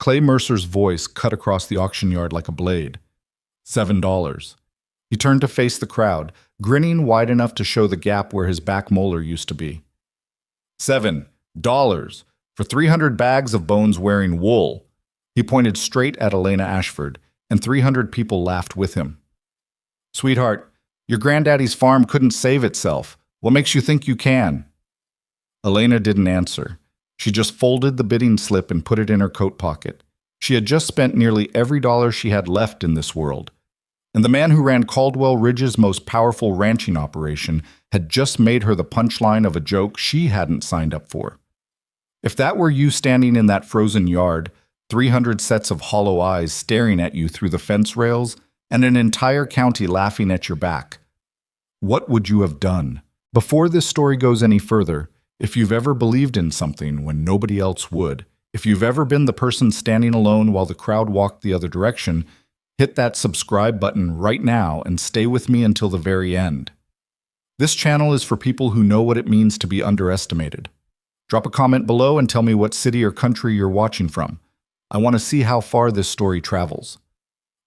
Clay Mercer's voice cut across the auction yard like a blade. $7. He turned to face the crowd, grinning wide enough to show the gap where his back molar used to be. $7 for 300 bags of bones-wearing wool. He pointed straight at Elena Ashford, and 300 people laughed with him. Sweetheart, your granddaddy's farm couldn't save itself. What makes you think you can? Elena didn't answer. She just folded the bidding slip and put it in her coat pocket. She had just spent nearly every dollar she had left in this world. And the man who ran Caldwell Ridge's most powerful ranching operation had just made her the punchline of a joke she hadn't signed up for. If that were you standing in that frozen yard, 300 sets of hollow eyes staring at you through the fence rails, and an entire county laughing at your back, what would you have done? Before this story goes any further, if you've ever believed in something when nobody else would, if you've ever been the person standing alone while the crowd walked the other direction, hit that subscribe button right now and stay with me until the very end. This channel is for people who know what it means to be underestimated. Drop a comment below and tell me what city or country you're watching from. I want to see how far this story travels.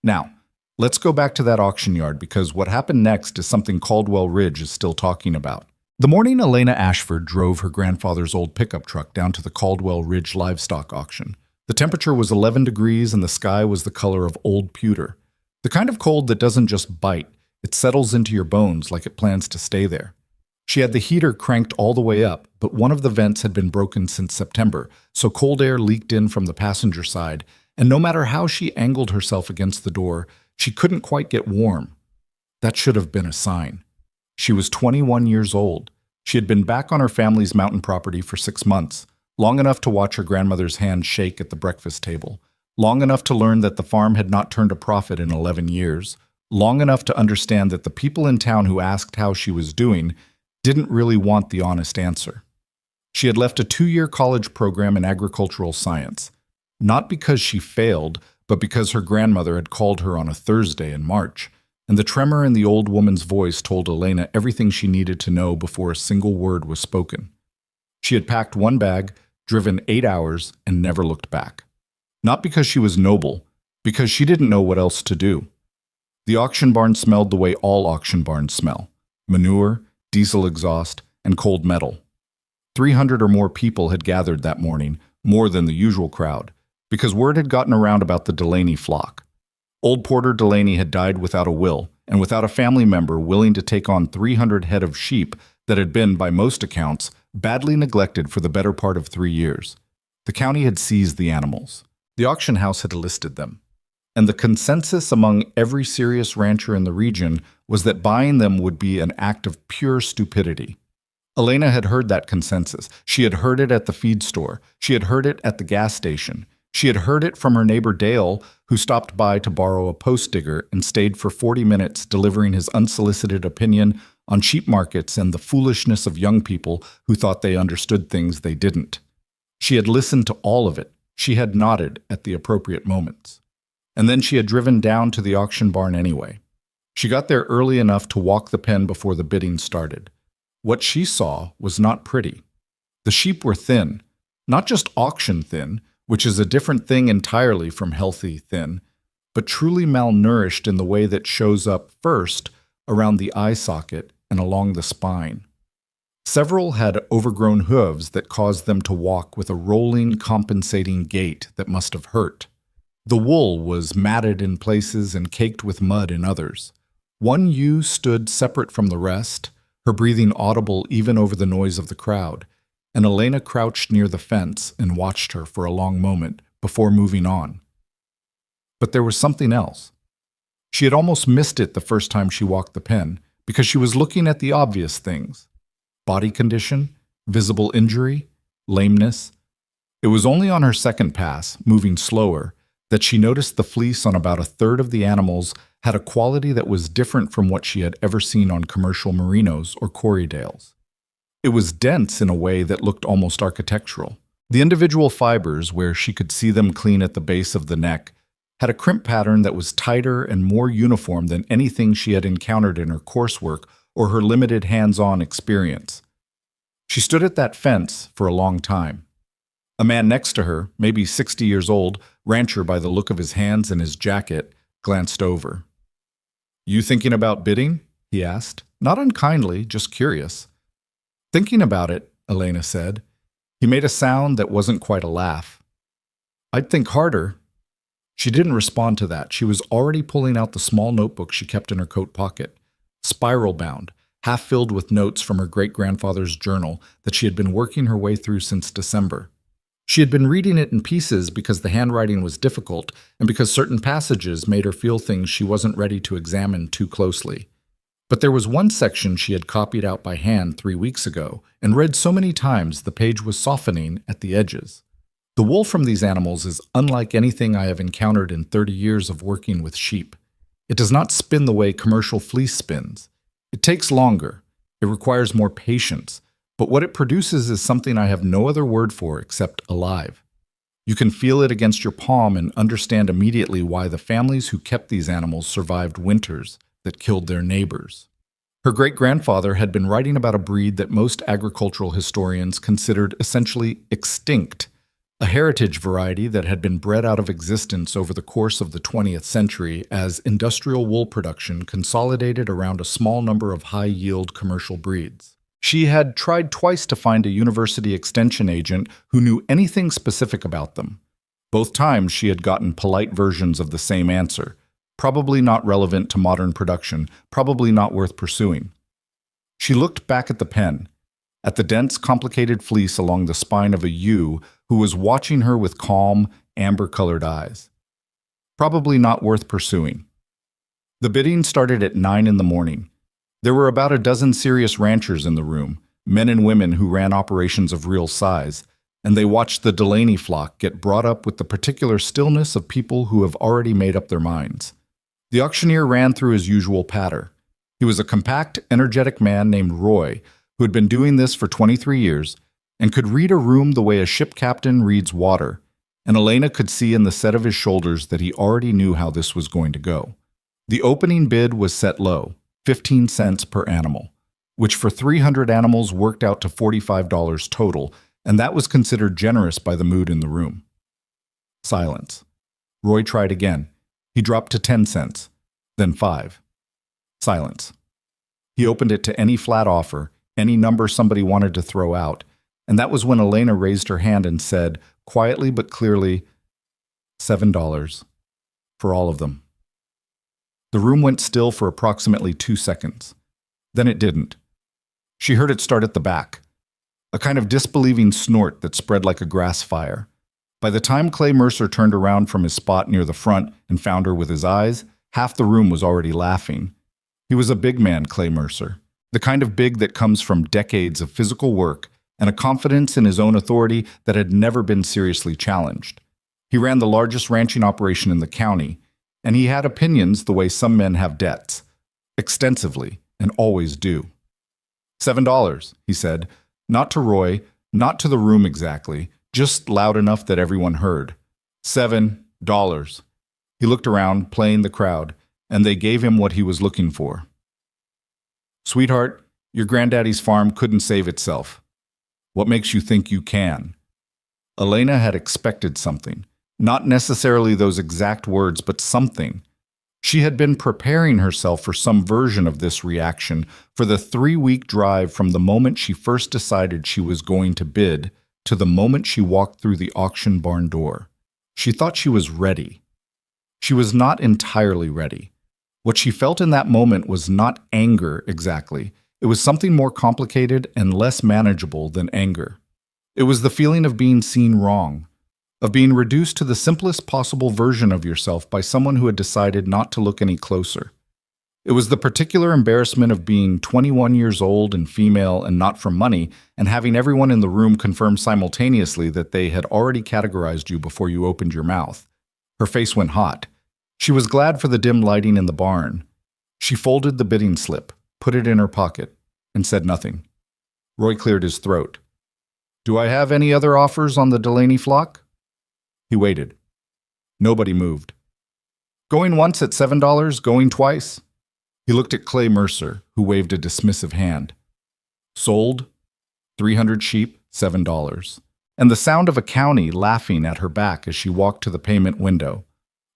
Now, let's go back to that auction yard because what happened next is something Caldwell Ridge is still talking about. The morning Elena Ashford drove her grandfather's old pickup truck down to the Caldwell Ridge livestock auction. The temperature was 11 degrees and the sky was the color of old pewter. The kind of cold that doesn't just bite, it settles into your bones like it plans to stay there. She had the heater cranked all the way up, but one of the vents had been broken since September, so cold air leaked in from the passenger side, and no matter how she angled herself against the door, she couldn't quite get warm. That should have been a sign. She was 21 years old. She had been back on her family's mountain property for 6 months, long enough to watch her grandmother's hand shake at the breakfast table, long enough to learn that the farm had not turned a profit in 11 years, long enough to understand that the people in town who asked how she was doing didn't really want the honest answer. She had left a 2-year college program in agricultural science, not because she failed, but because her grandmother had called her on a Thursday in March, and the tremor in the old woman's voice told Elena everything she needed to know before a single word was spoken. She had packed one bag, driven 8 hours, and never looked back. Not because she was noble, because she didn't know what else to do. The auction barn smelled the way all auction barns smell: manure, diesel exhaust, and cold metal. 300 or more people had gathered that morning, more than the usual crowd, because word had gotten around about the Delaney flock. Old Porter Delaney had died without a will, and without a family member willing to take on 300 head of sheep that had been, by most accounts, badly neglected for the better part of 3 years. The county had seized the animals. The auction house had listed them. And the consensus among every serious rancher in the region was that buying them would be an act of pure stupidity. Elena had heard that consensus. She had heard it at the feed store. She had heard it at the gas station. She had heard it from her neighbor Dale, who stopped by to borrow a post digger and stayed for 40 minutes delivering his unsolicited opinion on sheep markets and the foolishness of young people who thought they understood things they didn't. She had listened to all of it. She had nodded at the appropriate moments. And then she had driven down to the auction barn anyway. She got there early enough to walk the pen before the bidding started. What she saw was not pretty. The sheep were thin, not just auction thin, which is a different thing entirely from healthy thin, but truly malnourished in the way that shows up first around the eye socket and along the spine. Several had overgrown hooves that caused them to walk with a rolling, compensating gait that must have hurt. The wool was matted in places and caked with mud in others. One ewe stood separate from the rest, her breathing audible even over the noise of the crowd, and Elena crouched near the fence and watched her for a long moment before moving on. But there was something else. She had almost missed it the first time she walked the pen, because she was looking at the obvious things: body condition, visible injury, lameness. It was only on her second pass, moving slower, that she noticed the fleece on about a third of the animals had a quality that was different from what she had ever seen on commercial merinos or Corriedales. It was dense in a way that looked almost architectural. The individual fibers, where she could see them clean at the base of the neck, had a crimp pattern that was tighter and more uniform than anything she had encountered in her coursework or her limited hands-on experience. She stood at that fence for a long time. A man next to her, maybe 60 years old, Rancher, by the look of his hands and his jacket, glanced over. "You thinking about bidding?" he asked. Not unkindly, just curious. "Thinking about it," Elena said. He made a sound that wasn't quite a laugh. "I'd think harder." She didn't respond to that. She was already pulling out the small notebook she kept in her coat pocket, spiral-bound, half filled with notes from her great-grandfather's journal that she had been working her way through since December. She had been reading it in pieces because the handwriting was difficult and because certain passages made her feel things she wasn't ready to examine too closely. But there was one section she had copied out by hand 3 weeks ago and read so many times the page was softening at the edges. "The wool from these animals is unlike anything I have encountered in 30 years of working with sheep. It does not spin the way commercial fleece spins. It takes longer. It requires more patience. But what it produces is something I have no other word for except alive. You can feel it against your palm and understand immediately why the families who kept these animals survived winters that killed their neighbors." Her great-grandfather had been writing about a breed that most agricultural historians considered essentially extinct, a heritage variety that had been bred out of existence over the course of the 20th century as industrial wool production consolidated around a small number of high-yield commercial breeds. She had tried twice to find a university extension agent who knew anything specific about them. Both times she had gotten polite versions of the same answer. Probably not relevant to modern production, probably not worth pursuing. She looked back at the pen, at the dense, complicated fleece along the spine of a ewe who was watching her with calm, amber-colored eyes. Probably not worth pursuing. The bidding started at 9 in the morning. There were about a dozen serious ranchers in the room, men and women who ran operations of real size, and they watched the Delaney flock get brought up with the particular stillness of people who have already made up their minds. The auctioneer ran through his usual patter. He was a compact, energetic man named Roy, who had been doing this for 23 years, and could read a room the way a ship captain reads water, and Elena could see in the set of his shoulders that he already knew how this was going to go. The opening bid was set low, 15 cents per animal, which for 300 animals worked out to $45 total, and that was considered generous by the mood in the room. Silence. Roy tried again. He dropped to 10 cents, then 5. Silence. He opened it to any flat offer, any number somebody wanted to throw out, and that was when Elena raised her hand and said, quietly but clearly, $7 for all of them. The room went still for approximately 2 seconds. Then it didn't. She heard it start at the back, a kind of disbelieving snort that spread like a grass fire. By the time Clay Mercer turned around from his spot near the front and found her with his eyes, half the room was already laughing. He was a big man, Clay Mercer, the kind of big that comes from decades of physical work and a confidence in his own authority that had never been seriously challenged. He ran the largest ranching operation in the county, and he had opinions the way some men have debts, extensively, and always do. $7, he said, not to Roy, not to the room exactly, just loud enough that everyone heard. $7. He looked around, playing the crowd, and they gave him what he was looking for. "Sweetheart, your granddaddy's farm couldn't save itself. What makes you think you can?" Elena had expected something. Not necessarily those exact words, but something. She had been preparing herself for some version of this reaction for the 3-week drive from the moment she first decided she was going to bid to the moment she walked through the auction barn door. She thought she was ready. She was not entirely ready. What she felt in that moment was not anger exactly. It was something more complicated and less manageable than anger. It was the feeling of being seen wrong, of being reduced to the simplest possible version of yourself by someone who had decided not to look any closer. It was the particular embarrassment of being 21 years old and female and not from money, and having everyone in the room confirm simultaneously that they had already categorized you before you opened your mouth. Her face went hot. She was glad for the dim lighting in the barn. She folded the bidding slip, put it in her pocket, and said nothing. Roy cleared his throat. "Do I have any other offers on the Delaney flock?" He waited. Nobody moved. "Going once at $7, going twice?" He looked at Clay Mercer, who waved a dismissive hand. "Sold. 300 sheep, $7. and the sound of a county laughing at her back as she walked to the payment window.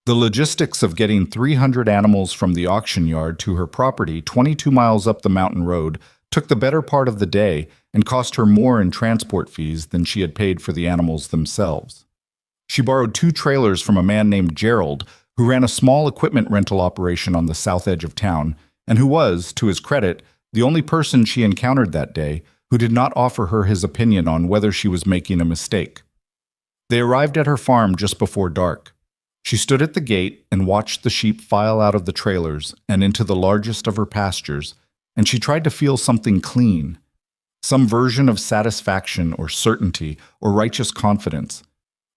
The logistics of getting 300 animals from the auction yard to her property 22 miles up the mountain road took the better part of the day and cost her more in transport fees than she had paid for the animals themselves. She borrowed 2 trailers from a man named Gerald, who ran a small equipment rental operation on the south edge of town, and who was, to his credit, the only person she encountered that day who did not offer her his opinion on whether she was making a mistake. They arrived at her farm just before dark. She stood at the gate and watched the sheep file out of the trailers and into the largest of her pastures, and she tried to feel something clean, some version of satisfaction or certainty or righteous confidence.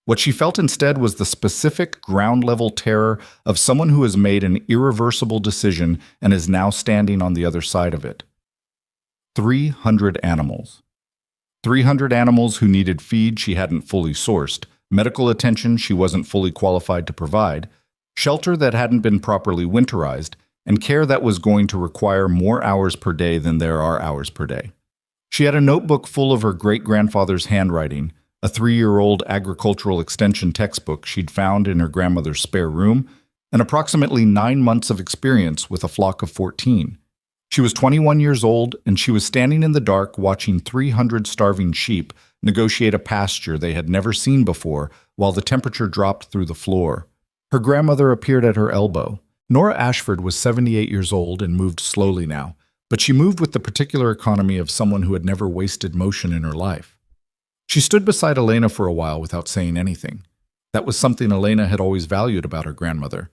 What she felt instead was the specific ground-level terror of someone who has made an irreversible decision and is now standing on the other side of it. 300 animals. 300 animals who needed feed she hadn't fully sourced, medical attention she wasn't fully qualified to provide, shelter that hadn't been properly winterized, and care that was going to require more hours per day than there are hours per day. She had a notebook full of her great-grandfather's handwriting, a 3-year-old agricultural extension textbook she'd found in her grandmother's spare room, and approximately 9 months of experience with a flock of 14. She was 21 years old, and she was standing in the dark watching 300 starving sheep negotiate a pasture they had never seen before while the temperature dropped through the floor. Her grandmother appeared at her elbow. Nora Ashford was 78 years old and moved slowly now, but she moved with the particular economy of someone who had never wasted motion in her life. She stood beside Elena for a while without saying anything. That was something Elena had always valued about her grandmother.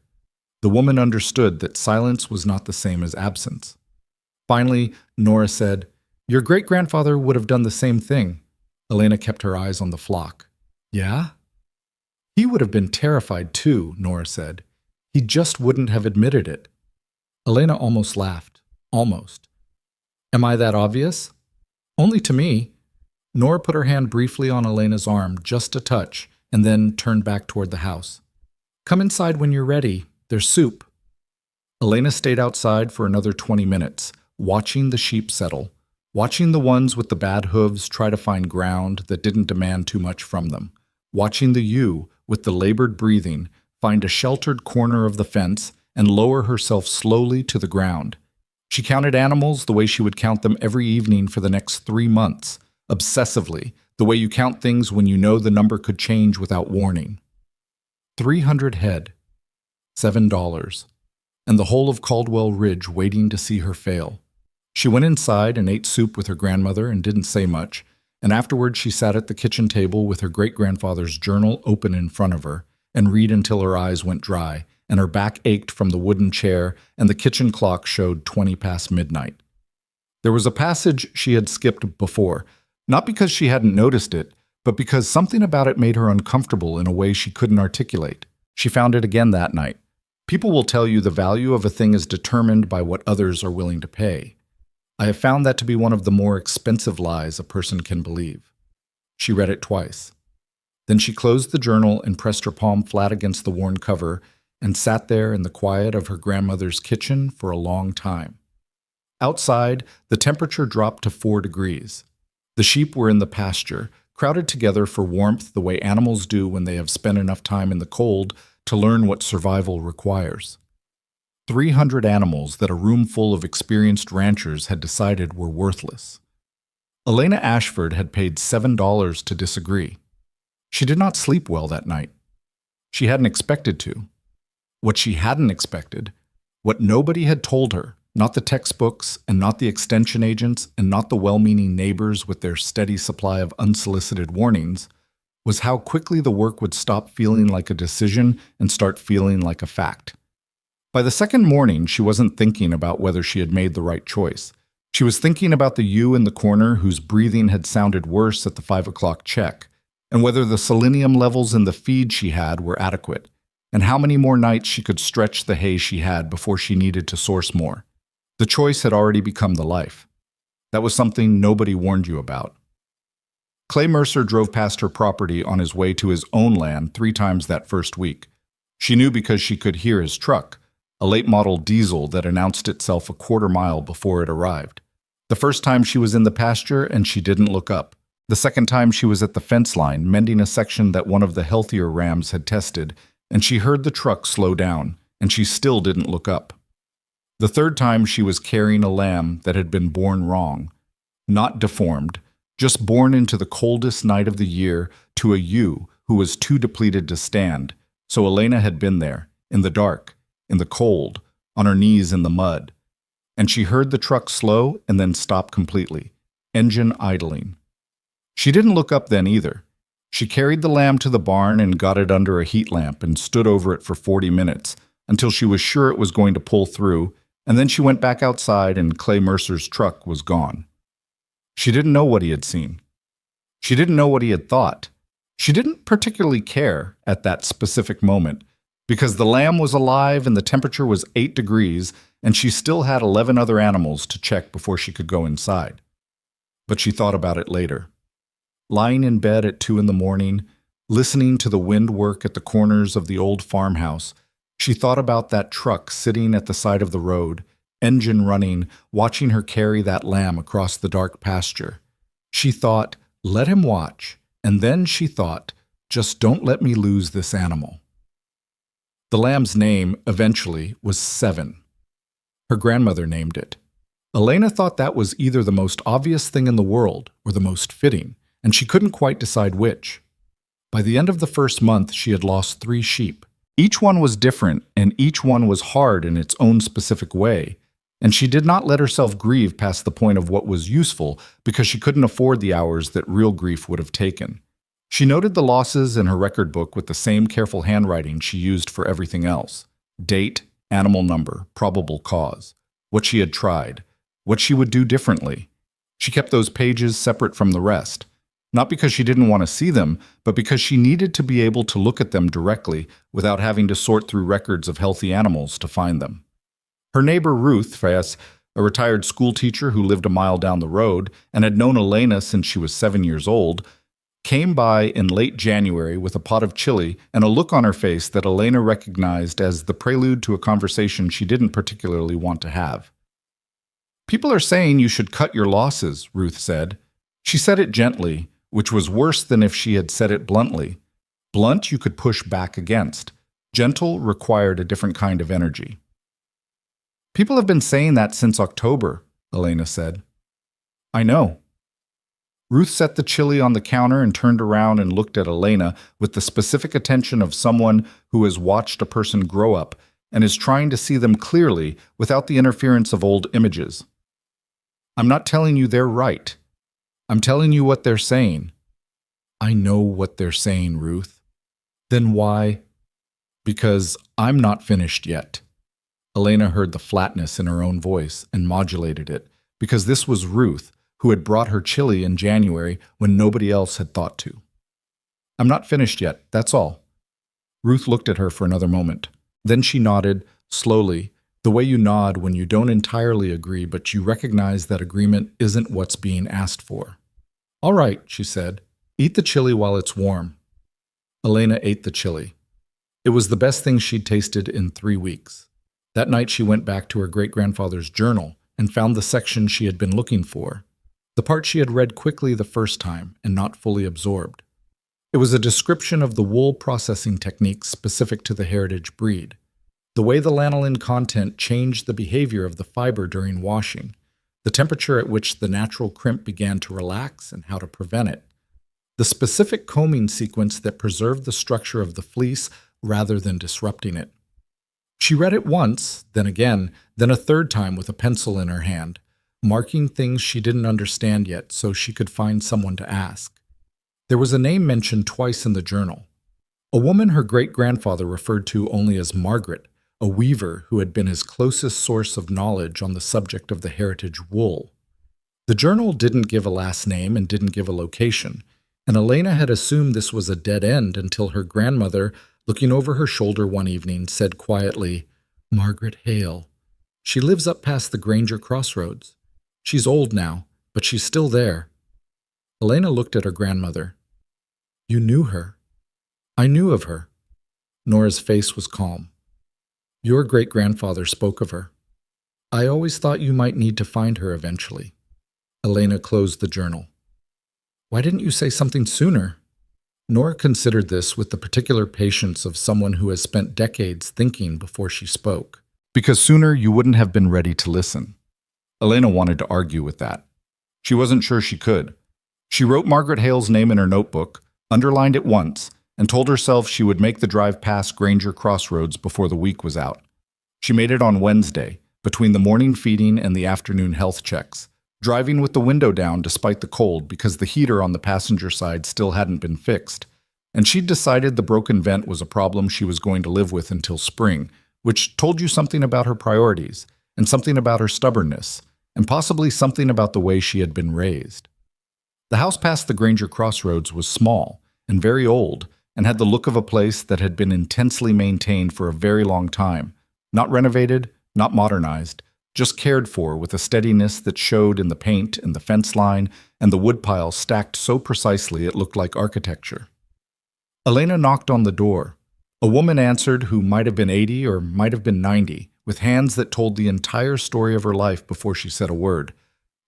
The woman understood that silence was not the same as absence. Finally, Nora said, "Your great-grandfather would have done the same thing." Elena kept her eyes on the flock. "Yeah?" "He would have been terrified too," Nora said. "He just wouldn't have admitted it." Elena almost laughed. Almost. "Am I that obvious?" "Only to me." Nora put her hand briefly on Elena's arm, just a touch, and then turned back toward the house. "Come inside when you're ready. There's soup." Elena stayed outside for another 20 minutes, watching the sheep settle, watching the ones with the bad hooves try to find ground that didn't demand too much from them, watching the ewe, with the labored breathing, find a sheltered corner of the fence and lower herself slowly to the ground. She counted animals the way she would count them every evening for the next 3 months, obsessively, the way you count things when you know the number could change without warning. 300 head, $7, and the whole of Caldwell Ridge waiting to see her fail. She went inside and ate soup with her grandmother and didn't say much, and afterward she sat at the kitchen table with her great-grandfather's journal open in front of her and read until her eyes went dry and her back ached from the wooden chair and the kitchen clock showed 20 past midnight. There was a passage she had skipped before, not because she hadn't noticed it, but because something about it made her uncomfortable in a way she couldn't articulate. She found it again that night. People will tell you the value of a thing is determined by what others are willing to pay. I have found that to be one of the more expensive lies a person can believe. She read it twice. Then she closed the journal and pressed her palm flat against the worn cover and sat there in the quiet of her grandmother's kitchen for a long time. Outside, the temperature dropped to 4 degrees. The sheep were in the pasture, crowded together for warmth the way animals do when they have spent enough time in the cold to learn what survival requires. 300 animals that a room full of experienced ranchers had decided were worthless. Elena Ashford had paid $7 to disagree. She did not sleep well that night. She hadn't expected to. What she hadn't expected, what nobody had told her, not the textbooks and not the extension agents and not the well-meaning neighbors with their steady supply of unsolicited warnings, was how quickly the work would stop feeling like a decision and start feeling like a fact. By the second morning, she wasn't thinking about whether she had made the right choice. She was thinking about the ewe in the corner whose breathing had sounded worse at the 5 o'clock check, and whether the selenium levels in the feed she had were adequate, and how many more nights she could stretch the hay she had before she needed to source more. The choice had already become the life. That was something nobody warned you about. Clay Mercer drove past her property on his way to his own land 3 times that first week. She knew because she could hear his truck, a late-model diesel that announced itself a quarter mile before it arrived. The first time she was in the pasture and she didn't look up. The second time she was at the fence line, mending a section that one of the healthier rams had tested, and she heard the truck slow down, and she still didn't look up. The third time she was carrying a lamb that had been born wrong, not deformed, just born into the coldest night of the year to a ewe who was too depleted to stand. So Elena had been there, in the dark, in the cold, on her knees in the mud. And she heard the truck slow and then stop completely, engine idling. She didn't look up then either. She carried the lamb to the barn and got it under a heat lamp and stood over it for 40 minutes until she was sure it was going to pull through, and then she went back outside and Clay Mercer's truck was gone. She didn't know what he had seen. She didn't know what he had thought. She didn't particularly care at that specific moment because the lamb was alive and the temperature was 8 degrees and she still had 11 other animals to check before she could go inside. But she thought about it later. Lying in bed at 2 in the morning, listening to the wind work at the corners of the old farmhouse, she thought about that truck sitting at the side of the road, engine running, watching her carry that lamb across the dark pasture. She thought, let him watch, and then she thought, just don't let me lose this animal. The lamb's name, eventually, was Seven. Her grandmother named it. Elena thought that was either the most obvious thing in the world or the most fitting, and she couldn't quite decide which. By the end of the first month, she had lost 3 sheep. Each one was different, and each one was hard in its own specific way, and she did not let herself grieve past the point of what was useful because she couldn't afford the hours that real grief would have taken. She noted the losses in her record book with the same careful handwriting she used for everything else: date, animal number, probable cause, what she had tried, what she would do differently. She kept those pages separate from the rest, not because she didn't want to see them, but because she needed to be able to look at them directly without having to sort through records of healthy animals to find them. Her neighbor Ruth, a retired school teacher who lived a mile down the road and had known Elena since she was 7 years old, came by in late January with a pot of chili and a look on her face that Elena recognized as the prelude to a conversation she didn't particularly want to have. "People are saying you should cut your losses," Ruth said. She said it gently, which was worse than if she had said it bluntly. Blunt you could push back against. Gentle required a different kind of energy. "People have been saying that since October," Elena said. "I know." Ruth set the chili on the counter and turned around and looked at Elena with the specific attention of someone who has watched a person grow up and is trying to see them clearly without the interference of old images. "I'm not telling you they're right. I'm telling you what they're saying." "I know what they're saying, Ruth." "Then why?" "Because I'm not finished yet." Elena heard the flatness in her own voice and modulated it, because this was Ruth, who had brought her chili in January when nobody else had thought to. "I'm not finished yet, that's all." Ruth looked at her for another moment. Then she nodded, slowly, the way you nod when you don't entirely agree but you recognize that agreement isn't what's being asked for. "All right," she said. "Eat the chili while it's warm." Elena ate the chili. It was the best thing she'd tasted in 3 weeks. That night she went back to her great-grandfather's journal and found the section she had been looking for, the part she had read quickly the first time and not fully absorbed. It was a description of the wool processing techniques specific to the heritage breed, the way the lanolin content changed the behavior of the fiber during washing, the temperature at which the natural crimp began to relax and how to prevent it, the specific combing sequence that preserved the structure of the fleece rather than disrupting it. She read it once, then again, then a third time with a pencil in her hand, marking things she didn't understand yet so she could find someone to ask. There was a name mentioned twice in the journal, a woman her great-grandfather referred to only as Margaret, a weaver who had been his closest source of knowledge on the subject of the heritage wool. The journal didn't give a last name and didn't give a location, and Elena had assumed this was a dead end until her grandmother, looking over her shoulder one evening, said quietly, "Margaret Hale. She lives up past the Granger Crossroads. She's old now, but she's still there." Elena looked at her grandmother. "You knew her." "I knew of her." Nora's face was calm. "Your great-grandfather spoke of her. I always thought you might need to find her eventually." Elena closed the journal. Why didn't you say something sooner? Nora considered this with the particular patience of someone who has spent decades thinking before she spoke. Because sooner you wouldn't have been ready to listen. Elena wanted to argue with that. She wasn't sure she could. She wrote Margaret Hale's name in her notebook, underlined it once, and told herself she would make the drive past Granger Crossroads before the week was out. She made it on Wednesday, between the morning feeding and the afternoon health checks, driving with the window down despite the cold because the heater on the passenger side still hadn't been fixed. And she'd decided the broken vent was a problem she was going to live with until spring, which told you something about her priorities, and something about her stubbornness, and possibly something about the way she had been raised. The house past the Granger Crossroads was small and very old, and had the look of a place that had been intensely maintained for a very long time, not renovated, not modernized, just cared for with a steadiness that showed in the paint and the fence line and the woodpile stacked so precisely it looked like architecture. Elena knocked on the door. A woman answered who might have been 80 or might have been 90, with hands that told the entire story of her life before she said a word,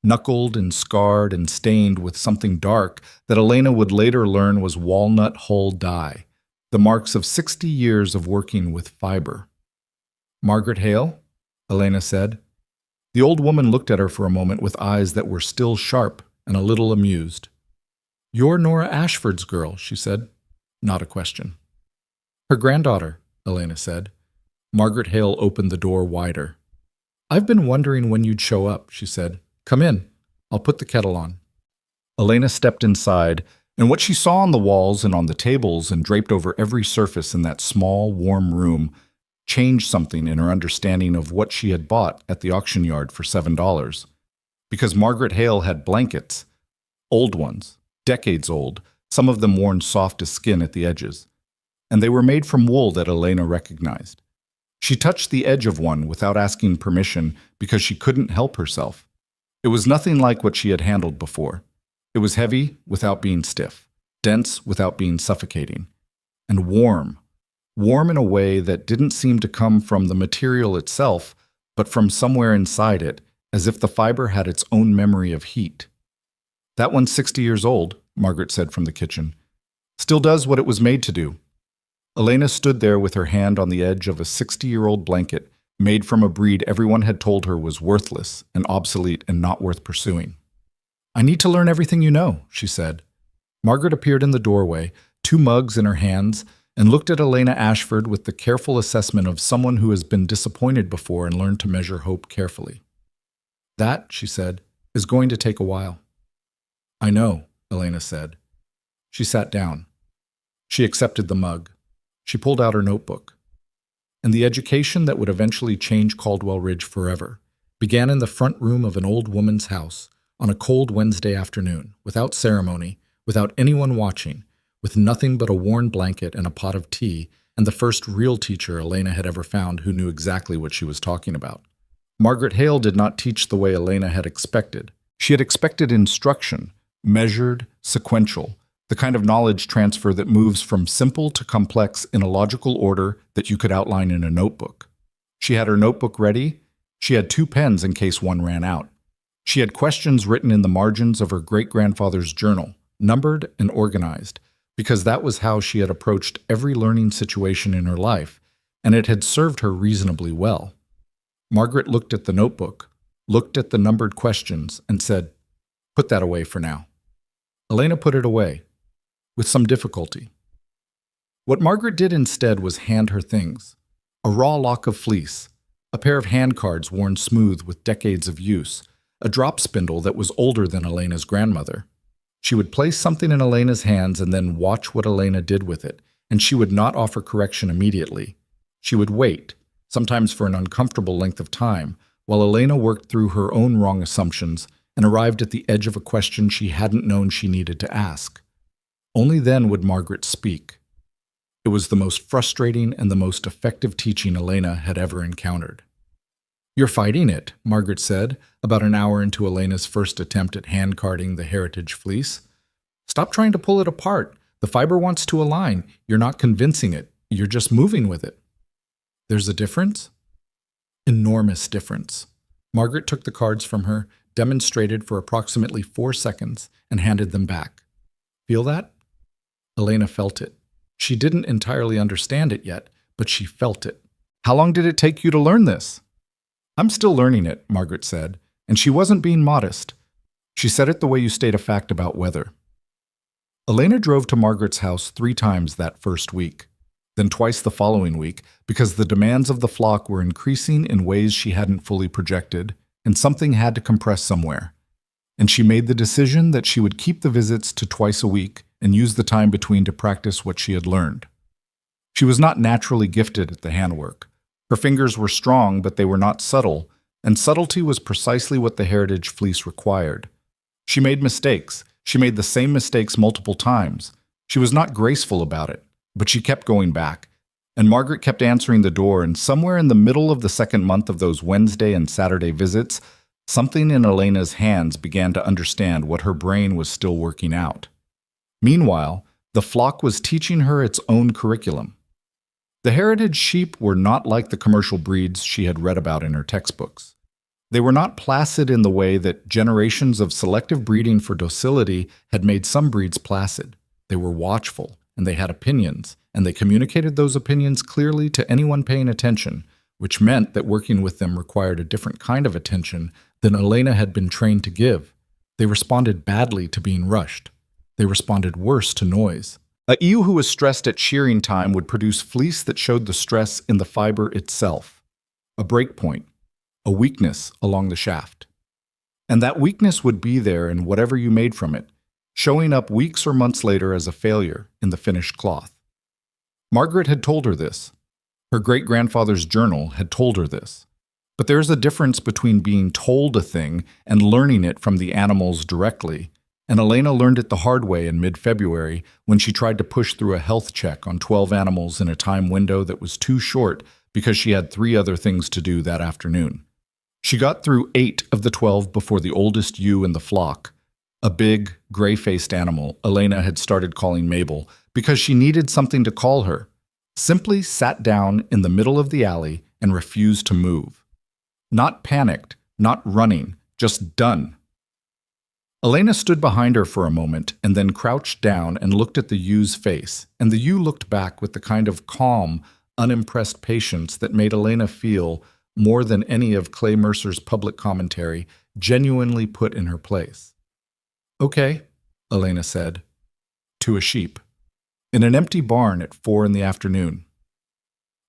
knuckled and scarred and stained with something dark that Elena would later learn was walnut hull dye, the marks of 60 years of working with fiber. "Margaret Hale?" Elena said. The old woman looked at her for a moment with eyes that were still sharp and a little amused. "You're Nora Ashford's girl," she said. Not a question. "Her granddaughter," Elena said. Margaret Hale opened the door wider. "I've been wondering when you'd show up," she said. "Come in. I'll put the kettle on." Elena stepped inside, and what she saw on the walls and on the tables and draped over every surface in that small, warm room changed something in her understanding of what she had bought at the auction yard for $7. Because Margaret Hale had blankets, old ones, decades old, some of them worn soft as skin at the edges, and they were made from wool that Elena recognized. She touched the edge of one without asking permission because she couldn't help herself. It was nothing like what she had handled before. It was heavy without being stiff, dense without being suffocating, and warm in a way that didn't seem to come from the material itself, but from somewhere inside it, as if the fiber had its own memory of heat. "That one's 60 years old," Margaret said from the kitchen. "Still does what it was made to do." Elena stood there with her hand on the edge of a 60-year-old blanket made from a breed everyone had told her was worthless and obsolete and not worth pursuing. "I need to learn everything you know," she said. Margaret appeared in the doorway, 2 mugs in her hands, and looked at Elena Ashford with the careful assessment of someone who has been disappointed before and learned to measure hope carefully. "That," she said, "is going to take a while." "I know," Elena said. She sat down. She accepted the mug. She pulled out her notebook. And the education that would eventually change Caldwell Ridge forever began in the front room of an old woman's house on a cold Wednesday afternoon, without ceremony, without anyone watching, with nothing but a worn blanket and a pot of tea, and the first real teacher Elena had ever found who knew exactly what she was talking about. Margaret Hale did not teach the way Elena had expected. She had expected instruction, measured, sequential, the kind of knowledge transfer that moves from simple to complex in a logical order that you could outline in a notebook. She had her notebook ready. She had 2 pens in case one ran out. She had questions written in the margins of her great-grandfather's journal, numbered and organized, because that was how she had approached every learning situation in her life, and it had served her reasonably well. Margaret looked at the notebook, looked at the numbered questions, and said, "Put that away for now." Elena put it away, with some difficulty. What Margaret did instead was hand her things: a raw lock of fleece, a pair of hand cards worn smooth with decades of use, a drop spindle that was older than Elena's grandmother. She would place something in Elena's hands and then watch what Elena did with it, and she would not offer correction immediately. She would wait, sometimes for an uncomfortable length of time, while Elena worked through her own wrong assumptions and arrived at the edge of a question she hadn't known she needed to ask. Only then would Margaret speak. It was the most frustrating and the most effective teaching Elena had ever encountered. "You're fighting it," Margaret said, about an hour into Elena's first attempt at hand-carding the heritage fleece. "Stop trying to pull it apart. The fiber wants to align. You're not convincing it. You're just moving with it." "There's a difference?" "Enormous difference." Margaret took the cards from her, demonstrated for approximately 4 seconds, and handed them back. Feel that? Elena felt it. She didn't entirely understand it yet, but she felt it. How long did it take you to learn this? I'm still learning it, Margaret said, and she wasn't being modest. She said it the way you state a fact about weather. Elena drove to Margaret's house 3 times that first week, then twice the following week, because the demands of the flock were increasing in ways she hadn't fully projected, and something had to compress somewhere. And she made the decision that she would keep the visits to twice a week and use the time between to practice what she had learned. She was not naturally gifted at the handwork. Her fingers were strong, but they were not subtle, and subtlety was precisely what the heritage fleece required. She made mistakes. She made the same mistakes multiple times. She was not graceful about it, but she kept going back. And Margaret kept answering the door, and somewhere in the middle of the second month of those Wednesday and Saturday visits, something in Elena's hands began to understand what her brain was still working out. Meanwhile, the flock was teaching her its own curriculum. The heritage sheep were not like the commercial breeds she had read about in her textbooks. They were not placid in the way that generations of selective breeding for docility had made some breeds placid. They were watchful, and they had opinions, and they communicated those opinions clearly to anyone paying attention, which meant that working with them required a different kind of attention than Elena had been trained to give. They responded badly to being rushed. They responded worse to noise. A ewe who was stressed at shearing time would produce fleece that showed the stress in the fiber itself, a break point, a weakness along the shaft. And that weakness would be there in whatever you made from it, showing up weeks or months later as a failure in the finished cloth. Margaret had told her this. Her great-grandfather's journal had told her this. But there is a difference between being told a thing and learning it from the animals directly, and Elena learned it the hard way in mid-February when she tried to push through a health check on 12 animals in a time window that was too short because she had 3 other things to do that afternoon. She got through 8 of the 12 before the oldest ewe in the flock, a big, gray-faced animal Elena had started calling Mabel because she needed something to call her, simply sat down in the middle of the alley and refused to move. Not panicked, not running, just done. Elena stood behind her for a moment and then crouched down and looked at the ew's face, and the ewe looked back with the kind of calm, unimpressed patience that made Elena feel, more than any of Clay Mercer's public commentary, genuinely put in her place. "Okay," Elena said, to a sheep, in an empty barn at 4 in the afternoon.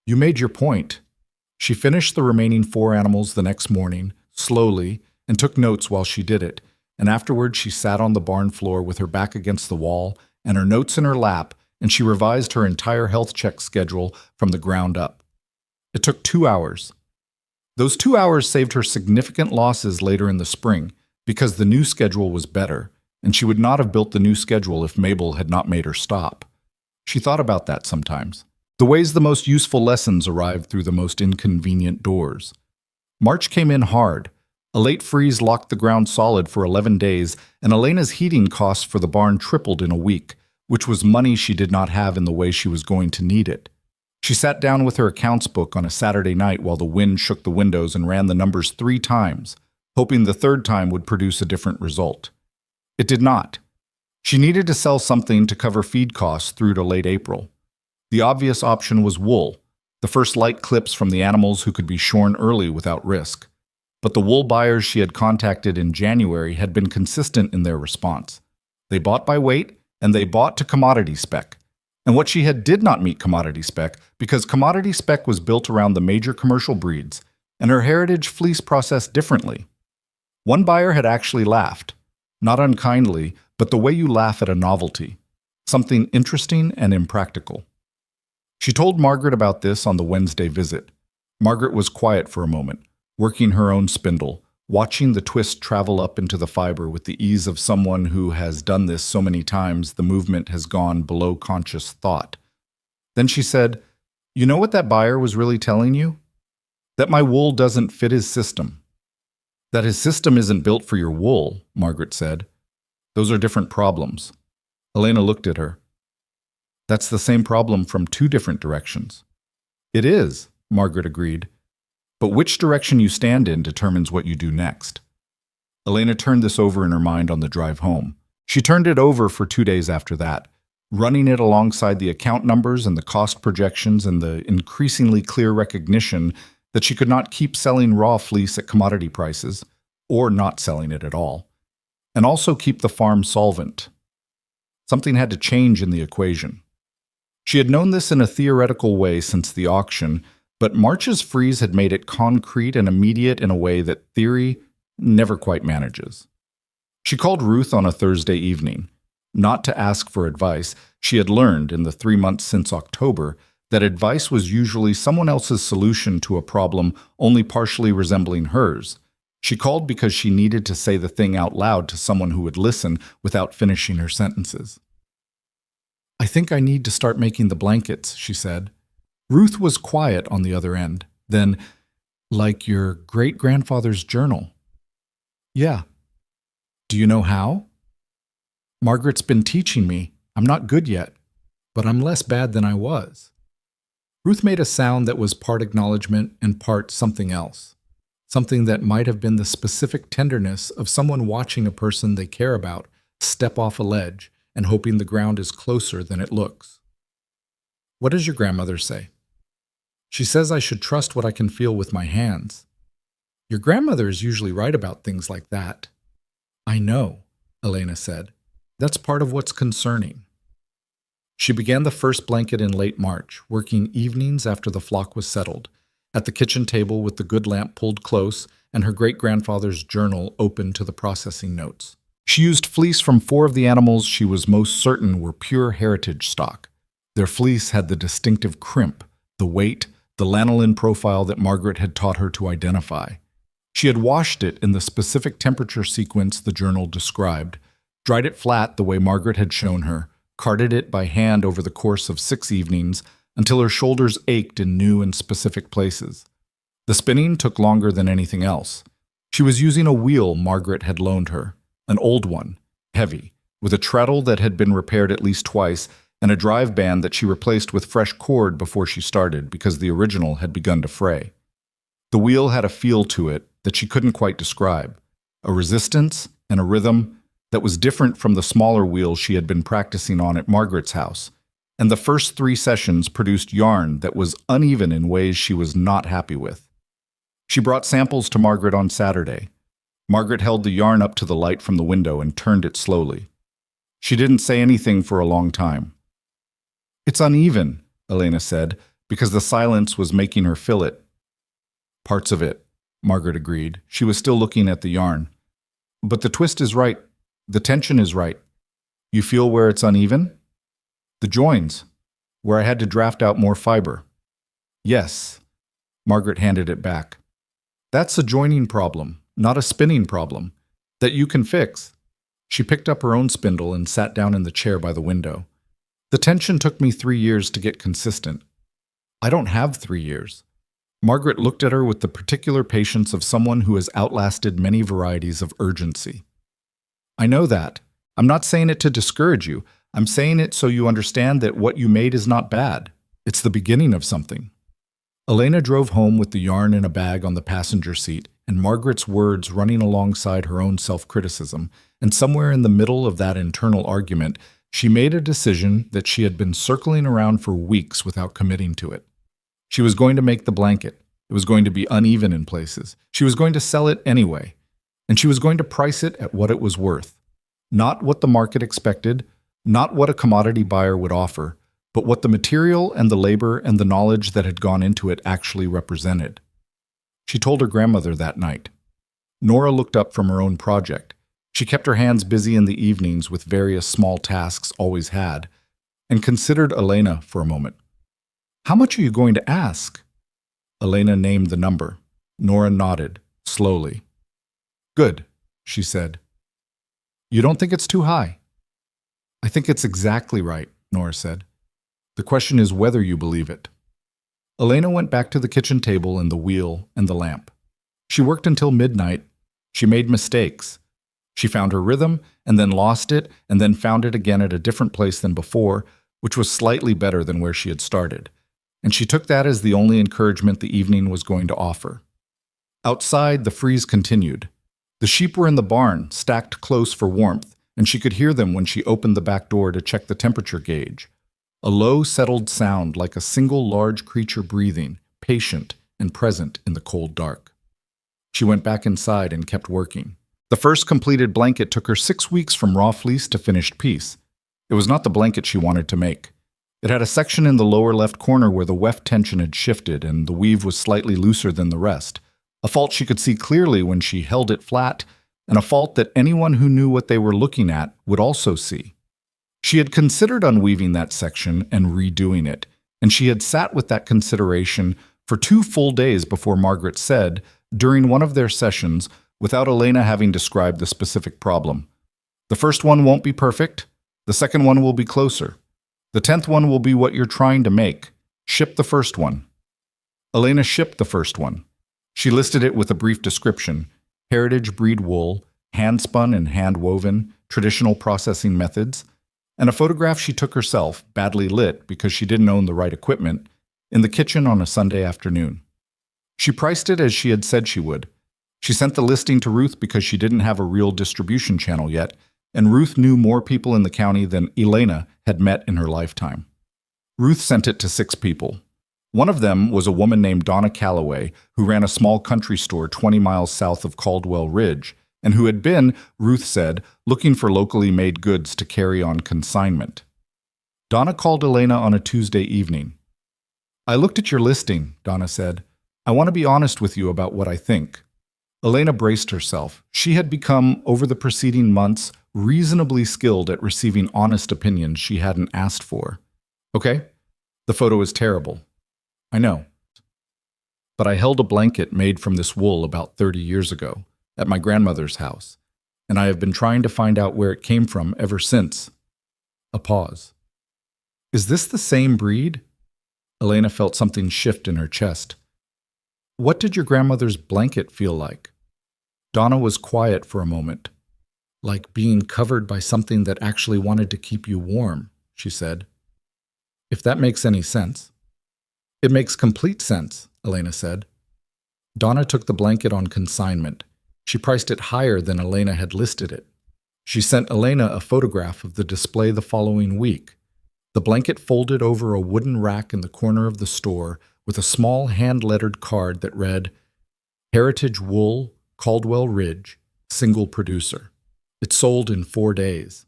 "You made your point." She finished the remaining 4 animals the next morning, slowly, and took notes while she did it, and afterward she sat on the barn floor with her back against the wall and her notes in her lap, and she revised her entire health check schedule from the ground up. It took 2 hours. Those 2 hours saved her significant losses later in the spring because the new schedule was better, and she would not have built the new schedule if Mabel had not made her stop. She thought about that sometimes. The ways the most useful lessons arrived through the most inconvenient doors. March came in hard. A late freeze locked the ground solid for 11 days, and Elena's heating costs for the barn tripled in a week, which was money she did not have in the way she was going to need it. She sat down with her accounts book on a Saturday night while the wind shook the windows and ran the numbers 3 times, hoping the 3rd time would produce a different result. It did not. She needed to sell something to cover feed costs through to late April. The obvious option was wool, the first light clips from the animals who could be shorn early without risk. But the wool buyers she had contacted in January had been consistent in their response. They bought by weight, and they bought to commodity spec. And what she had did not meet commodity spec because commodity spec was built around the major commercial breeds, and her heritage fleece processed differently. One buyer had actually laughed, not unkindly, but the way you laugh at a novelty, something interesting and impractical. She told Margaret about this on the Wednesday visit. Margaret was quiet for a moment, working her own spindle, watching the twist travel up into the fiber with the ease of someone who has done this so many times the movement has gone below conscious thought. Then she said, "You know what that buyer was really telling you? That my wool doesn't fit his system." "That his system isn't built for your wool," Margaret said. "Those are different problems." Elena looked at her. "That's the same problem from 2 different directions." "It is," Margaret agreed. "But which direction you stand in determines what you do next." Elena turned this over in her mind on the drive home. She turned it over for 2 days after that, running it alongside the account numbers and the cost projections and the increasingly clear recognition that she could not keep selling raw fleece at commodity prices, or not selling it at all, and also keep the farm solvent. Something had to change in the equation. She had known this in a theoretical way since the auction, but March's freeze had made it concrete and immediate in a way that theory never quite manages. She called Ruth on a Thursday evening, not to ask for advice. She had learned in the 3 months since October that advice was usually someone else's solution to a problem only partially resembling hers. She called because she needed to say the thing out loud to someone who would listen without finishing her sentences. "I think I need to start making the blankets," she said. Ruth was quiet on the other end. Then, "Like your great-grandfather's journal?" "Yeah." "Do you know how?" "Margaret's been teaching me. I'm not good yet, but I'm less bad than I was." Ruth made a sound that was part acknowledgement and part something else. Something that might have been the specific tenderness of someone watching a person they care about step off a ledge and hoping the ground is closer than it looks. "What does your grandmother say?" "She says I should trust what I can feel with my hands." "Your grandmother is usually right about things like that." "I know," Elena said. "That's part of what's concerning." She began the first blanket in late March, working evenings after the flock was settled, at the kitchen table with the good lamp pulled close and her great-grandfather's journal open to the processing notes. She used fleece from 4 of the animals she was most certain were pure heritage stock. Their fleece had the distinctive crimp, the weight, the lanolin profile that Margaret had taught her to identify. She had washed it in the specific temperature sequence the journal described, dried it flat the way Margaret had shown her, carded it by hand over the course of 6 evenings until her shoulders ached in new and specific places. The spinning took longer than anything else. She was using a wheel Margaret had loaned her, an old one, heavy, with a treadle that had been repaired at least twice and a drive band that she replaced with fresh cord before she started because the original had begun to fray. The wheel had a feel to it that she couldn't quite describe, a resistance and a rhythm that was different from the smaller wheels she had been practicing on at Margaret's house, and the first 3 sessions produced yarn that was uneven in ways she was not happy with. She brought samples to Margaret on Saturday. Margaret held the yarn up to the light from the window and turned it slowly. She didn't say anything for a long time. "It's uneven," Elena said, because the silence was making her feel it. "Parts of it," Margaret agreed. She was still looking at the yarn. "But the twist is right. The tension is right. You feel where it's uneven?" "The joins, where I had to draft out more fiber." "Yes." Margaret handed it back. "That's a joining problem, not a spinning problem, that you can fix." She picked up her own spindle and sat down in the chair by the window. "The tension took me 3 years to get consistent." "I don't have 3 years." Margaret looked at her with the particular patience of someone who has outlasted many varieties of urgency. "I know that. I'm not saying it to discourage you. I'm saying it so you understand that what you made is not bad. It's the beginning of something." Elena drove home with the yarn in a bag on the passenger seat and Margaret's words running alongside her own self-criticism, and somewhere in the middle of that internal argument, she made a decision that she had been circling around for weeks without committing to it. She was going to make the blanket. It was going to be uneven in places. She was going to sell it anyway. And she was going to price it at what it was worth. Not what the market expected, not what a commodity buyer would offer, but what the material and the labor and the knowledge that had gone into it actually represented. She told her grandmother that night. Nora looked up from her own project. She kept her hands busy in the evenings with various small tasks always had, and considered Elena for a moment. "How much are you going to ask?" Elena named the number. Nora nodded, slowly. "Good," she said. "You don't think it's too high?" "I think it's exactly right," Nora said. "The question is whether you believe it." Elena went back to the kitchen table and the wheel and the lamp. She worked until midnight. She made mistakes. She found her rhythm and then lost it and then found it again at a different place than before, which was slightly better than where she had started. And she took that as the only encouragement the evening was going to offer. Outside, the freeze continued. The sheep were in the barn, stacked close for warmth, and she could hear them when she opened the back door to check the temperature gauge. A low, settled sound like a single large creature breathing, patient and present in the cold dark. She went back inside and kept working. The first completed blanket took her 6 weeks from raw fleece to finished piece. It was not the blanket she wanted to make. It had a section in the lower left corner where the weft tension had shifted and the weave was slightly looser than the rest, a fault she could see clearly when she held it flat, and a fault that anyone who knew what they were looking at would also see. She had considered unweaving that section and redoing it, and she had sat with that consideration for 2 full days before Margaret said, during one of their sessions, without Elena having described the specific problem, "The first one won't be perfect. The second one will be closer. The 10th one will be what you're trying to make. Ship the first one." Elena shipped the first one. She listed it with a brief description: heritage breed wool, hand-spun and hand-woven, traditional processing methods, and a photograph she took herself, badly lit because she didn't own the right equipment, in the kitchen on a Sunday afternoon. She priced it as she had said she would. She sent the listing to Ruth because she didn't have a real distribution channel yet, and Ruth knew more people in the county than Elena had met in her lifetime. Ruth sent it to 6 people. One of them was a woman named Donna Calloway, who ran a small country store 20 miles south of Caldwell Ridge, and who had been, Ruth said, looking for locally made goods to carry on consignment. Donna called Elena on a Tuesday evening. "I looked at your listing," Donna said. "I want to be honest with you about what I think." Elena braced herself. She had become, over the preceding months, reasonably skilled at receiving honest opinions she hadn't asked for. "Okay, the photo is terrible. I know. But I held a blanket made from this wool about 30 years ago, at my grandmother's house, and I have been trying to find out where it came from ever since." A pause. "Is this the same breed?" Elena felt something shift in her chest. "What did your grandmother's blanket feel like?" Donna was quiet for a moment. "Like being covered by something that actually wanted to keep you warm," she said. "If that makes any sense." "It makes complete sense," Elena said. Donna took the blanket on consignment. She priced it higher than Elena had listed it. She sent Elena a photograph of the display the following week. The blanket folded over a wooden rack in the corner of the store with a small hand-lettered card that read, "Heritage Wool, Caldwell Ridge, single producer." It sold in 4 days.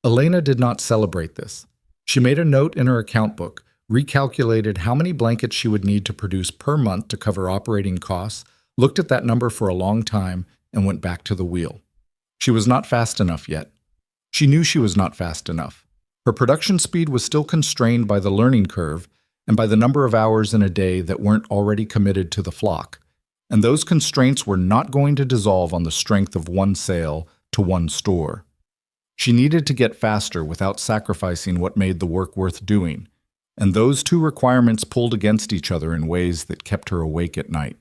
Elena did not celebrate this. She made a note in her account book, recalculated how many blankets she would need to produce per month to cover operating costs, looked at that number for a long time, and went back to the wheel. She was not fast enough yet. She knew she was not fast enough. Her production speed was still constrained by the learning curve and by the number of hours in a day that weren't already committed to the flock, and those constraints were not going to dissolve on the strength of one sale to one store. She needed to get faster without sacrificing what made the work worth doing, and those 2 requirements pulled against each other in ways that kept her awake at night.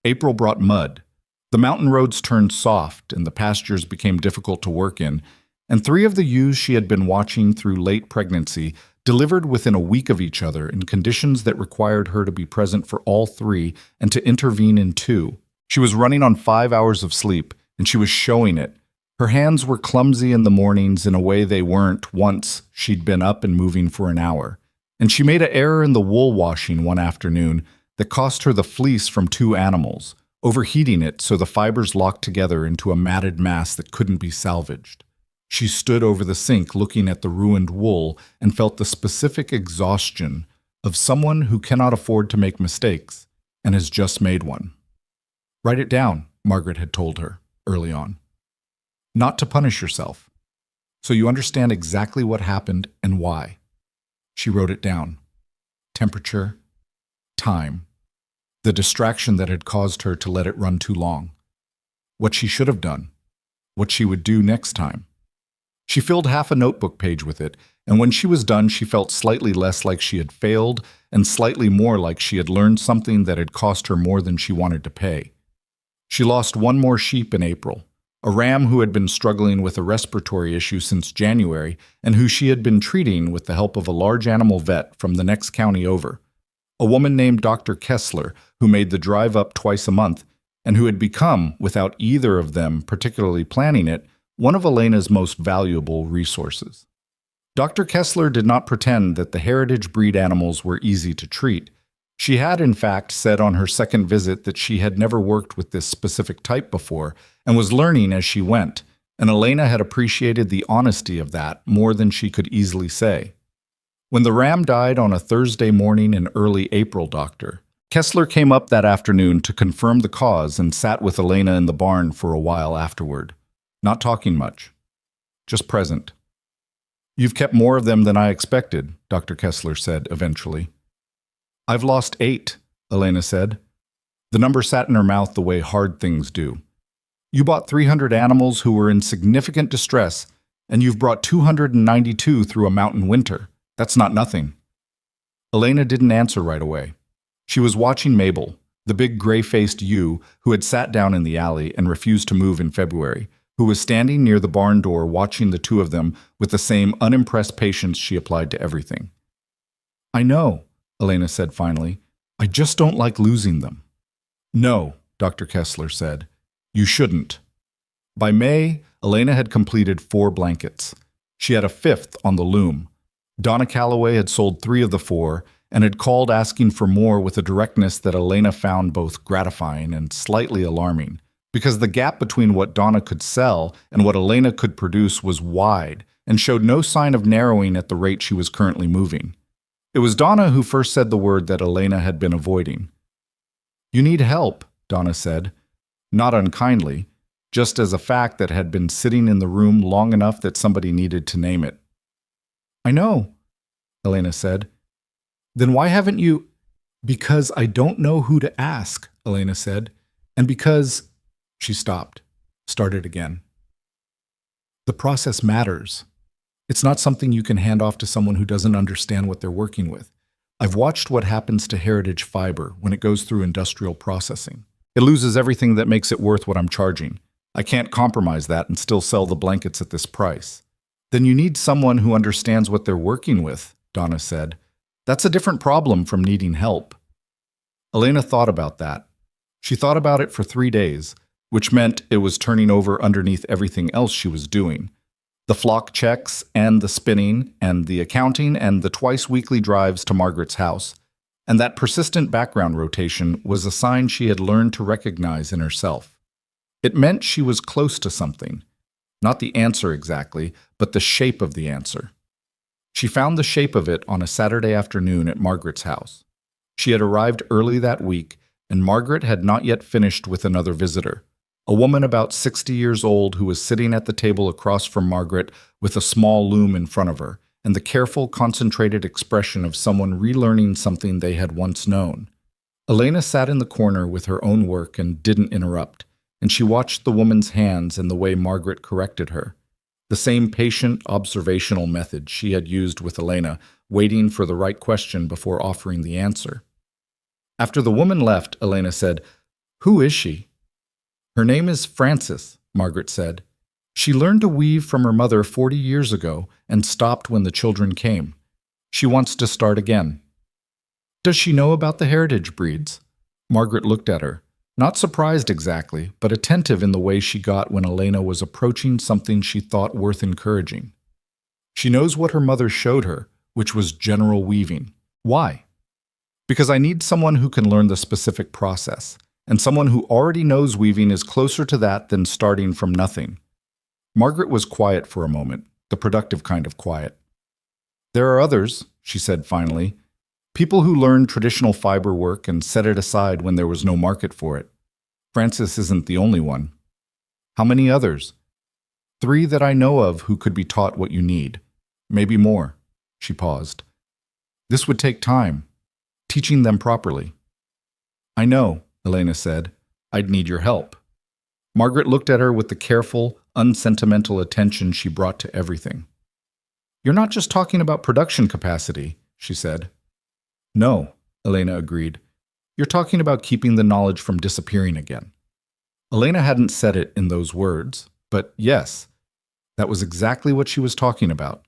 April brought mud. The mountain roads turned soft, and the pastures became difficult to work in, and 3 of the ewes she had been watching through late pregnancy delivered within a week of each other in conditions that required her to be present for all 3 and to intervene in 2. She was running on 5 hours of sleep, and she was showing it. Her hands were clumsy in the mornings in a way they weren't once she'd been up and moving for an hour. And she made an error in the wool washing one afternoon that cost her the fleece from 2 animals, overheating it so the fibers locked together into a matted mass that couldn't be salvaged. She stood over the sink looking at the ruined wool and felt the specific exhaustion of someone who cannot afford to make mistakes and has just made one. "Write it down," Margaret had told her early on. "Not to punish yourself, so you understand exactly what happened and why." She wrote it down. Temperature, time, the distraction that had caused her to let it run too long, what she should have done, what she would do next time. She filled half a notebook page with it, and when she was done, she felt slightly less like she had failed and slightly more like she had learned something that had cost her more than she wanted to pay. She lost 1 more sheep in April, a ram who had been struggling with a respiratory issue since January and who she had been treating with the help of a large animal vet from the next county over, a woman named Dr. Kessler who made the drive up twice a month and who had become, without either of them particularly planning it, one of Elena's most valuable resources. Dr. Kessler did not pretend that the heritage breed animals were easy to treat. She had, in fact, said on her second visit that she had never worked with this specific type before and was learning as she went, and Elena had appreciated the honesty of that more than she could easily say. When the ram died on a Thursday morning in early April, Dr. Kessler came up that afternoon to confirm the cause and sat with Elena in the barn for a while afterward, not talking much, just present. "You've kept more of them than I expected," Dr. Kessler said eventually. "I've lost 8, Elena said. The number sat in her mouth the way hard things do. "You bought 300 animals who were in significant distress, and you've brought 292 through a mountain winter. That's not nothing." Elena didn't answer right away. She was watching Mabel, the big gray-faced ewe who had sat down in the alley and refused to move in February, who was standing near the barn door watching the two of them with the same unimpressed patience she applied to everything. "I know," Elena said finally. "I just don't like losing them." "No," Dr. Kessler said. "You shouldn't." By May, Elena had completed 4 blankets. She had a 5th on the loom. Donna Calloway had sold 3 of the 4 and had called asking for more with a directness that Elena found both gratifying and slightly alarming, because the gap between what Donna could sell and what Elena could produce was wide and showed no sign of narrowing at the rate she was currently moving. It was Donna who first said the word that Elena had been avoiding. "You need help," Donna said, not unkindly, just as a fact that had been sitting in the room long enough that somebody needed to name it. "I know," Elena said. "Then why haven't you—" "Because I don't know who to ask," Elena said, "and because—" She stopped, started again. "The process matters. It's not something you can hand off to someone who doesn't understand what they're working with. I've watched what happens to heritage fiber when it goes through industrial processing. It loses everything that makes it worth what I'm charging. I can't compromise that and still sell the blankets at this price." "Then you need someone who understands what they're working with," Donna said. "That's a different problem from needing help." Elena thought about that. She thought about it for 3 days, which meant it was turning over underneath everything else she was doing. The flock checks and the spinning and the accounting and the twice-weekly drives to Margaret's house. And that persistent background rotation was a sign she had learned to recognize in herself. It meant she was close to something. Not the answer exactly, but the shape of the answer. She found the shape of it on a Saturday afternoon at Margaret's house. She had arrived early that week, and Margaret had not yet finished with another visitor, a woman about 60 years old who was sitting at the table across from Margaret with a small loom in front of her, and the careful, concentrated expression of someone relearning something they had once known. Elena sat in the corner with her own work and didn't interrupt, and she watched the woman's hands and the way Margaret corrected her. The same patient, observational method she had used with Elena, waiting for the right question before offering the answer. After the woman left, Elena said, "Who is she?" "Her name is Frances," Margaret said. "She learned to weave from her mother 40 years ago and stopped when the children came. She wants to start again." "Does she know about the heritage breeds?" Margaret looked at her, not surprised exactly, but attentive in the way she got when Elena was approaching something she thought worth encouraging. "She knows what her mother showed her, which was general weaving." "Why?" "Because I need someone who can learn the specific process, and someone who already knows weaving is closer to that than starting from nothing." Margaret was quiet for a moment, the productive kind of quiet. "There are others," she said finally. "People who learn traditional fiber work and set it aside when there was no market for it. Frances isn't the only one." "How many others?" "3 that I know of who could be taught what you need. Maybe more." She paused. "This would take time, teaching them properly." "I know," Elena said. "I'd need your help." Margaret looked at her with the careful, unsentimental attention she brought to everything. "You're not just talking about production capacity," she said. "No," Elena agreed. "You're talking about keeping the knowledge from disappearing again." Elena hadn't said it in those words, but yes, that was exactly what she was talking about.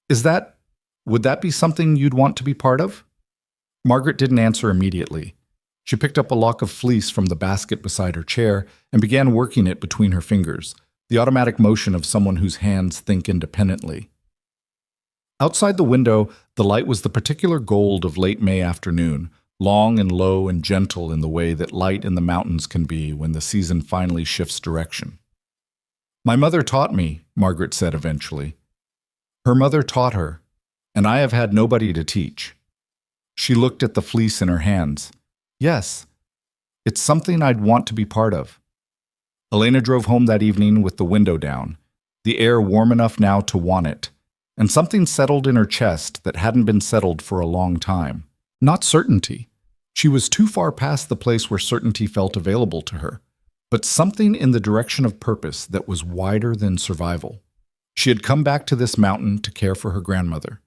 Would that be something you'd want to be part of?" Margaret didn't answer immediately. She picked up a lock of fleece from the basket beside her chair and began working it between her fingers, the automatic motion of someone whose hands think independently. Outside the window, the light was the particular gold of late May afternoon, long and low and gentle in the way that light in the mountains can be when the season finally shifts direction. "My mother taught me," Margaret said eventually. Her mother taught her, and I have had nobody to teach. She looked at the fleece in her hands. "Yes, it's something I'd want to be part of." Elena drove home that evening with the window down, the air warm enough now to want it, and something settled in her chest that hadn't been settled for a long time. Not certainty. She was too far past the place where certainty felt available to her, but something in the direction of purpose that was wider than survival. She had come back to this mountain to care for her grandmother.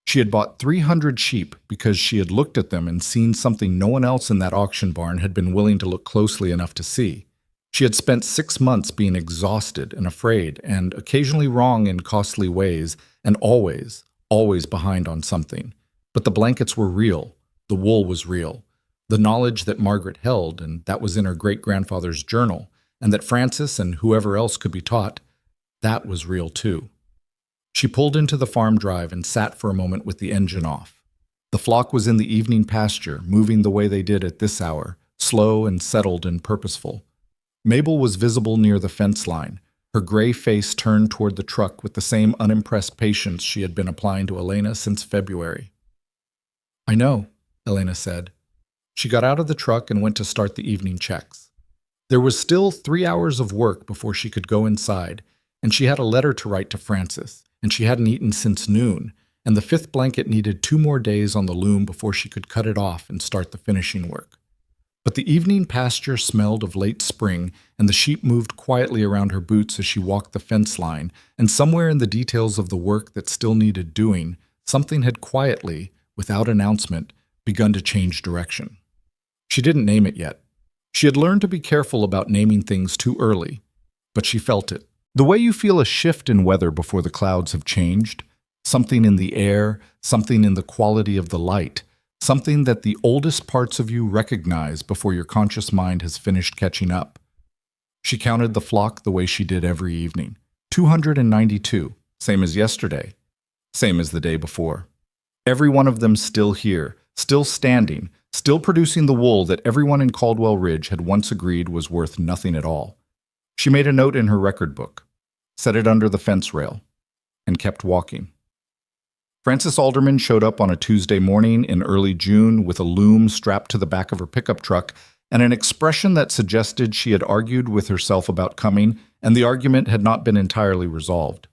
She had bought 300 sheep because she had looked at them and seen something no one else in that auction barn had been willing to look closely enough to see. She had spent 6 months being exhausted and afraid and occasionally wrong in costly ways and always behind on something. But the blankets were real. The wool was real. The knowledge that Margaret held, and that was in her great-grandfather's journal, and that Francis and whoever else could be taught, that was real too. She pulled into the farm drive and sat for a moment with the engine off. The flock was in the evening pasture, moving the way they did at this hour, slow and settled and purposeful. Mabel was visible near the fence line, her gray face turned toward the truck with the same unimpressed patience she had been applying to Elena since February. "I know," Elena said. She got out of the truck and went to start the evening checks. There was still 3 hours of work before she could go inside, and she had a letter to write to Francis, and she hadn't eaten since noon, and the 5th blanket needed 2 more days on the loom before she could cut it off and start the finishing work. But the evening pasture smelled of late spring, and the sheep moved quietly around her boots as she walked the fence line, and somewhere in the details of the work that still needed doing, something had quietly, without announcement, begun to change direction. She didn't name it yet. She had learned to be careful about naming things too early, but she felt it. The way you feel a shift in weather before the clouds have changed, something in the air, something in the quality of the light, something that the oldest parts of you recognize before your conscious mind has finished catching up. She counted the flock the way she did every evening. 292, same as yesterday, same as the day before. Every one of them still here, still standing, still producing the wool that everyone in Caldwell Ridge had once agreed was worth nothing at all. She made a note in her record book, set it under the fence rail, and kept walking. Frances Alderman showed up on a Tuesday morning in early June with a loom strapped to the back of her pickup truck and an expression that suggested she had argued with herself about coming, and the argument had not been entirely resolved.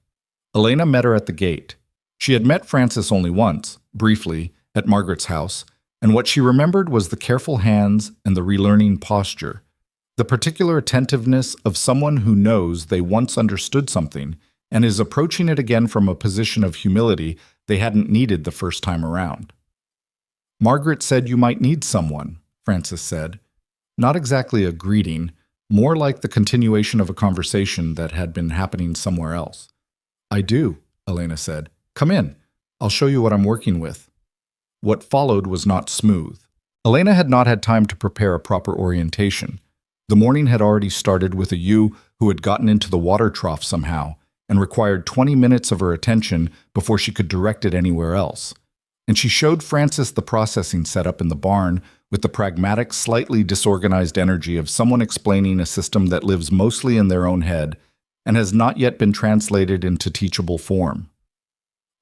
Elena met her at the gate. She had met Frances only once, briefly, at Margaret's house, and what she remembered was the careful hands and the relearning posture, the particular attentiveness of someone who knows they once understood something and is approaching it again from a position of humility they hadn't needed the first time around. "Margaret said you might need someone," Frances said. Not exactly a greeting, more like the continuation of a conversation that had been happening somewhere else. "I do," Elena said. "Come in. I'll show you what I'm working with." What followed was not smooth. Elena had not had time to prepare a proper orientation. The morning had already started with a ewe who had gotten into the water trough somehow, and required 20 minutes of her attention before she could direct it anywhere else. And she showed Frances the processing setup in the barn with the pragmatic, slightly disorganized energy of someone explaining a system that lives mostly in their own head and has not yet been translated into teachable form.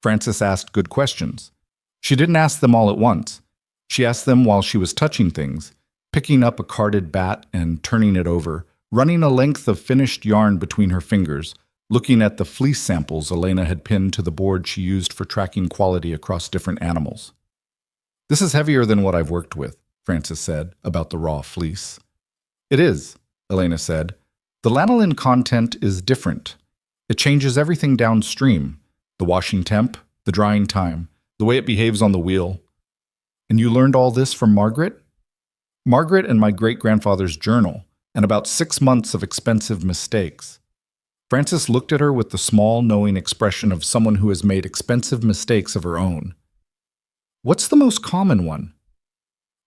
Frances asked good questions. She didn't ask them all at once. She asked them while she was touching things, picking up a carded bat and turning it over, running a length of finished yarn between her fingers, looking at the fleece samples Elena had pinned to the board she used for tracking quality across different animals. "This is heavier than what I've worked with," Frances said about the raw fleece. "It is," Elena said. "The lanolin content is different. It changes everything downstream, the washing temp, the drying time, the way it behaves on the wheel." "And you learned all this from Margaret?" "Margaret and my great-grandfather's journal, and about 6 months of expensive mistakes." Frances looked at her with the small, knowing expression of someone who has made expensive mistakes of her own. "What's the most common one?"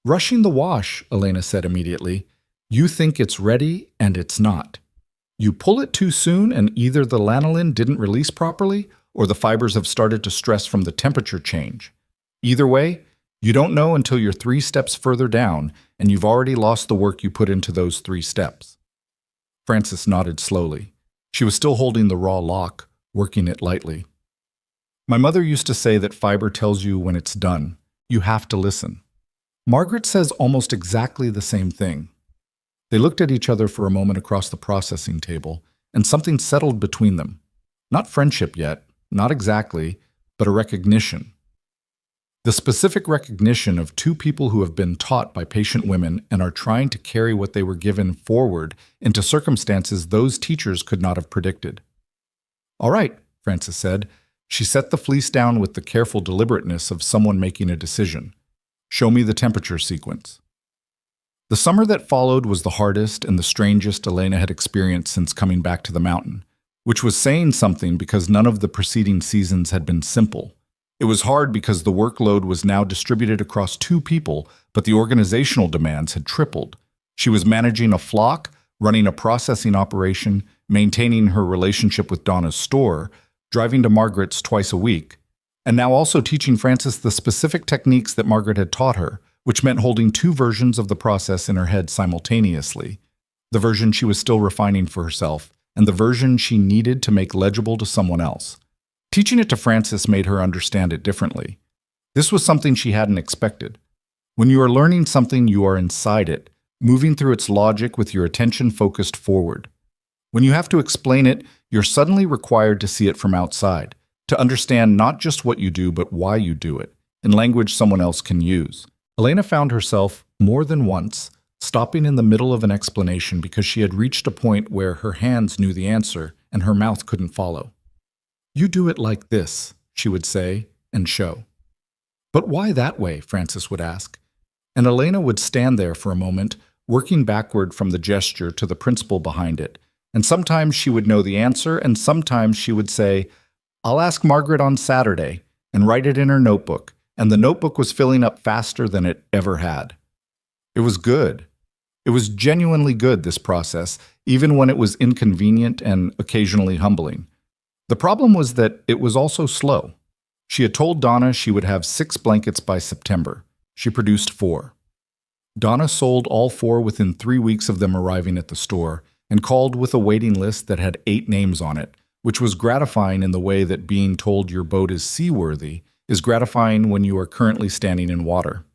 "Rushing the wash," Elena said immediately. "You think it's ready, and it's not. You pull it too soon and either the lanolin didn't release properly or the fibers have started to stress from the temperature change. Either way, you don't know until you're 3 steps further down and you've already lost the work you put into those 3 steps. Frances nodded slowly. She was still holding the raw lock, working it lightly. My mother used to say that fiber tells you when it's done. You have to listen. Margaret says almost exactly the same thing. They looked at each other for a moment across the processing table, and something settled between them. Not friendship yet, not exactly, but a recognition. The specific recognition of 2 people who have been taught by patient women and are trying to carry what they were given forward into circumstances those teachers could not have predicted. "All right," Frances said. She set the fleece down with the careful deliberateness of someone making a decision. "Show me the temperature sequence." The summer that followed was the hardest and the strangest Elena had experienced since coming back to the mountain, which was saying something because none of the preceding seasons had been simple. It was hard because the workload was now distributed across 2 people, but the organizational demands had tripled. She was managing a flock, running a processing operation, maintaining her relationship with Donna's store, driving to Margaret's twice a week, and now also teaching Frances the specific techniques that Margaret had taught her, which meant holding 2 versions of the process in her head simultaneously. The version she was still refining for herself, and the version she needed to make legible to someone else. Teaching it to Frances made her understand it differently. This was something she hadn't expected. When you are learning something, you are inside it, moving through its logic with your attention focused forward. When you have to explain it, you're suddenly required to see it from outside, to understand not just what you do, but why you do it, in language someone else can use. Elena found herself, more than once, stopping in the middle of an explanation because she had reached a point where her hands knew the answer and her mouth couldn't follow. "You do it like this," she would say, and show. "But why that way?" Frances would ask. And Elena would stand there for a moment, working backward from the gesture to the principle behind it. And sometimes she would know the answer, and sometimes she would say, "I'll ask Margaret on Saturday," and write it in her notebook. And the notebook was filling up faster than it ever had. It was good. It was genuinely good, this process, even when it was inconvenient and occasionally humbling. The problem was that it was also slow. She had told Donna she would have 6 blankets by September. She produced 4. Donna sold all 4 within 3 weeks of them arriving at the store and called with a waiting list that had 8 names on it, which was gratifying in the way that being told your boat is seaworthy is gratifying when you are currently standing in water.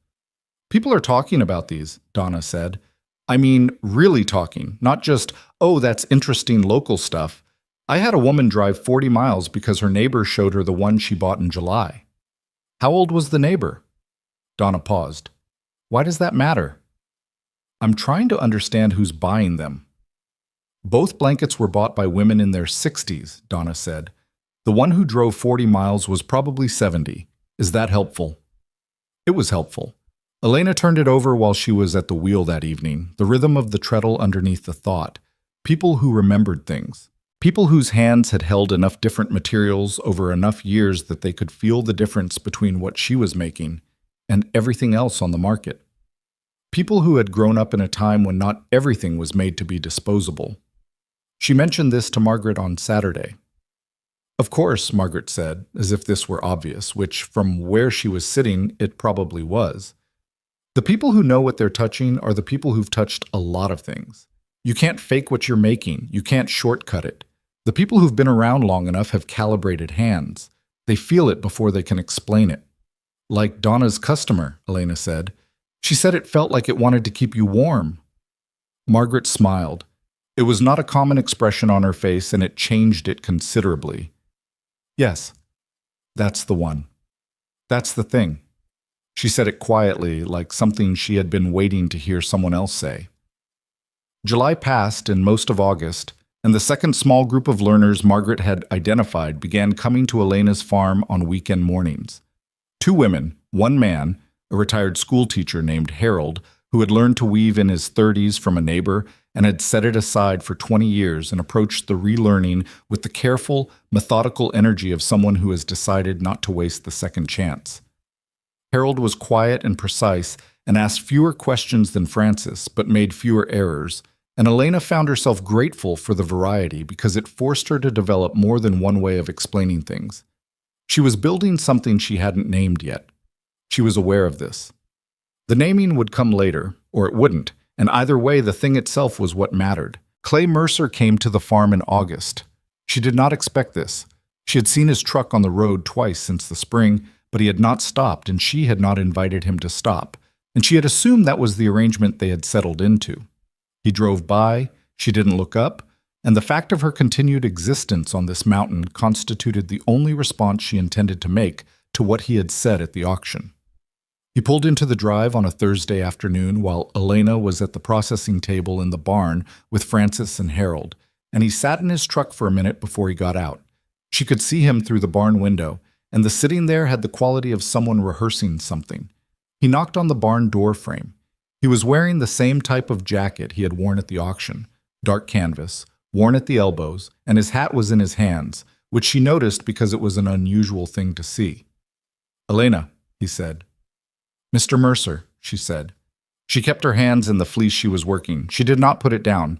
"People are talking about these," Donna said. "I mean, really talking, not just, oh, that's interesting local stuff. I had a woman drive 40 miles because her neighbor showed her the one she bought in July." "How old was the neighbor?" Donna paused. "Why does that matter?" "I'm trying to understand who's buying them." "Both blankets were bought by women in their 60s, Donna said. "The one who drove 40 miles was probably 70. Is that helpful?" It was helpful. Elena turned it over while she was at the wheel that evening, the rhythm of the treadle underneath the thought. People who remembered things. People whose hands had held enough different materials over enough years that they could feel the difference between what she was making and everything else on the market. People who had grown up in a time when not everything was made to be disposable. She mentioned this to Margaret on Saturday. "Of course," Margaret said, as if this were obvious, which, from where she was sitting, it probably was. "The people who know what they're touching are the people who've touched a lot of things. You can't fake what you're making. You can't shortcut it. The people who've been around long enough have calibrated hands. They feel it before they can explain it." "Like Donna's customer," Elena said. "She said it felt like it wanted to keep you warm." Margaret smiled. It was not a common expression on her face, and it changed it considerably. "Yes, that's the one. That's the thing." She said it quietly, like something she had been waiting to hear someone else say. July passed and most of August, and the second small group of learners Margaret had identified began coming to Elena's farm on weekend mornings. 2 women, 1 man, a retired school teacher named Harold, who had learned to weave in his 30s from a neighbor and had set it aside for 20 years and approached the relearning with the careful, methodical energy of someone who has decided not to waste the second chance. Harold was quiet and precise and asked fewer questions than Frances, but made fewer errors, And Elena found herself grateful for the variety because it forced her to develop more than one way of explaining things. She was building something she hadn't named yet. She was aware of this. The naming would come later, or it wouldn't, and either way, the thing itself was what mattered. Clay Mercer came to the farm in August. She did not expect this. She had seen his truck on the road twice since the spring, but he had not stopped, and she had not invited him to stop, and she had assumed that was the arrangement they had settled into. He drove by, she didn't look up, and the fact of her continued existence on this mountain constituted the only response she intended to make to what he had said at the auction. He pulled into the drive on a Thursday afternoon while Elena was at the processing table in the barn with Francis and Harold, and he sat in his truck for a minute before he got out. She could see him through the barn window, and the sitting there had the quality of someone rehearsing something. He knocked on the barn door frame. He was wearing the same type of jacket he had worn at the auction, dark canvas, worn at the elbows, and his hat was in his hands, which she noticed because it was an unusual thing to see. "Elena," he said. "Mr. Mercer," she said. She kept her hands in the fleece she was working. She did not put it down.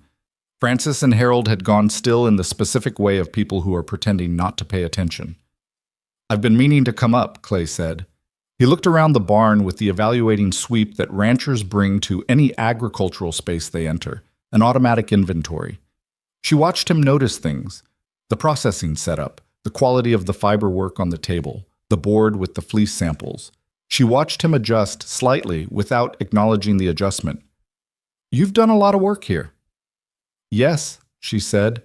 Francis and Harold had gone still in the specific way of people who are pretending not to pay attention. "I've been meaning to come up," Clay said. He looked around the barn with the evaluating sweep that ranchers bring to any agricultural space they enter, an automatic inventory. She watched him notice things: the processing setup, the quality of the fiber work on the table, the board with the fleece samples. She watched him adjust slightly without acknowledging the adjustment. "You've done a lot of work here." "Yes," she said.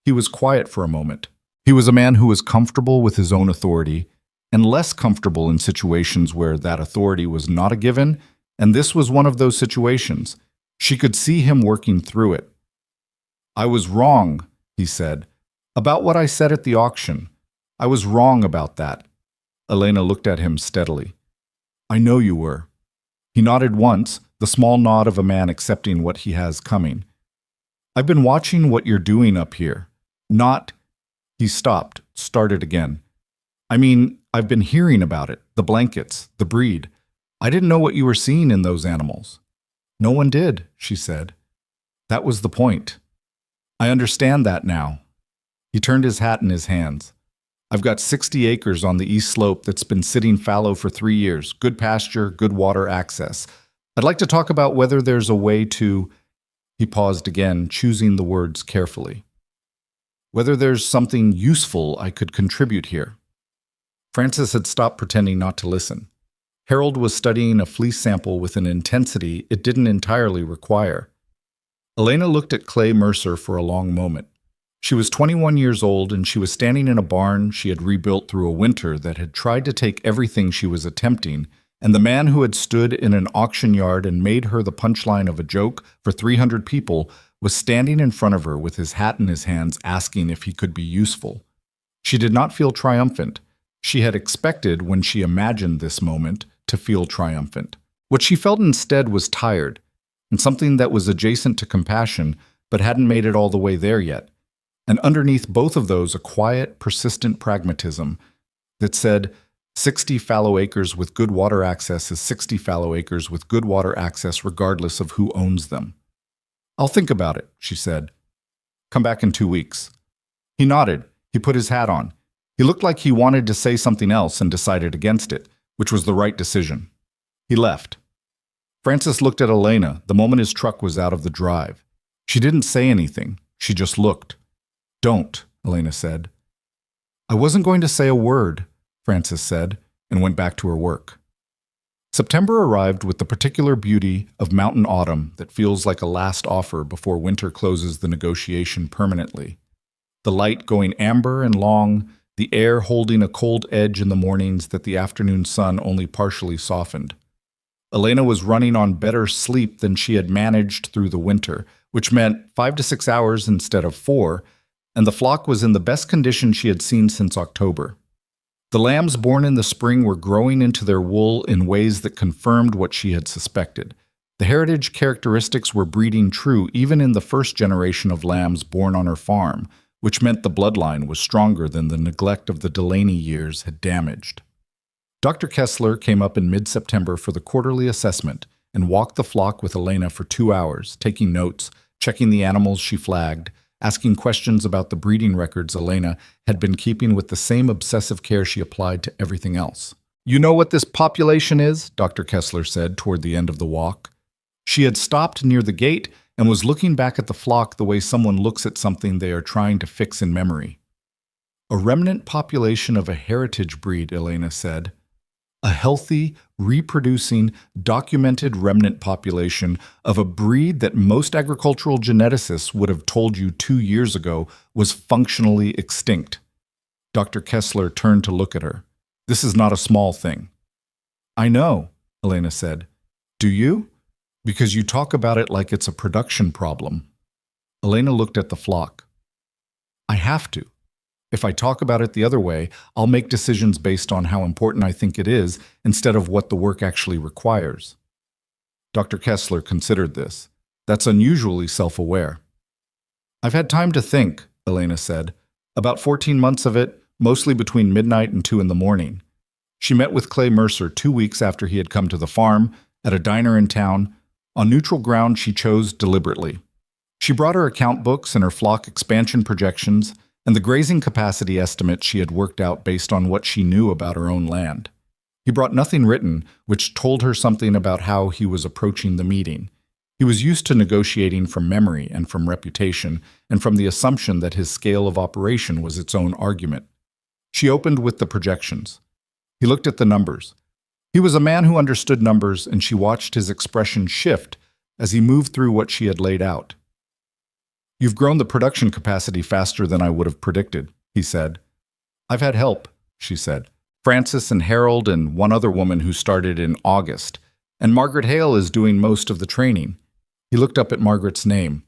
He was quiet for a moment. He was a man who was comfortable with his own authority and less comfortable in situations where that authority was not a given, and this was one of those situations. She could see him working through it. "I was wrong," he said, "about what I said at the auction. I was wrong about that." Elena looked at him steadily. "I know you were." He nodded once, the small nod of a man accepting what he has coming. "I've been watching what you're doing up here. Not—" He stopped, started again. "I mean, I've been hearing about it, the blankets, the breed. I didn't know what you were seeing in those animals." "No one did," she said. "That was the point. I understand that now." He turned his hat in his hands. "I've got 60 acres on the east slope that's been sitting fallow for 3 years, good pasture, good water access. I'd like to talk about whether there's a way to—" He paused again, choosing the words carefully. "Whether there's something useful I could contribute here." Francis had stopped pretending not to listen. Harold was studying a fleece sample with an intensity it didn't entirely require. Elena looked at Clay Mercer for a long moment. She was 21 years old, and she was standing in a barn she had rebuilt through a winter that had tried to take everything she was attempting, and the man who had stood in an auction yard and made her the punchline of a joke for 300 people was standing in front of her with his hat in his hands asking if he could be useful. She did not feel triumphant. She had expected, when she imagined this moment, to feel triumphant. What she felt instead was tired, and something that was adjacent to compassion but hadn't made it all the way there yet. And underneath both of those, a quiet, persistent pragmatism that said, 60 fallow acres with good water access is 60 fallow acres with good water access regardless of who owns them. "I'll think about it," she said. "Come back in 2 weeks." He nodded. He put his hat on. He looked like he wanted to say something else and decided against it, which was the right decision. He left. Francis looked at Elena the moment his truck was out of the drive. She didn't say anything. She just looked. "Don't," Elena said. "I wasn't going to say a word," Francis said, and went back to her work. September arrived with the particular beauty of mountain autumn that feels like a last offer before winter closes the negotiation permanently. The light going amber and long, the air holding a cold edge in the mornings that the afternoon sun only partially softened. Elena was running on better sleep than she had managed through the winter, which meant 5 to 6 hours instead of 4, and the flock was in the best condition she had seen since October. The lambs born in the spring were growing into their wool in ways that confirmed what she had suspected. The heritage characteristics were breeding true even in the first generation of lambs born on her farm, which meant the bloodline was stronger than the neglect of the Delaney years had damaged. Dr. Kessler came up in mid-September for the quarterly assessment and walked the flock with Elena for 2 hours, taking notes, checking the animals she flagged, asking questions about the breeding records Elena had been keeping with the same obsessive care she applied to everything else. "You know what this population is?" Dr. Kessler said toward the end of the walk. She had stopped near the gate and was looking back at the flock the way someone looks at something they are trying to fix in memory. "A remnant population of a heritage breed," Elena said. "A healthy, reproducing, documented remnant population of a breed that most agricultural geneticists would have told you 2 years ago was functionally extinct." Dr. Kessler turned to look at her. "This is not a small thing." "I know," Elena said. "Do you? Because you talk about it like it's a production problem." Elena looked at the flock. "I have to. If I talk about it the other way, I'll make decisions based on how important I think it is instead of what the work actually requires." Dr. Kessler considered this. "That's unusually self-aware." "I've had time to think," Elena said. "About 14 months of it, mostly between midnight and 2 in the morning." She met with Clay Mercer 2 weeks after he had come to the farm, at a diner in town, on neutral ground she chose deliberately. She brought her account books and her flock expansion projections, and the grazing capacity estimate she had worked out based on what she knew about her own land. He brought nothing written, which told her something about how he was approaching the meeting. He was used to negotiating from memory and from reputation, and from the assumption that his scale of operation was its own argument. She opened with the projections. He looked at the numbers. He was a man who understood numbers, and she watched his expression shift as he moved through what she had laid out. "You've grown the production capacity faster than I would have predicted," he said. "I've had help," she said. "Frances and Harold and one other woman who started in August. And Margaret Hale is doing most of the training." He looked up at Margaret's name.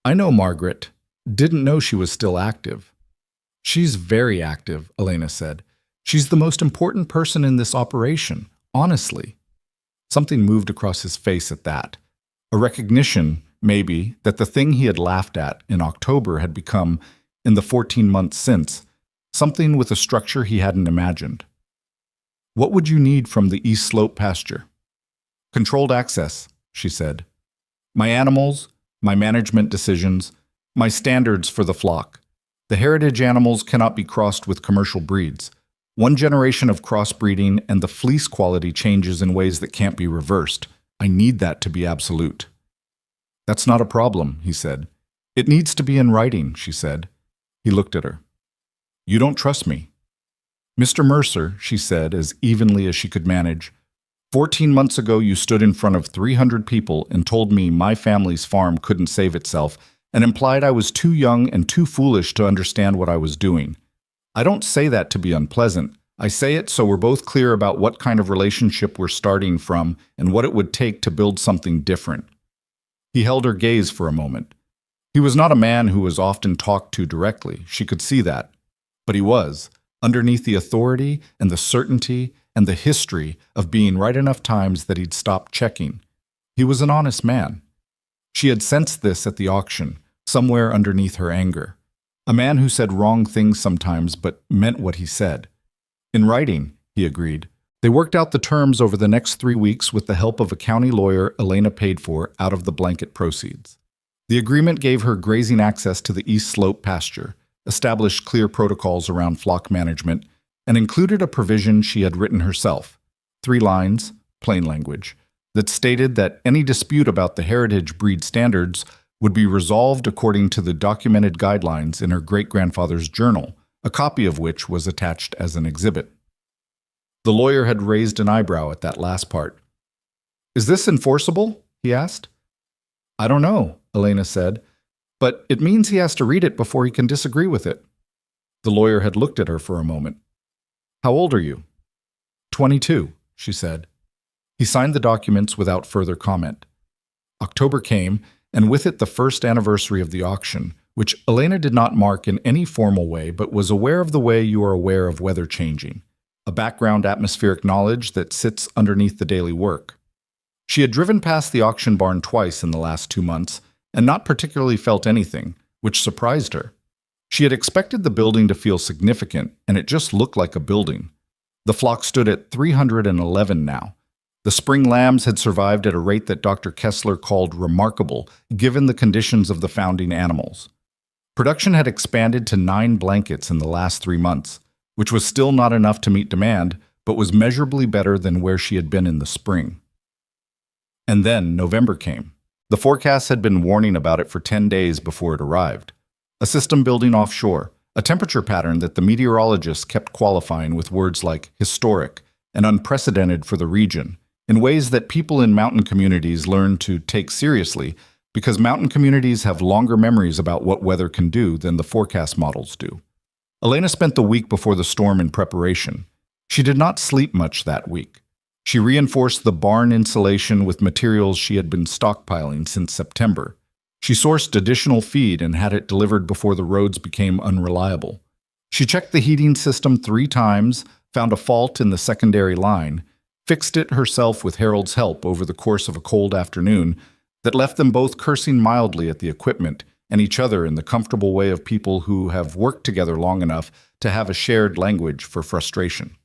"I know Margaret. Didn't know she was still active." "She's very active," Elena said. "She's the most important person in this operation, honestly." Something moved across his face at that. A recognition, maybe, that the thing he had laughed at in October had become, in the 14 months since, something with a structure he hadn't imagined. "What would you need from the East Slope pasture?" "Controlled access," she said. "My animals, my management decisions, my standards for the flock. The heritage animals cannot be crossed with commercial breeds. 1 generation of crossbreeding and the fleece quality changes in ways that can't be reversed. I need that to be absolute." "That's not a problem," he said. "It needs to be in writing," she said. He looked at her. "You don't trust me." "Mr. Mercer," she said as evenly as she could manage, 14 months ago you stood in front of 300 people and told me my family's farm couldn't save itself and implied I was too young and too foolish to understand what I was doing. I don't say that to be unpleasant. I say it so we're both clear about what kind of relationship we're starting from and what it would take to build something different." He held her gaze for a moment. He was not a man who was often talked to directly, she could see that. But he was, underneath the authority and the certainty and the history of being right enough times that he'd stopped checking. He was an honest man. She had sensed this at the auction, somewhere underneath her anger. A man who said wrong things sometimes but meant what he said. "In writing," he agreed. They worked out the terms over the next 3 weeks with the help of a county lawyer Elena paid for out of the blanket proceeds. The agreement gave her grazing access to the East Slope pasture, established clear protocols around flock management, and included a provision she had written herself, 3 lines, plain language, that stated that any dispute about the heritage breed standards would be resolved according to the documented guidelines in her great-grandfather's journal, a copy of which was attached as an exhibit. The lawyer had raised an eyebrow at that last part. "Is this enforceable?" he asked. "I don't know," Elena said, "but it means he has to read it before he can disagree with it." The lawyer had looked at her for a moment. "How old are you?" 22, she said. He signed the documents without further comment. October came, and with it the first anniversary of the auction, which Elena did not mark in any formal way but was aware of the way you are aware of weather changing, a background atmospheric knowledge that sits underneath the daily work. She had driven past the auction barn twice in the last 2 months and not particularly felt anything, which surprised her. She had expected the building to feel significant, and it just looked like a building. The flock stood at 311 now. The spring lambs had survived at a rate that Dr. Kessler called remarkable, given the conditions of the founding animals. Production had expanded to 9 blankets in the last 3 months, which was still not enough to meet demand, but was measurably better than where she had been in the spring. And then November came. The forecasts had been warning about it for 10 days before it arrived. A system building offshore, a temperature pattern that the meteorologists kept qualifying with words like historic and unprecedented for the region, in ways that people in mountain communities learn to take seriously because mountain communities have longer memories about what weather can do than the forecast models do. Elena spent the week before the storm in preparation. She did not sleep much that week. She reinforced the barn insulation with materials she had been stockpiling since September. She sourced additional feed and had it delivered before the roads became unreliable. She checked the heating system 3 times, found a fault in the secondary line, fixed it herself with Harold's help over the course of a cold afternoon that left them both cursing mildly at the equipment and each other in the comfortable way of people who have worked together long enough to have a shared language for frustration.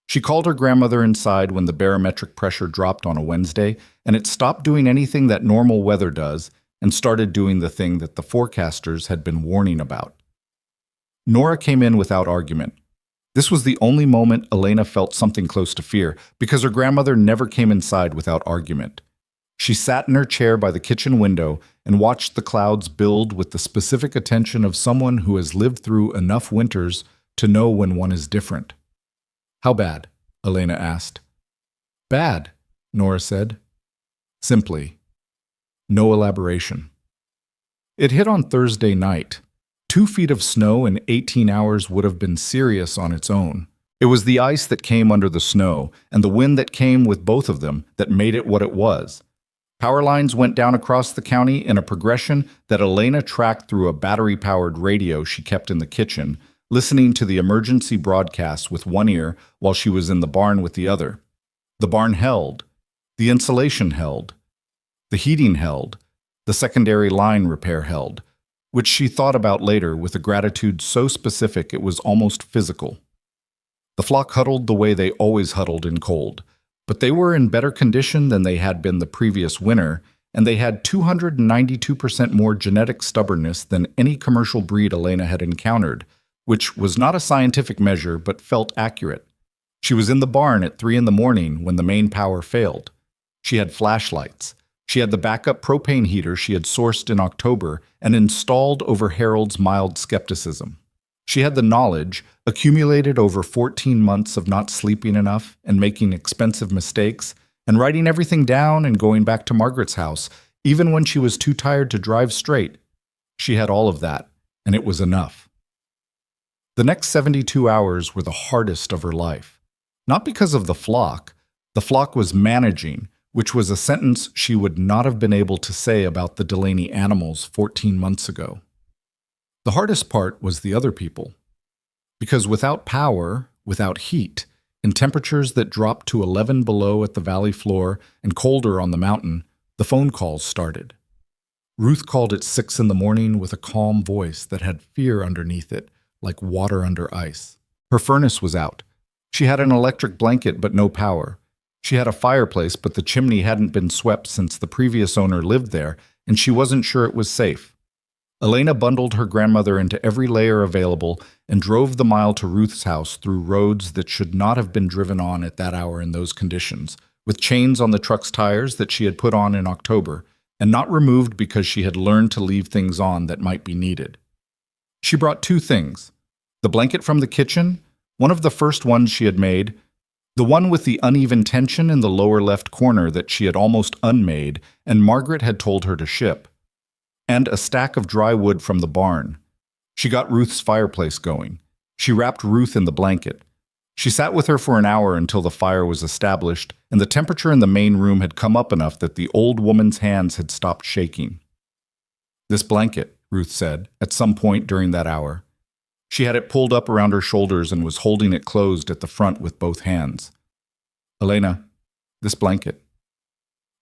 She called her grandmother inside when the barometric pressure dropped on a Wednesday, and it stopped doing anything that normal weather does and started doing the thing that the forecasters had been warning about. Nora came in without argument. This was the only moment Elena felt something close to fear, because her grandmother never came inside without argument. She sat in her chair by the kitchen window and watched the clouds build with the specific attention of someone who has lived through enough winters to know when one is different. "How bad?" Elena asked. "Bad," Nora said. Simply. No elaboration. It hit on Thursday night. 2 feet of snow in 18 hours would have been serious on its own. It was the ice that came under the snow and the wind that came with both of them that made it what it was. Power lines went down across the county in a progression that Elena tracked through a battery-powered radio she kept in the kitchen, listening to the emergency broadcasts with one ear while she was in the barn with the other. The barn held. The insulation held. The heating held. The secondary line repair held, which she thought about later with a gratitude so specific it was almost physical. The flock huddled the way they always huddled in cold, but they were in better condition than they had been the previous winter, and they had 292% more genetic stubbornness than any commercial breed Elena had encountered, which was not a scientific measure but felt accurate. She was in the barn at 3 a.m. when the main power failed. She had flashlights. She had the backup propane heater she had sourced in October and installed over Harold's mild skepticism. She had the knowledge, accumulated over 14 months of not sleeping enough and making expensive mistakes, and writing everything down and going back to Margaret's house, even when she was too tired to drive straight. She had all of that, and it was enough. The next 72 hours were the hardest of her life. Not because of the flock was managing, which was a sentence she would not have been able to say about the Delaney animals 14 months ago. The hardest part was the other people. Because without power, without heat, in temperatures that dropped to 11 below at the valley floor and colder on the mountain, the phone calls started. Ruth called at 6 a.m. with a calm voice that had fear underneath it, like water under ice. Her furnace was out. She had an electric blanket but no power. She had a fireplace, but the chimney hadn't been swept since the previous owner lived there, and she wasn't sure it was safe. Elena bundled her grandmother into every layer available and drove the mile to Ruth's house through roads that should not have been driven on at that hour in those conditions, with chains on the truck's tires that she had put on in October, and not removed because she had learned to leave things on that might be needed. She brought 2 things: the blanket from the kitchen, one of the first ones she had made, the one with the uneven tension in the lower left corner that she had almost unmade and Margaret had told her to ship, and a stack of dry wood from the barn. She got Ruth's fireplace going. She wrapped Ruth in the blanket. She sat with her for an hour until the fire was established and the temperature in the main room had come up enough that the old woman's hands had stopped shaking. "This blanket," Ruth said, at some point during that hour. She had it pulled up around her shoulders and was holding it closed at the front with both hands. "Elena, this blanket."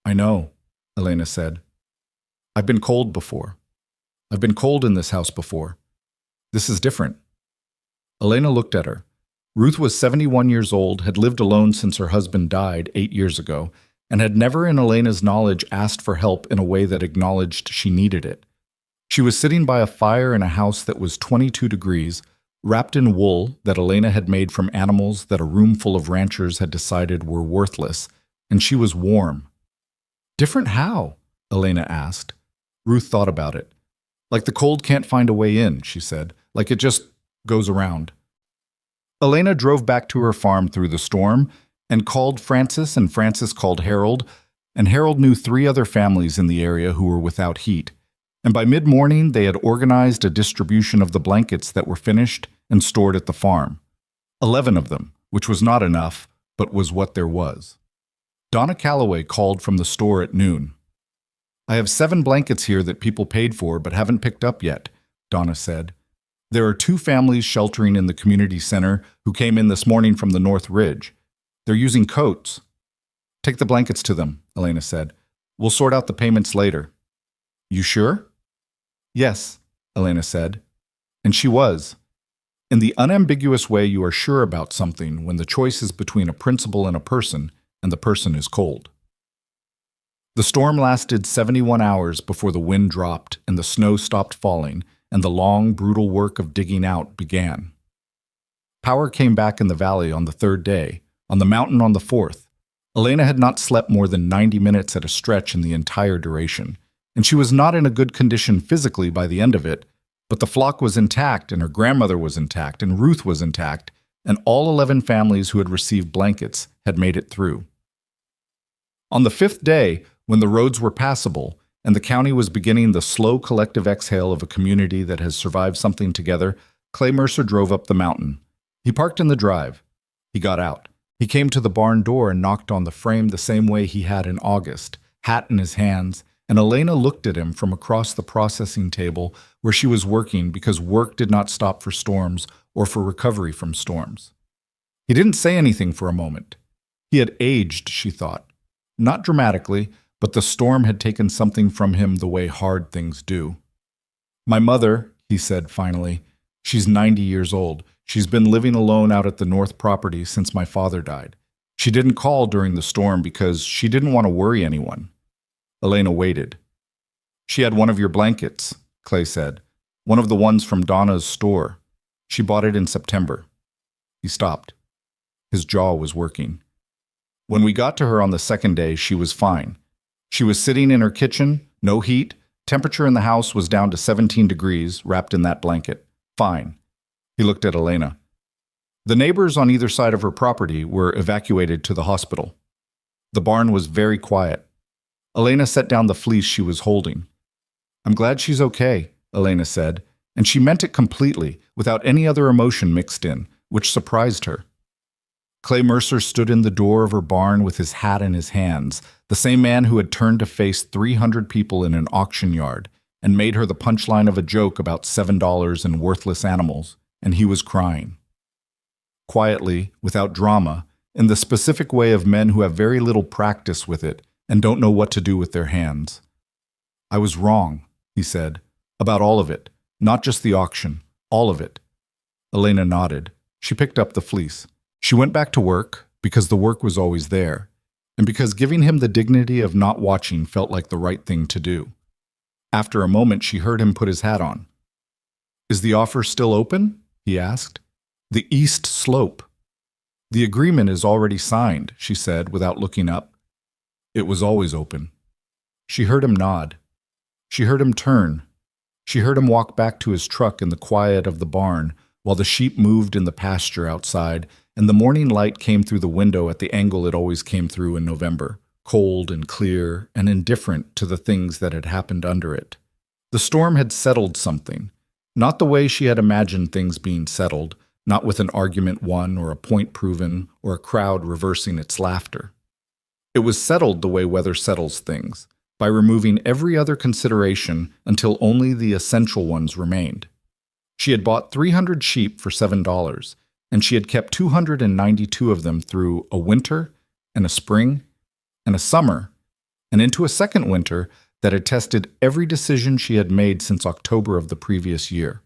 "I know," Elena said. "I've been cold before. I've been cold in this house before. This is different." Elena looked at her. Ruth was 71 years old, had lived alone since her husband died 8 years ago, and had never in Elena's knowledge asked for help in a way that acknowledged she needed it. She was sitting by a fire in a house that was 22 degrees, wrapped in wool that Elena had made from animals that a room full of ranchers had decided were worthless, and she was warm. "Different how?" Elena asked. Ruth thought about it. "Like the cold can't find a way in," she said. "Like it just goes around." Elena drove back to her farm through the storm and called Francis, and Francis called Harold, and Harold knew 3 other families in the area who were without heat. And by mid-morning, they had organized a distribution of the blankets that were finished and stored at the farm. 11 of them, which was not enough, but was what there was. Donna Calloway called from the store at noon. "I have 7 blankets here that people paid for but haven't picked up yet," Donna said. "There are 2 families sheltering in the community center who came in this morning from the North Ridge. They're using coats." "Take the blankets to them," Elena said. "We'll sort out the payments later." "You sure?" "Yes," Elena said. And she was. In the unambiguous way you are sure about something when the choice is between a principle and the person is cold. The storm lasted 71 hours before the wind dropped and the snow stopped falling, and the long, brutal work of digging out began. Power came back in the valley on the 3rd day, on the mountain on the 4th. Elena had not slept more than 90 minutes at a stretch in the entire duration, and she was not in a good condition physically by the end of it, but the flock was intact, and her grandmother was intact, and Ruth was intact, and all 11 families who had received blankets had made it through. On the 5th day, when the roads were passable, and the county was beginning the slow collective exhale of a community that has survived something together, Clay Mercer drove up the mountain. He parked in the drive. He got out. He came to the barn door and knocked on the frame the same way he had in August, hat in his hands, and Elena looked at him from across the processing table where she was working because work did not stop for storms or for recovery from storms. He didn't say anything for a moment. He had aged, she thought. Not dramatically, but the storm had taken something from him the way hard things do. "My mother," he said finally, "she's 90 years old. She's been living alone out at the north property since my father died. She didn't call during the storm because she didn't want to worry anyone." Elena waited. "She had one of your blankets," Clay said. "One of the ones from Donna's store. She bought it in September." He stopped. His jaw was working. "When we got to her on the 2nd day, she was fine. She was sitting in her kitchen, no heat, temperature in the house was down to 17 degrees, wrapped in that blanket. Fine." He looked at Elena. The neighbors on either side of her property were evacuated to the hospital. The barn was very quiet. Elena set down the fleece she was holding. "I'm glad she's okay," Elena said, and she meant it completely, without any other emotion mixed in, which surprised her. Clay Mercer stood in the door of her barn with his hat in his hands, the same man who had turned to face 300 people in an auction yard and made her the punchline of a joke about $7 and worthless animals, and he was crying. Quietly, without drama, in the specific way of men who have very little practice with it and don't know what to do with their hands. "I was wrong," he said, "about all of it, not just the auction, all of it." Elena nodded. She picked up the fleece. She went back to work, because the work was always there, and because giving him the dignity of not watching felt like the right thing to do. After a moment, she heard him put his hat on. "Is the offer still open?" he asked. "The east slope." "The agreement is already signed," she said without looking up. "It was always open." She heard him nod. She heard him turn. She heard him walk back to his truck in the quiet of the barn while the sheep moved in the pasture outside and the morning light came through the window at the angle it always came through in November, cold and clear and indifferent to the things that had happened under it. The storm had settled something, not the way she had imagined things being settled, not with an argument won or a point proven or a crowd reversing its laughter. It was settled the way weather settles things, by removing every other consideration until only the essential ones remained. She had bought 300 sheep for $7, and she had kept 292 of them through a winter and a spring and a summer, and into a second winter that had tested every decision she had made since October of the previous year.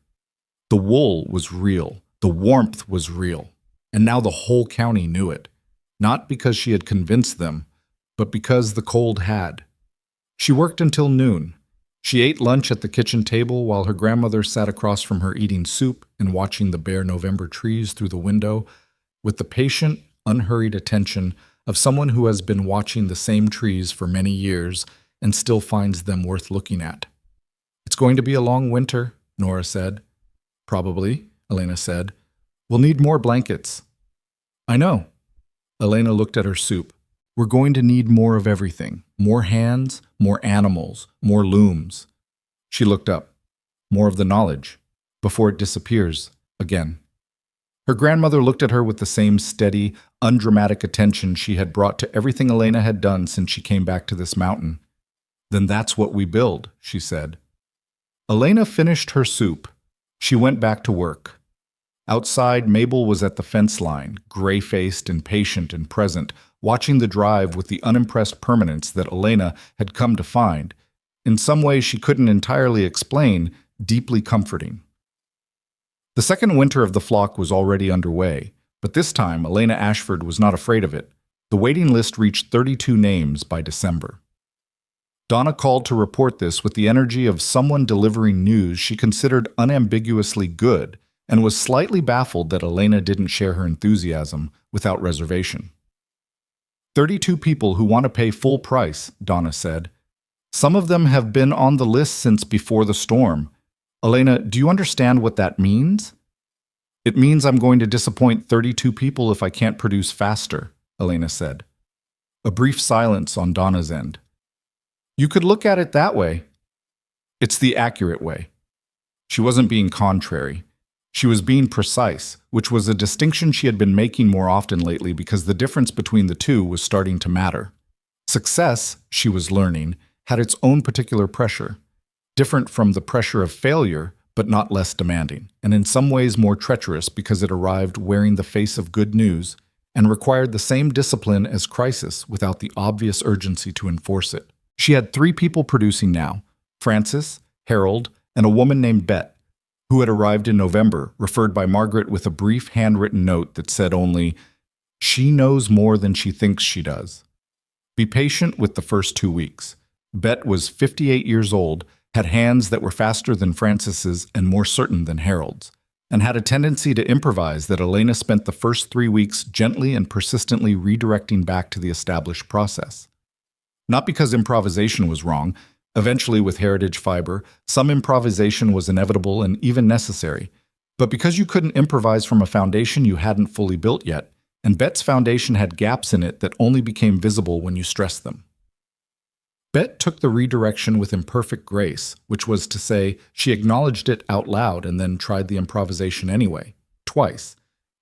The wool was real. The warmth was real. and now the whole county knew it, not because she had convinced them, but because the cold had. She worked until noon. She ate lunch at the kitchen table while her grandmother sat across from her eating soup and watching the bare November trees through the window with the patient, unhurried attention of someone who has been watching the same trees for many years and still finds them worth looking at. "It's going to be a long winter," Nora said. "Probably," Elena said. "We'll need more blankets." "I know." Elena looked at her soup. "We're going to need more of everything. More hands, more animals, more looms." She looked up. "More of the knowledge, before it disappears again." Her grandmother looked at her with the same steady, undramatic attention she had brought to everything Elena had done since she came back to this mountain. "Then that's what we build," she said. Elena finished her soup. She went back to work. Outside, Mabel was at the fence line, gray-faced and patient and present, watching the drive with the unimpressed permanence that Elena had come to find, in some way she couldn't entirely explain, deeply comforting. The second winter of the flock was already underway, but this time Elena Ashford was not afraid of it. The waiting list reached 32 names by December. Donna called to report this with the energy of someone delivering news she considered unambiguously good, and was slightly baffled that Elena didn't share her enthusiasm without reservation. 32 people who want to pay full price, Donna said. Some of them have been on the list since before the storm. Elena, do you understand what that means? It means I'm going to disappoint 32 people if I can't produce faster, Elena said. A brief silence on Donna's end. You could look at it that way. It's the accurate way. She wasn't being contrary. She was being precise, which was a distinction she had been making more often lately because the difference between the two was starting to matter. Success, she was learning, had its own particular pressure, different from the pressure of failure, but not less demanding, and in some ways more treacherous because it arrived wearing the face of good news and required the same discipline as crisis without the obvious urgency to enforce it. She had 3 people producing now, Francis, Harold, and a woman named Bet, who had arrived in November, referred by Margaret with a brief handwritten note that said only, "She knows more than she thinks she does. Be patient with the first 2 weeks." Bet was 58 years old, had hands that were faster than Francis's and more certain than Harold's, and had a tendency to improvise that Elena spent the first 3 weeks gently and persistently redirecting back to the established process. Not because improvisation was wrong. Eventually, with heritage fiber, some improvisation was inevitable and even necessary, but because you couldn't improvise from a foundation you hadn't fully built yet, and Bet's foundation had gaps in it that only became visible when you stressed them. Bet took the redirection with imperfect grace, which was to say, she acknowledged it out loud and then tried the improvisation anyway, twice,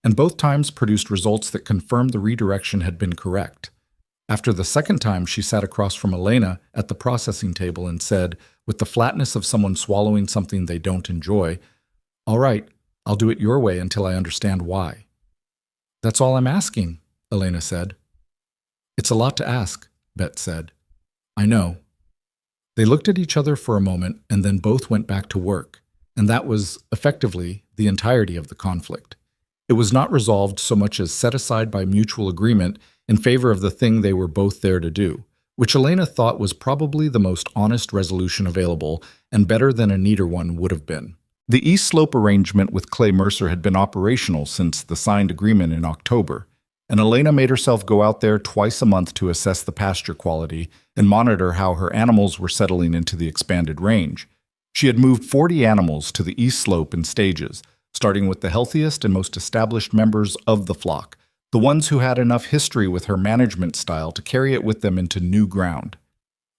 and both times produced results that confirmed the redirection had been correct. After the second time, she sat across from Elena at the processing table and said, with the flatness of someone swallowing something they don't enjoy, "All right, I'll do it your way until I understand why." "That's all I'm asking," Elena said. "It's a lot to ask," Bet said. "I know." They looked at each other for a moment and then both went back to work, and that was, effectively, the entirety of the conflict. It was not resolved so much as set aside by mutual agreement in favor of the thing they were both there to do, which Elena thought was probably the most honest resolution available and better than a neater one would have been. The East Slope arrangement with Clay Mercer had been operational since the signed agreement in October, and Elena made herself go out there twice a month to assess the pasture quality and monitor how her animals were settling into the expanded range. She had moved 40 animals to the East Slope in stages, starting with the healthiest and most established members of the flock, the ones who had enough history with her management style to carry it with them into new ground.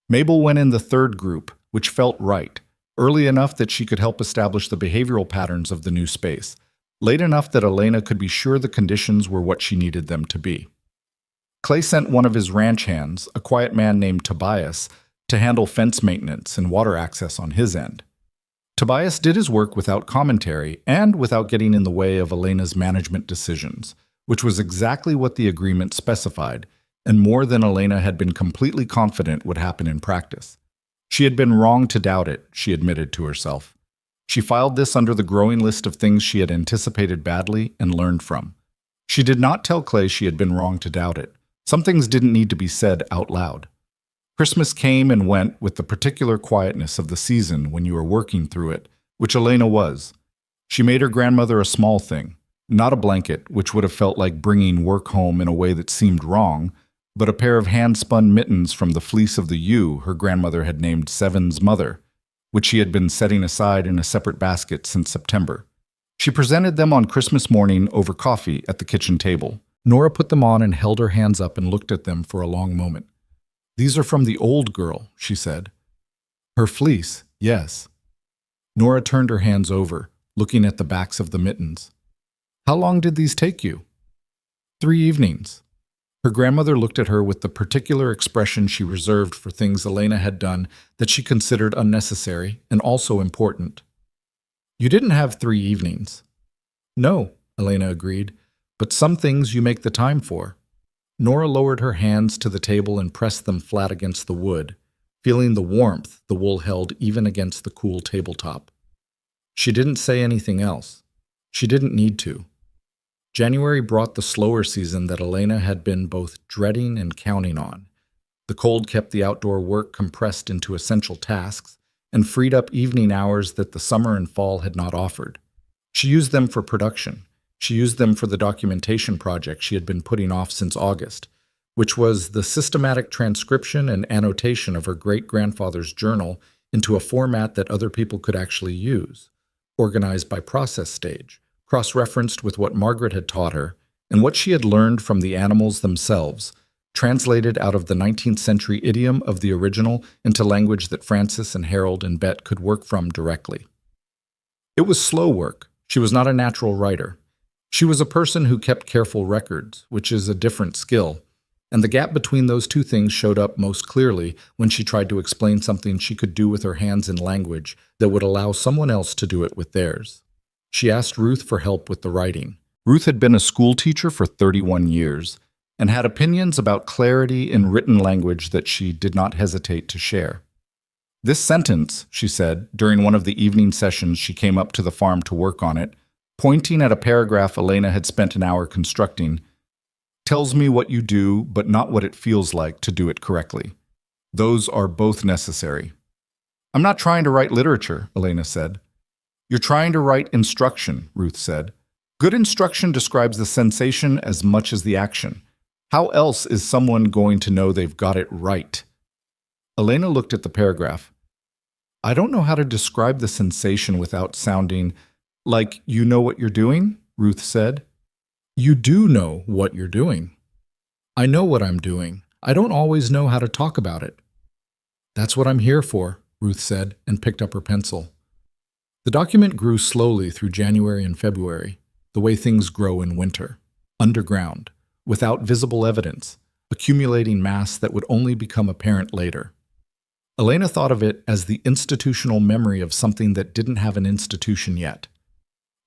Mabel went in the third group, which felt right, early enough that she could help establish the behavioral patterns of the new space, late enough that Elena could be sure the conditions were what she needed them to be. Clay sent one of his ranch hands, a quiet man named Tobias, to handle fence maintenance and water access on his end. Tobias did his work without commentary and without getting in the way of Elena's management decisions, which was exactly what the agreement specified, and more than Elena had been completely confident would happen in practice. She had been wrong to doubt it, she admitted to herself. She filed this under the growing list of things she had anticipated badly and learned from. She did not tell Clay she had been wrong to doubt it. Some things didn't need to be said out loud. Christmas came and went with the particular quietness of the season when you were working through it, which Elena was. She made her grandmother a small thing, not a blanket, which would have felt like bringing work home in a way that seemed wrong, but a pair of hand-spun mittens from the fleece of the ewe her grandmother had named Seven's mother, which she had been setting aside in a separate basket since September. She presented them on Christmas morning over coffee at the kitchen table. Nora put them on and held her hands up and looked at them for a long moment. "These are from the old girl," she said. "Her fleece, yes." Nora turned her hands over, looking at the backs of the mittens. "How long did these take you?" "3 evenings." Her grandmother looked at her with the particular expression she reserved for things Elena had done that she considered unnecessary and also important. "You didn't have 3 evenings." "No," Elena agreed, "but some things you make the time for." Nora lowered her hands to the table and pressed them flat against the wood, feeling the warmth the wool held even against the cool tabletop. She didn't say anything else. She didn't need to. January brought the slower season that Elena had been both dreading and counting on. The cold kept the outdoor work compressed into essential tasks and freed up evening hours that the summer and fall had not offered. She used them for production. She used them for the documentation project she had been putting off since August, which was the systematic transcription and annotation of her great-grandfather's journal into a format that other people could actually use, organized by process stage, cross-referenced with what Margaret had taught her and what she had learned from the animals themselves, translated out of the 19th century idiom of the original into language that Francis and Harold and Bet could work from directly. It was slow work. She was not a natural writer. She was a person who kept careful records, which is a different skill, and the gap between those two things showed up most clearly when she tried to explain something she could do with her hands in language that would allow someone else to do it with theirs. She asked Ruth for help with the writing. Ruth had been a school teacher for 31 years and had opinions about clarity in written language that she did not hesitate to share. "This sentence," she said, during one of the evening sessions she came up to the farm to work on it, pointing at a paragraph Elena had spent an hour constructing, "tells me what you do, but not what it feels like to do it correctly. Those are both necessary." "I'm not trying to write literature," Elena said. "You're trying to write instruction," Ruth said. "Good instruction describes the sensation as much as the action. How else is someone going to know they've got it right?" Elena looked at the paragraph. "I don't know how to describe the sensation without sounding like you know what you're doing," Ruth said. "You do know what you're doing." "I know what I'm doing. I don't always know how to talk about it." "That's what I'm here for," Ruth said, and picked up her pencil. The document grew slowly through January and February, the way things grow in winter, underground, without visible evidence, accumulating mass that would only become apparent later. Elena thought of it as the institutional memory of something that didn't have an institution yet.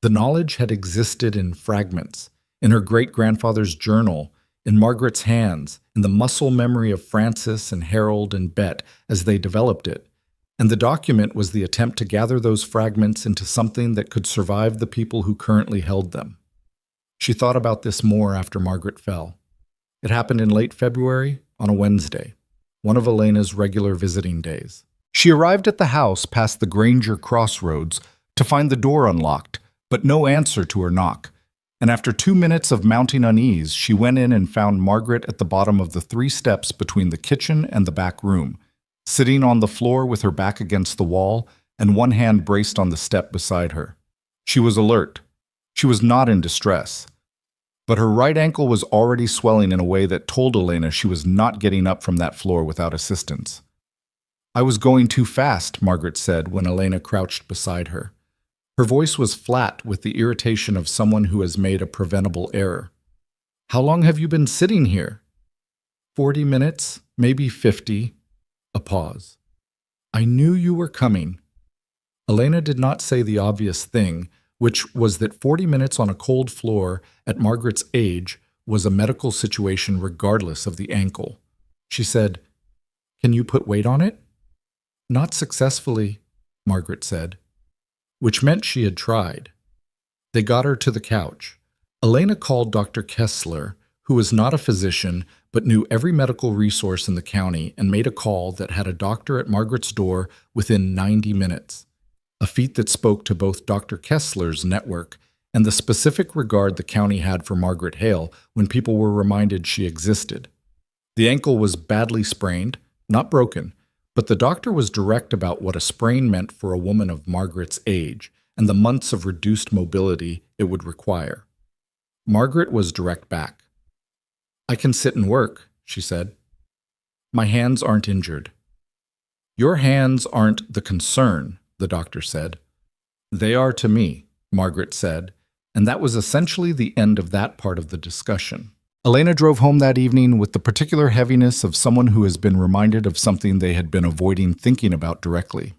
The knowledge had existed in fragments, in her great-grandfather's journal, in Margaret's hands, in the muscle memory of Francis and Harold and Bet as they developed it, and the document was the attempt to gather those fragments into something that could survive the people who currently held them. She thought about this more after Margaret fell. It happened in late February, on a Wednesday, one of Elena's regular visiting days. She arrived at the house past the Granger crossroads to find the door unlocked, but no answer to her knock. And after 2 minutes of mounting unease, she went in and found Margaret at the bottom of the 3 steps between the kitchen and the back room, sitting on the floor with her back against the wall and one hand braced on the step beside her. She was alert. She was not in distress. But her right ankle was already swelling in a way that told Elena she was not getting up from that floor without assistance. "I was going too fast," Margaret said when Elena crouched beside her. Her voice was flat with the irritation of someone who has made a preventable error. "How long have you been sitting here?" 40 minutes, maybe 50. A pause. "I knew you were coming." Elena did not say the obvious thing, which was that 40 minutes on a cold floor at Margaret's age was a medical situation regardless of the ankle. She said, "Can you put weight on it?" "Not successfully," Margaret said, which meant she had tried. They got her to the couch. Elena called Dr. Kessler, who was not a physician but knew every medical resource in the county, and made a call that had a doctor at Margaret's door within 90 minutes, a feat that spoke to both Dr. Kessler's network and the specific regard the county had for Margaret Hale when people were reminded she existed. The ankle was badly sprained, not broken, but the doctor was direct about what a sprain meant for a woman of Margaret's age and the months of reduced mobility it would require. Margaret was direct back. "I can sit and work," she said. "My hands aren't injured." "Your hands aren't the concern," the doctor said. "They are to me," Margaret said, and that was essentially the end of that part of the discussion. Elena drove home that evening with the particular heaviness of someone who has been reminded of something they had been avoiding thinking about directly.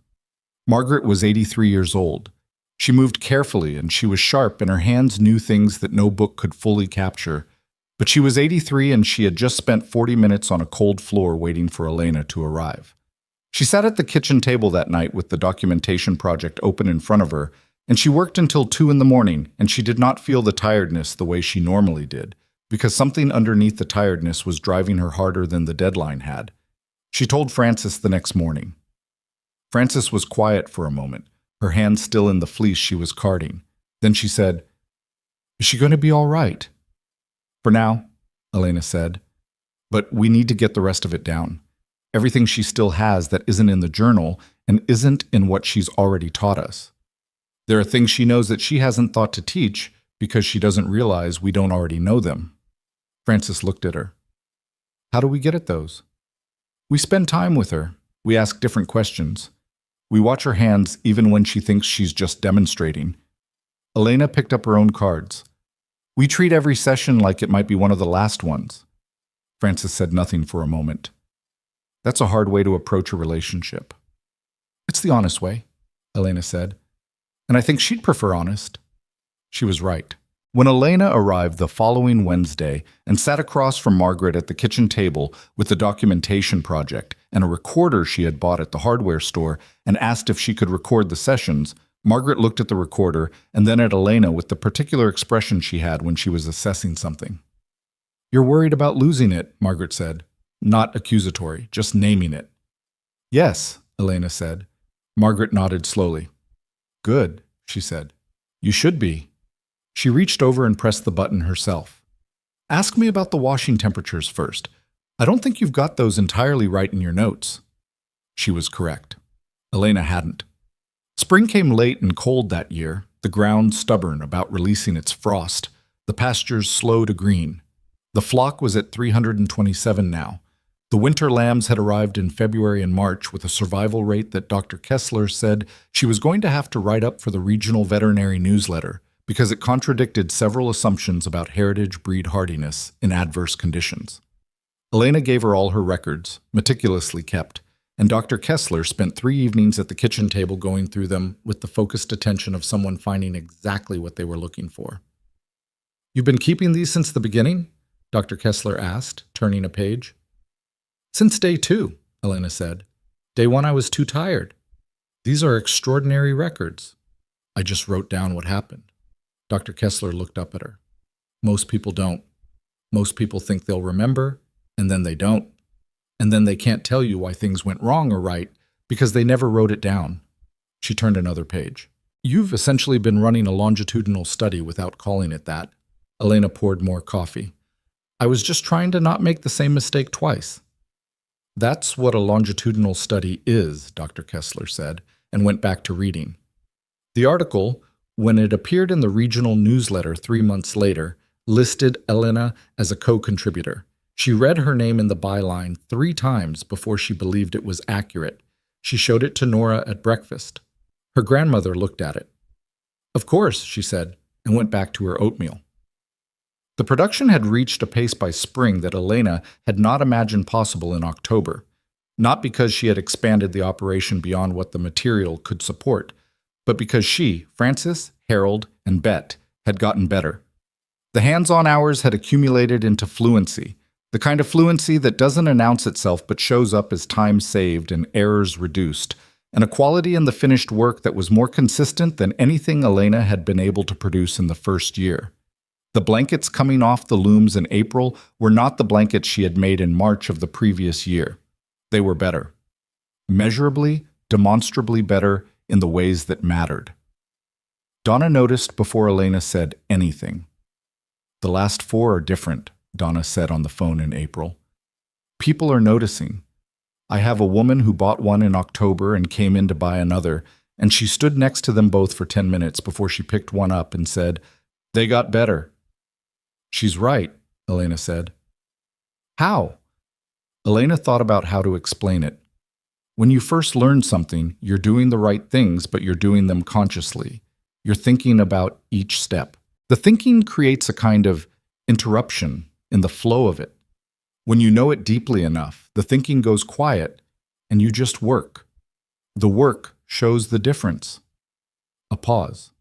Margaret was 83 years old. She moved carefully and she was sharp and her hands knew things that no book could fully capture. But she was 83 and she had just spent 40 minutes on a cold floor waiting for Elena to arrive. She sat at the kitchen table that night with the documentation project open in front of her, and she worked until 2 in the morning, and she did not feel the tiredness the way she normally did, because something underneath the tiredness was driving her harder than the deadline had. She told Frances the next morning. Frances was quiet for a moment, her hand still in the fleece she was carding. Then she said, "Is she going to be all right?" "For now," Elena said. "But we need to get the rest of it down. Everything she still has that isn't in the journal and isn't in what she's already taught us. There are things she knows that she hasn't thought to teach because she doesn't realize we don't already know them." Frances looked at her. "How do we get at those?" "We spend time with her. We ask different questions. We watch her hands even when she thinks she's just demonstrating." Elena picked up her own cards. "We treat every session like it might be one of the last ones." Frances said nothing for a moment. "That's a hard way to approach a relationship." "It's the honest way," Elena said. "And I think she'd prefer honest." She was right. When Elena arrived the following Wednesday and sat across from Margaret at the kitchen table with the documentation project and a recorder she had bought at the hardware store and asked if she could record the sessions, Margaret looked at the recorder and then at Elena with the particular expression she had when she was assessing something. "You're worried about losing it," Margaret said. Not accusatory, just naming it. "Yes," Elena said. Margaret nodded slowly. "Good," she said. "You should be." She reached over and pressed the button herself. "Ask me about the washing temperatures first. I don't think you've got those entirely right in your notes." She was correct. Elena hadn't. Spring came late and cold that year, the ground stubborn about releasing its frost, the pastures slow to green. The flock was at 327 now. The winter lambs had arrived in February and March with a survival rate that Dr. Kessler said she was going to have to write up for the regional veterinary newsletter because it contradicted several assumptions about heritage breed hardiness in adverse conditions. Elena gave her all her records, meticulously kept, and Dr. Kessler spent 3 evenings at the kitchen table going through them with the focused attention of someone finding exactly what they were looking for. "You've been keeping these since the beginning?" Dr. Kessler asked, turning a page. "Since day 2, Elena said. Day 1 I was too tired. These are extraordinary records. I just wrote down what happened." Dr. Kessler looked up at her. "Most people don't. Most people think they'll remember, and then they don't. And then they can't tell you why things went wrong or right because they never wrote it down." She turned another page. "You've essentially been running a longitudinal study without calling it that." Elena poured more coffee. "I was just trying to not make the same mistake twice." "That's what a longitudinal study is," Dr. Kessler said, and went back to reading. The article, when it appeared in the regional newsletter 3 months later, listed Elena as a co-contributor. She read her name in the byline 3 times before she believed it was accurate. She showed it to Nora at breakfast. Her grandmother looked at it. "Of course," she said, and went back to her oatmeal. The production had reached a pace by spring that Elena had not imagined possible in October, not because she had expanded the operation beyond what the material could support, but because she, Frances, Harold, and Bet had gotten better. The hands-on hours had accumulated into fluency, the kind of fluency that doesn't announce itself but shows up as time saved and errors reduced, and a quality in the finished work that was more consistent than anything Elena had been able to produce in the first year. The blankets coming off the looms in April were not the blankets she had made in March of the previous year. They were better. Measurably, demonstrably better in the ways that mattered. Donna noticed before Elena said anything. The last 4 are different, Donna said on the phone in April. People are noticing. I have a woman who bought one in October and came in to buy another, and she stood next to them both for 10 minutes before she picked one up and said, "They got better." She's right, Elena said. How? Elena thought about how to explain it. When you first learn something, you're doing the right things, but you're doing them consciously. You're thinking about each step. The thinking creates a kind of interruption in the flow of it. When you know it deeply enough, the thinking goes quiet and you just work. The work shows the difference. A pause.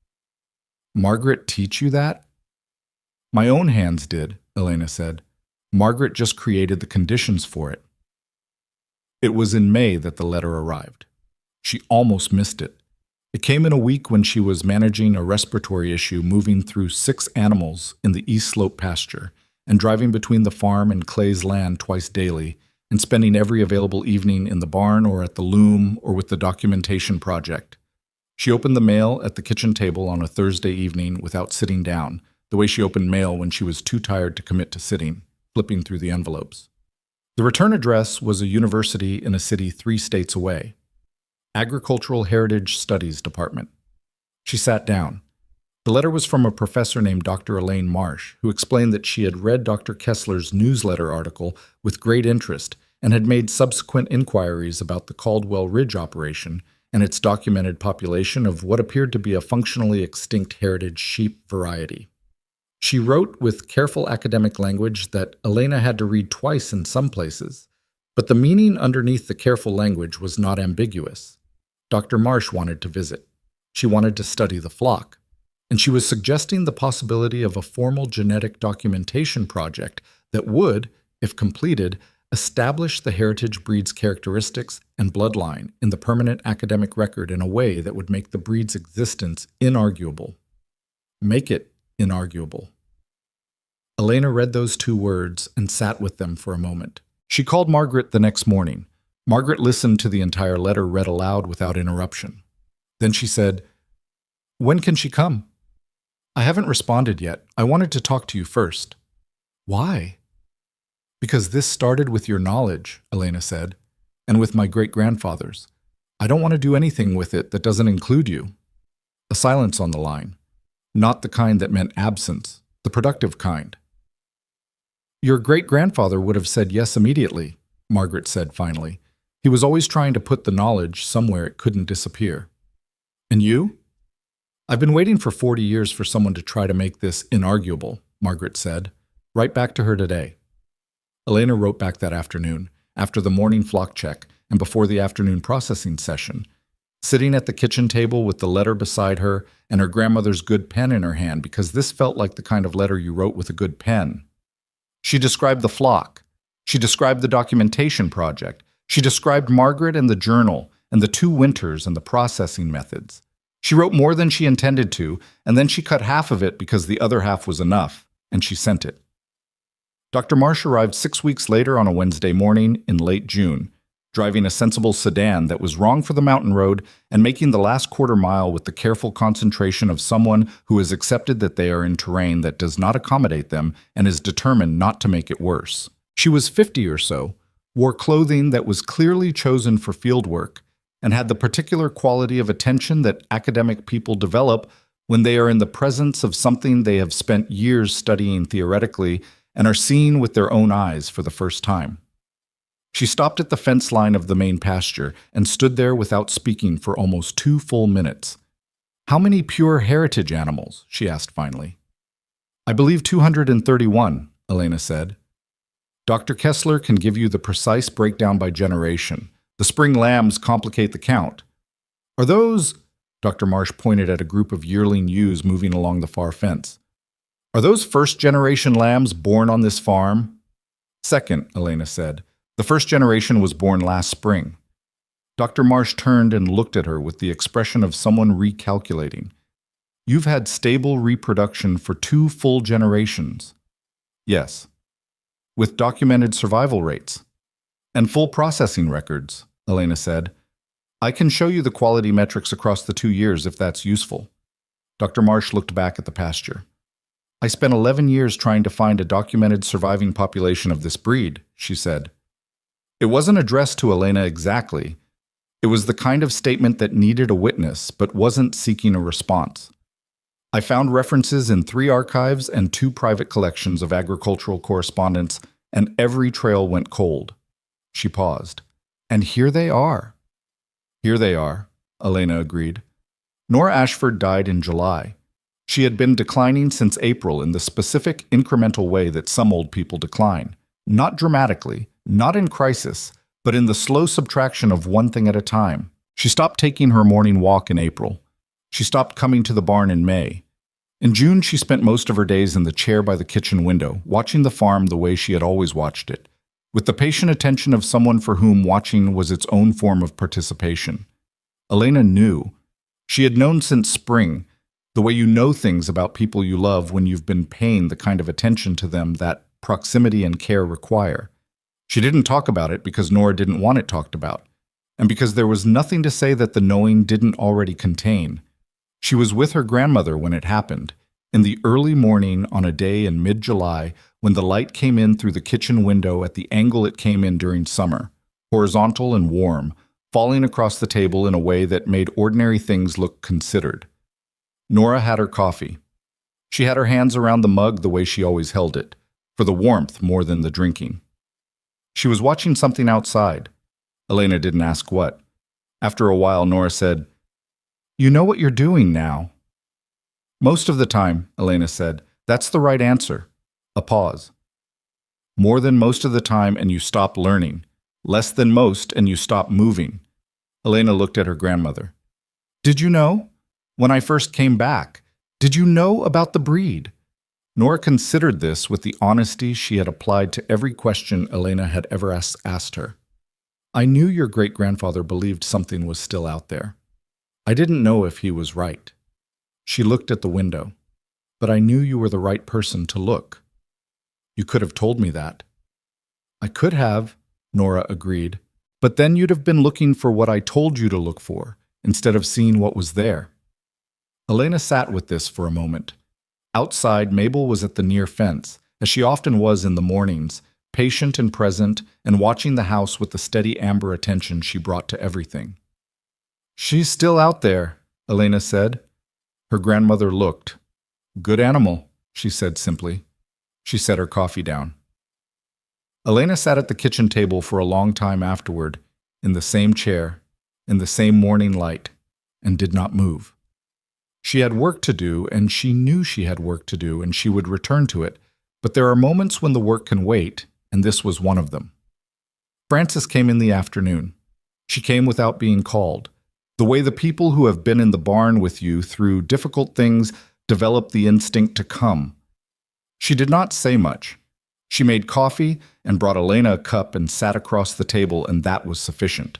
Margaret teach you that? My own hands did, Elena said. Margaret just created the conditions for it. It was in May that the letter arrived. She almost missed it. It came in a week when she was managing a respiratory issue, moving through 6 animals in the East Slope pasture and driving between the farm and Clay's land twice daily and spending every available evening in the barn or at the loom or with the documentation project. She opened the mail at the kitchen table on a Thursday evening without sitting down, the way she opened mail when she was too tired to commit to sitting, flipping through the envelopes. The return address was a university in a city 3 states away. Agricultural Heritage Studies Department. She sat down. The letter was from a professor named Dr. Elena Marsh, who explained that she had read Dr. Kessler's newsletter article with great interest and had made subsequent inquiries about the Caldwell Ridge operation and its documented population of what appeared to be a functionally extinct heritage sheep variety. She wrote with careful academic language that Elena had to read twice in some places, but the meaning underneath the careful language was not ambiguous. Dr. Marsh wanted to visit. She wanted to study the flock, and she was suggesting the possibility of a formal genetic documentation project that would, if completed, establish the heritage breed's characteristics and bloodline in the permanent academic record in a way that would make the breed's existence inarguable. Make it inarguable. Elena read those 2 words and sat with them for a moment. She called Margaret the next morning. Margaret listened to the entire letter read aloud without interruption. Then she said, "When can she come?" "I haven't responded yet. I wanted to talk to you first." "Why?" "Because this started with your knowledge," Elena said, "and with my great-grandfather's. I don't want to do anything with it that doesn't include you." A silence on the line. Not the kind that meant absence, the productive kind. "Your great-grandfather would have said yes immediately," Margaret said finally. "He was always trying to put the knowledge somewhere it couldn't disappear." "And you?" "I've been waiting for 40 years for someone to try to make this inarguable," Margaret said. "Right back to her today." Elena wrote back that afternoon, after the morning flock check and before the afternoon processing session, sitting at the kitchen table with the letter beside her and her grandmother's good pen in her hand, because this felt like the kind of letter you wrote with a good pen. She described the flock. She described the documentation project. She described Margaret and the journal and the 2 winters and the processing methods. She wrote more than she intended to, and then she cut half of it because the other half was enough, and she sent it. Dr. Marsh arrived 6 weeks later on a Wednesday morning in late June, driving a sensible sedan that was wrong for the mountain road and making the last quarter mile with the careful concentration of someone who has accepted that they are in terrain that does not accommodate them and is determined not to make it worse. She was 50 or so, wore clothing that was clearly chosen for field work, and had the particular quality of attention that academic people develop when they are in the presence of something they have spent years studying theoretically and are seeing with their own eyes for the first time. She stopped at the fence line of the main pasture and stood there without speaking for almost 2 full minutes. "How many pure heritage animals?" she asked finally. "I believe 231, Elena said. "Dr. Kessler can give you the precise breakdown by generation. The spring lambs complicate the count. Are those," Dr. Marsh pointed at a group of yearling ewes moving along the far fence, "are those first-generation lambs born on this farm?" "Second," Elena said. "The first generation was born last spring." Dr. Marsh turned and looked at her with the expression of someone recalculating. You've had stable reproduction for 2 full generations. Yes. With documented survival rates. And full processing records, Elena said. I can show you the quality metrics across the 2 years if that's useful. Dr. Marsh looked back at the pasture. I spent 11 years trying to find a documented surviving population of this breed, she said. It wasn't addressed to Elena exactly. It was the kind of statement that needed a witness but wasn't seeking a response. I found references in 3 archives and 2 private collections of agricultural correspondence, and every trail went cold. She paused. And here they are. Here they are, Elena agreed. Nora Ashford died in July. She had been declining since April in the specific incremental way that some old people decline. Not dramatically, not in crisis, but in the slow subtraction of one thing at a time. She stopped taking her morning walk in April. She stopped coming to the barn in May. In June, she spent most of her days in the chair by the kitchen window, watching the farm the way she had always watched it, with the patient attention of someone for whom watching was its own form of participation. Elena knew. She had known since spring, the way you know things about people you love when you've been paying the kind of attention to them that proximity and care require. She didn't talk about it because Nora didn't want it talked about, and because there was nothing to say that the knowing didn't already contain. She was with her grandmother when it happened, in the early morning on a day in mid-July when the light came in through the kitchen window at the angle it came in during summer, horizontal and warm, falling across the table in a way that made ordinary things look considered. Nora had her coffee. She had her hands around the mug the way she always held it, for the warmth more than the drinking. She was watching something outside. Elena didn't ask what. After a while, Nora said, "You know what you're doing now." "Most of the time," Elena said. "That's the right answer." A pause. "More than most of the time and you stop learning. Less than most and you stop moving." Elena looked at her grandmother. "Did you know? When I first came back, did you know about the breed?" Nora considered this with the honesty she had applied to every question Elena had ever asked her. "I knew your great-grandfather believed something was still out there. I didn't know if he was right." She looked at the window. "But I knew you were the right person to look." "You could have told me that." "I could have," Nora agreed. "But then you'd have been looking for what I told you to look for, instead of seeing what was there." Elena sat with this for a moment. Outside, Mabel was at the near fence, as she often was in the mornings, patient and present, and watching the house with the steady amber attention she brought to everything. "She's still out there," Elena said. Her grandmother looked. "Good animal," she said simply. She set her coffee down. Elena sat at the kitchen table for a long time afterward, in the same chair, in the same morning light, and did not move. She had work to do, and she knew she had work to do, and she would return to it, but there are moments when the work can wait, and this was one of them. Frances came in the afternoon. She came without being called, the way the people who have been in the barn with you through difficult things develop the instinct to come. She did not say much. She made coffee and brought Elena a cup and sat across the table, and that was sufficient.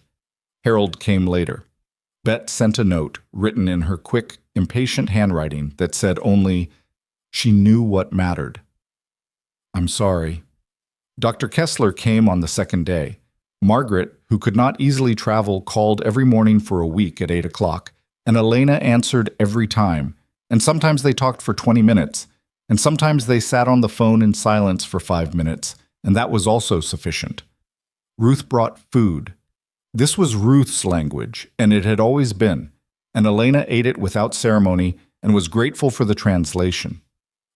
Harold came later. Bet sent a note, written in her quick, impatient handwriting, that said only, "She knew what mattered." "I'm sorry." Dr. Kessler came on the second day. Margaret, who could not easily travel, called every morning for a week at 8 o'clock, and Elena answered every time, and sometimes they talked for 20 minutes, and sometimes they sat on the phone in silence for 5 minutes, and that was also sufficient. Ruth brought food. This was Ruth's language, and it had always been, and Elena ate it without ceremony and was grateful for the translation.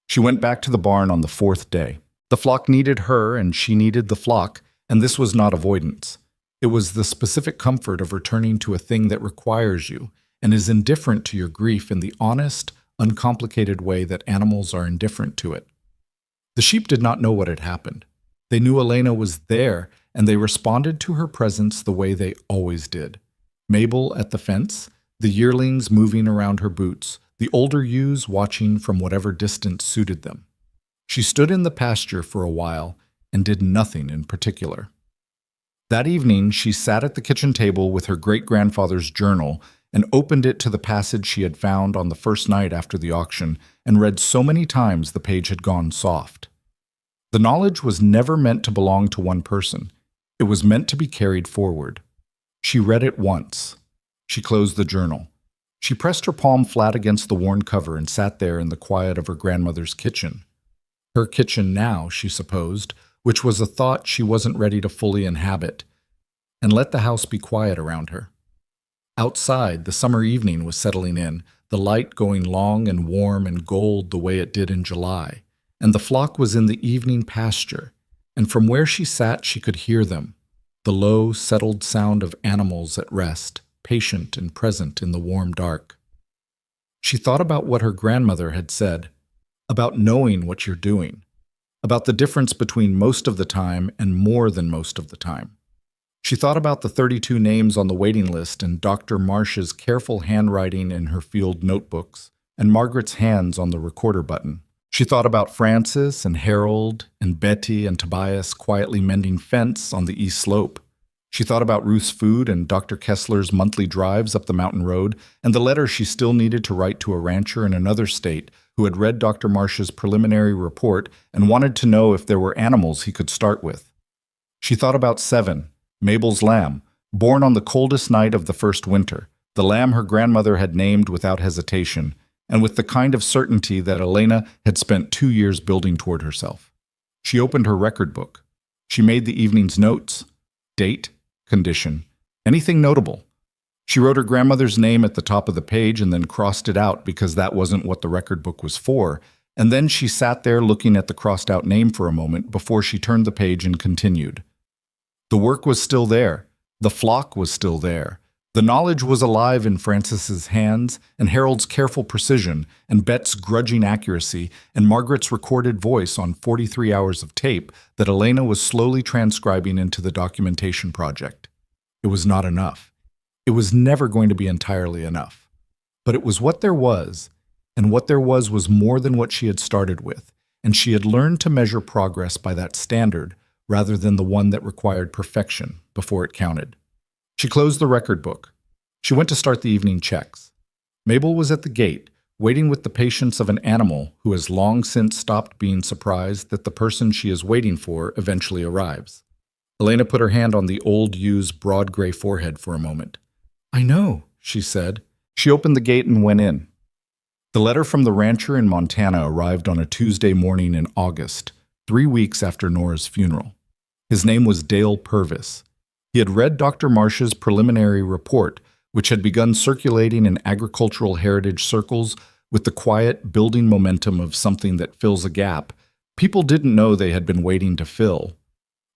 She went back to the barn on the 4th day. The flock needed her, and she needed the flock, and this was not avoidance. It was the specific comfort of returning to a thing that requires you and is indifferent to your grief in the honest, uncomplicated way that animals are indifferent to it. The sheep did not know what had happened. They knew Elena was there, and they responded to her presence the way they always did. Mabel at the fence, the yearlings moving around her boots, the older ewes watching from whatever distance suited them. She stood in the pasture for a while and did nothing in particular. That evening, she sat at the kitchen table with her great-grandfather's journal and opened it to the passage she had found on the first night after the auction and read so many times the page had gone soft. The knowledge was never meant to belong to one person. It was meant to be carried forward. She read it once. She closed the journal. She pressed her palm flat against the worn cover and sat there in the quiet of her grandmother's kitchen. Her kitchen now, she supposed, which was a thought she wasn't ready to fully inhabit, and let the house be quiet around her. Outside, the summer evening was settling in, the light going long and warm and gold the way it did in July, and the flock was in the evening pasture, and from where she sat she could hear them, the low, settled sound of animals at rest, patient and present in the warm dark. She thought about what her grandmother had said, about knowing what you're doing, about the difference between most of the time and more than most of the time. She thought about the 32 names on the waiting list and Dr. Marsh's careful handwriting in her field notebooks and Margaret's hands on the recorder button. She thought about Francis and Harold and Betty and Tobias quietly mending fence on the east slope. She thought about Ruth's food and Dr. Kessler's monthly drives up the mountain road and the letter she still needed to write to a rancher in another state who had read Dr. Marsh's preliminary report and wanted to know if there were animals he could start with. She thought about Seven, Mabel's lamb, born on the coldest night of the first winter, the lamb her grandmother had named without hesitation, and with the kind of certainty that Elena had spent 2 years building toward herself. She opened her record book. She made the evening's notes. Date, condition, anything notable. She wrote her grandmother's name at the top of the page and then crossed it out because that wasn't what the record book was for, and then she sat there looking at the crossed-out name for a moment before she turned the page and continued. The work was still there. The flock was still there. The knowledge was alive in Francis's hands, and Harold's careful precision, and Bet's grudging accuracy, and Margaret's recorded voice on 43 hours of tape that Elena was slowly transcribing into the documentation project. It was not enough. It was never going to be entirely enough. But it was what there was, and what there was more than what she had started with, and she had learned to measure progress by that standard rather than the one that required perfection before it counted. She closed the record book. She went to start the evening checks. Mabel was at the gate, waiting with the patience of an animal who has long since stopped being surprised that the person she is waiting for eventually arrives. Elena put her hand on the old ewe's broad gray forehead for a moment. "I know," she said. She opened the gate and went in. The letter from the rancher in Montana arrived on a Tuesday morning in August, 3 weeks after Nora's funeral. His name was Dale Purvis. He had read Dr. Marsh's preliminary report, which had begun circulating in agricultural heritage circles with the quiet, building momentum of something that fills a gap people didn't know they had been waiting to fill.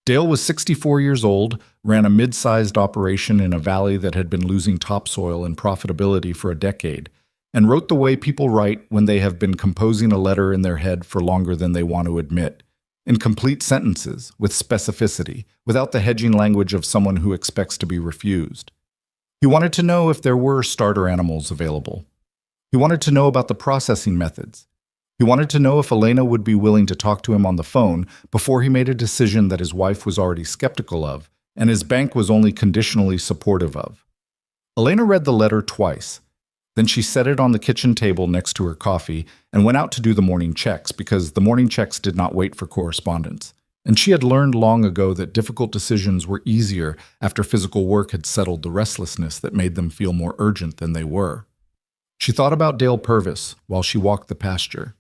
Dale was 64 years old, ran a mid-sized operation in a valley that had been losing topsoil and profitability for a decade, and wrote the way people write when they have been composing a letter in their head for longer than they want to admit. In complete sentences, with specificity, without the hedging language of someone who expects to be refused. He wanted to know if there were starter animals available. He wanted to know about the processing methods. He wanted to know if Elena would be willing to talk to him on the phone before he made a decision that his wife was already skeptical of, and his bank was only conditionally supportive of. Elena read the letter twice. Then she set it on the kitchen table next to her coffee and went out to do the morning checks because the morning checks did not wait for correspondence. And she had learned long ago that difficult decisions were easier after physical work had settled the restlessness that made them feel more urgent than they were. She thought about Dale Purvis while she walked the pasture.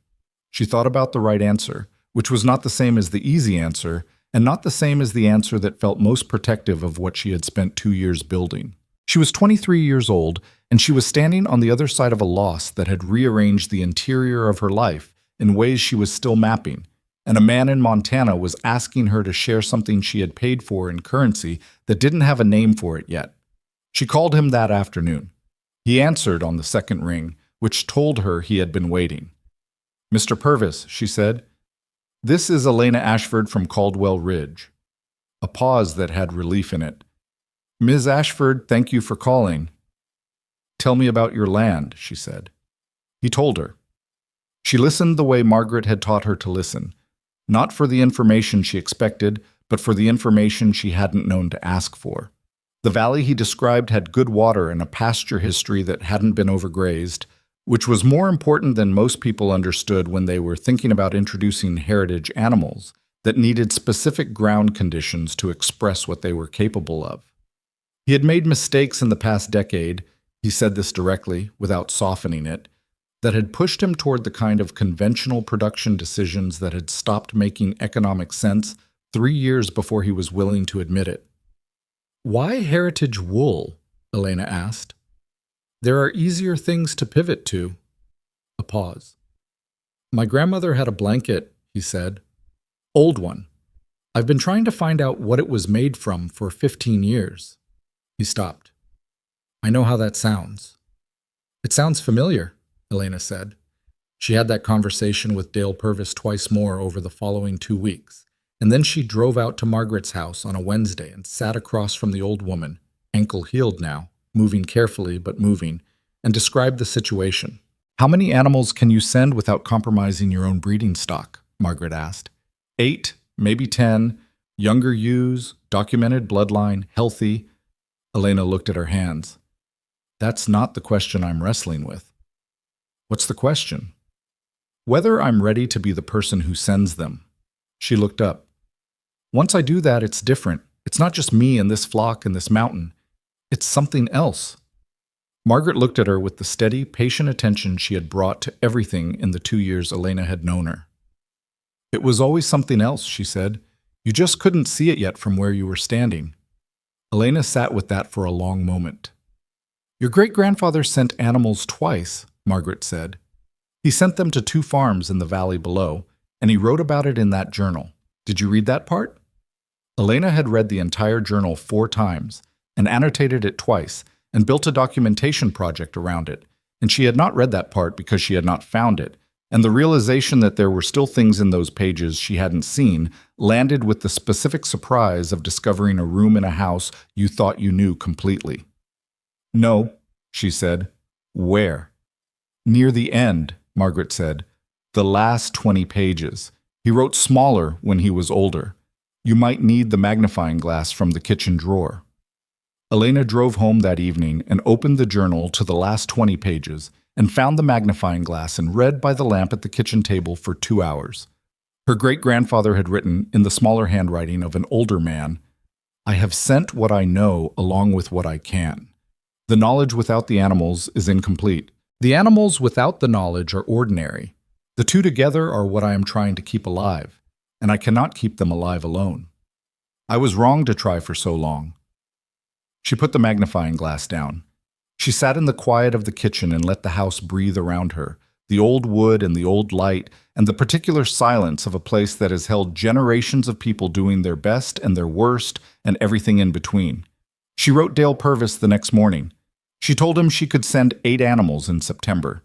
She thought about the right answer, which was not the same as the easy answer, and not the same as the answer that felt most protective of what she had spent 2 years building. She was 23 years old, and she was standing on the other side of a loss that had rearranged the interior of her life in ways she was still mapping, and a man in Montana was asking her to share something she had paid for in currency that didn't have a name for it yet. She called him that afternoon. He answered on the second ring, which told her he had been waiting. "Mr. Purvis," she said, "this is Elena Ashford from Caldwell Ridge." A pause that had relief in it. "Ms. Ashford, thank you for calling." "Tell me about your land," she said. He told her. She listened the way Margaret had taught her to listen, not for the information she expected, but for the information she hadn't known to ask for. The valley he described had good water and a pasture history that hadn't been overgrazed, which was more important than most people understood when they were thinking about introducing heritage animals that needed specific ground conditions to express what they were capable of. He had made mistakes in the past decade, he said this directly, without softening it, that had pushed him toward the kind of conventional production decisions that had stopped making economic sense 3 years before he was willing to admit it. "Why heritage wool?" Elena asked. "There are easier things to pivot to." A pause. "My grandmother had a blanket," he said. "Old one. I've been trying to find out what it was made from for 15 years. He stopped. "I know how that sounds." "It sounds familiar," Elena said. She had that conversation with Dale Purvis twice more over the following 2 weeks, and then she drove out to Margaret's house on a Wednesday and sat across from the old woman, ankle-heeled now, moving carefully but moving, and described the situation. "How many animals can you send without compromising your own breeding stock?" Margaret asked. 8, maybe 10, younger ewes, documented bloodline, healthy. Elena looked at her hands. "That's not the question I'm wrestling with." "What's the question?" "Whether I'm ready to be the person who sends them." She looked up. "Once I do that, it's different. It's not just me and this flock and this mountain. It's something else." Margaret looked at her with the steady, patient attention she had brought to everything in the 2 years Elena had known her. "It was always something else," she said. "You just couldn't see it yet from where you were standing." Elena sat with that for a long moment. "Your great-grandfather sent animals twice," Margaret said. "He sent them to 2 farms in the valley below, and he wrote about it in that journal. Did you read that part?" Elena had read the entire journal 4 times, and annotated it twice, and built a documentation project around it, and she had not read that part because she had not found it, and the realization that there were still things in those pages she hadn't seen landed with the specific surprise of discovering a room in a house you thought you knew completely. "No," she said. "Where?" "Near the end," Margaret said. "The last 20 pages. He wrote smaller when he was older. You might need the magnifying glass from the kitchen drawer." Elena drove home that evening and opened the journal to the last 20 pages and found the magnifying glass and read by the lamp at the kitchen table for 2 hours. Her great-grandfather had written, in the smaller handwriting of an older man, "I have sent what I know along with what I can. The knowledge without the animals is incomplete. The animals without the knowledge are ordinary. The 2 together are what I am trying to keep alive, and I cannot keep them alive alone. I was wrong to try for so long." She put the magnifying glass down. She sat in the quiet of the kitchen and let the house breathe around her, the old wood and the old light, and the particular silence of a place that has held generations of people doing their best and their worst and everything in between. She wrote Dale Purvis the next morning. She told him she could send 8 animals in September.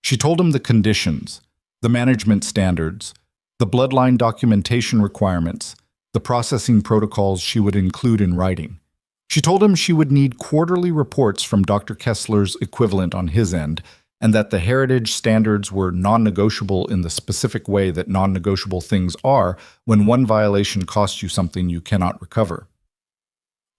She told him the conditions, the management standards, the bloodline documentation requirements, the processing protocols she would include in writing. She told him she would need quarterly reports from Dr. Kessler's equivalent on his end, and that the heritage standards were non-negotiable in the specific way that non-negotiable things are when one violation costs you something you cannot recover.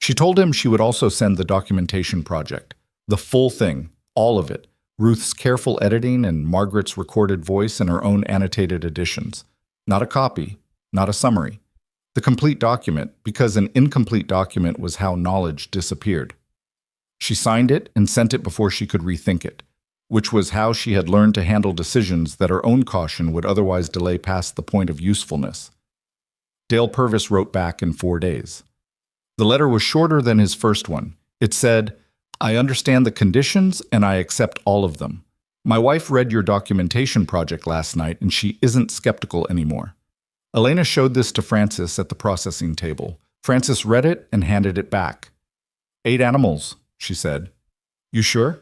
She told him she would also send the documentation project, the full thing, all of it, Ruth's careful editing and Margaret's recorded voice and her own annotated additions. Not a copy, not a summary. The complete document, because an incomplete document was how knowledge disappeared. She signed it and sent it before she could rethink it, which was how she had learned to handle decisions that her own caution would otherwise delay past the point of usefulness. Dale Purvis wrote back in 4 days. The letter was shorter than his first one. It said, "I understand the conditions and I accept all of them. My wife read your documentation project last night and she isn't skeptical anymore." Elena showed this to Frances at the processing table. Frances read it and handed it back. 8 animals, she said. "You sure?"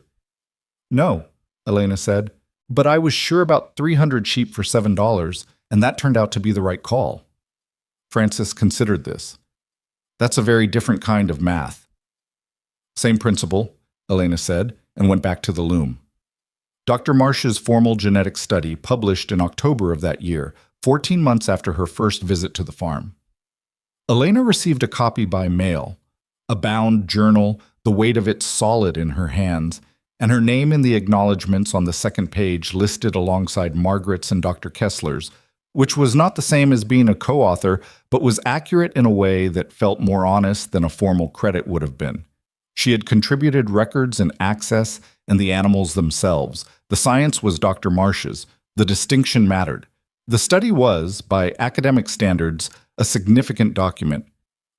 "No," Elena said, "but I was sure about 300 sheep for $7, and that turned out to be the right call." Frances considered this. "That's a very different kind of math." "Same principle," Elena said, and went back to the loom. Dr. Marsh's formal genetic study, published in October of that year, 14 months after her first visit to the farm. Elena received a copy by mail. A bound journal, the weight of it solid in her hands, and her name in the acknowledgments on the second page listed alongside Margaret's and Dr. Kessler's, which was not the same as being a co-author, but was accurate in a way that felt more honest than a formal credit would have been. She had contributed records and access and the animals themselves. The science was Dr. Marsh's. The distinction mattered. The study was, by academic standards, a significant document.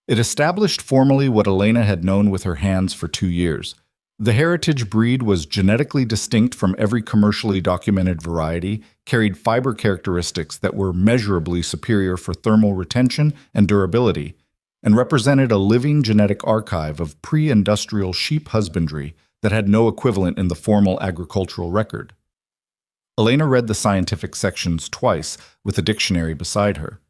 It established formally what Elena had known with her hands for 2 years. The heritage breed was genetically distinct from every commercially documented variety, carried fiber characteristics that were measurably superior for thermal retention and durability, and represented a living genetic archive of pre-industrial sheep husbandry that had no equivalent in the formal agricultural record. Elena read the scientific sections twice, with a dictionary beside her.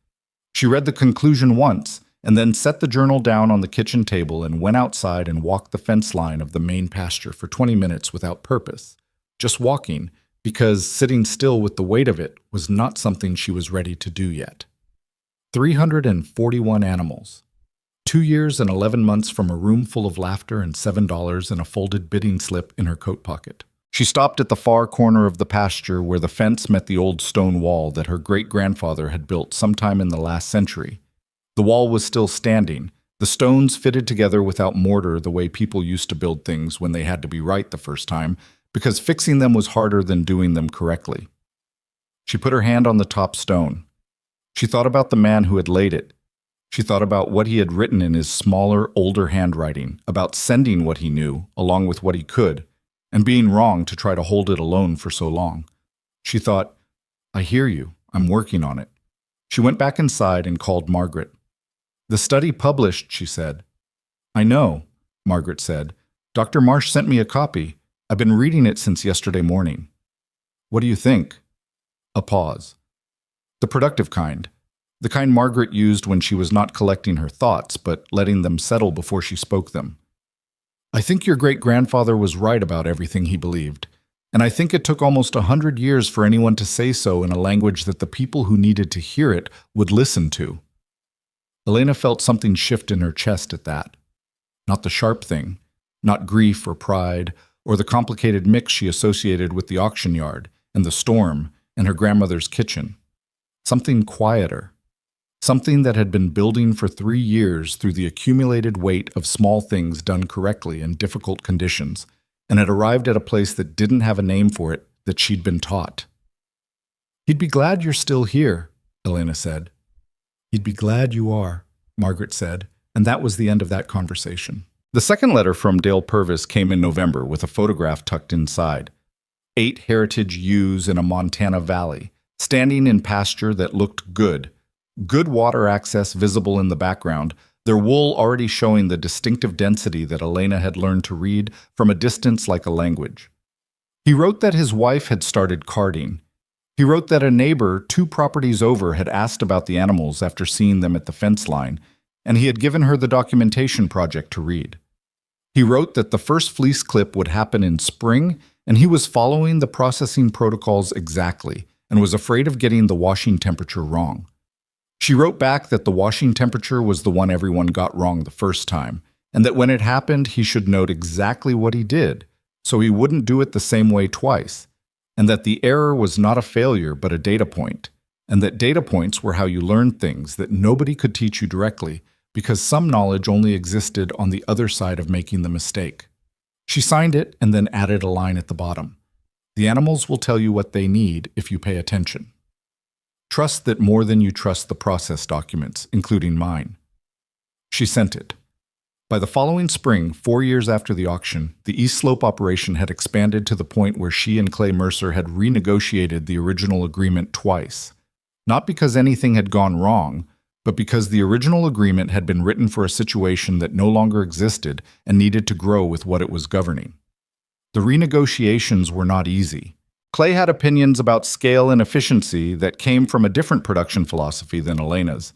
She read the conclusion once, and then set the journal down on the kitchen table and went outside and walked the fence line of the main pasture for 20 minutes without purpose. Just walking, because sitting still with the weight of it was not something she was ready to do yet. 341 animals. 2 years and 11 months from a room full of laughter and $7 in a folded bidding slip in her coat pocket. She stopped at the far corner of the pasture where the fence met the old stone wall that her great-grandfather had built sometime in the last century. The wall was still standing, the stones fitted together without mortar the way people used to build things when they had to be right the first time, because fixing them was harder than doing them correctly. She put her hand on the top stone. She thought about the man who had laid it. She thought about what he had written in his smaller, older handwriting, about sending what he knew, along with what he could, and being wrong to try to hold it alone for so long. She thought, I hear you, I'm working on it. She went back inside and called Margaret. The study published, she said. I know, Margaret said. Dr. Marsh sent me a copy. I've been reading it since yesterday morning. What do you think? A pause. The productive kind. The kind Margaret used when she was not collecting her thoughts, but letting them settle before she spoke them. I think your great-grandfather was right about everything he believed, and I think it took almost 100 years for anyone to say so in a language that the people who needed to hear it would listen to. Elena felt something shift in her chest at that. Not the sharp thing, not grief or pride, or the complicated mix she associated with the auction yard and the storm and her grandmother's kitchen. Something quieter. Something that had been building for 3 years through the accumulated weight of small things done correctly in difficult conditions, and had arrived at a place that didn't have a name for it that she'd been taught. He'd be glad you're still here, Elena said. He'd be glad you are, Margaret said, and that was the end of that conversation. The second letter from Dale Purvis came in November with a photograph tucked inside. 8 heritage ewes in a Montana valley, standing in pasture that looked good. Good water access visible in the background, their wool already showing the distinctive density that Elena had learned to read from a distance like a language. He wrote that his wife had started carding. He wrote that a neighbor 2 properties over had asked about the animals after seeing them at the fence line, and he had given her the documentation project to read. He wrote that the first fleece clip would happen in spring, and he was following the processing protocols exactly, and was afraid of getting the washing temperature wrong. She wrote back that the washing temperature was the one everyone got wrong the first time, and that when it happened he should note exactly what he did, so he wouldn't do it the same way twice, and that the error was not a failure but a data point, and that data points were how you learned things that nobody could teach you directly, because some knowledge only existed on the other side of making the mistake. She signed it and then added a line at the bottom. The animals will tell you what they need if you pay attention. Trust that more than you trust the process documents, including mine. She sent it. By the following spring, 4 years after the auction, the East Slope operation had expanded to the point where she and Clay Mercer had renegotiated the original agreement twice. Not because anything had gone wrong, but because the original agreement had been written for a situation that no longer existed and needed to grow with what it was governing. The renegotiations were not easy. Clay had opinions about scale and efficiency that came from a different production philosophy than Elena's.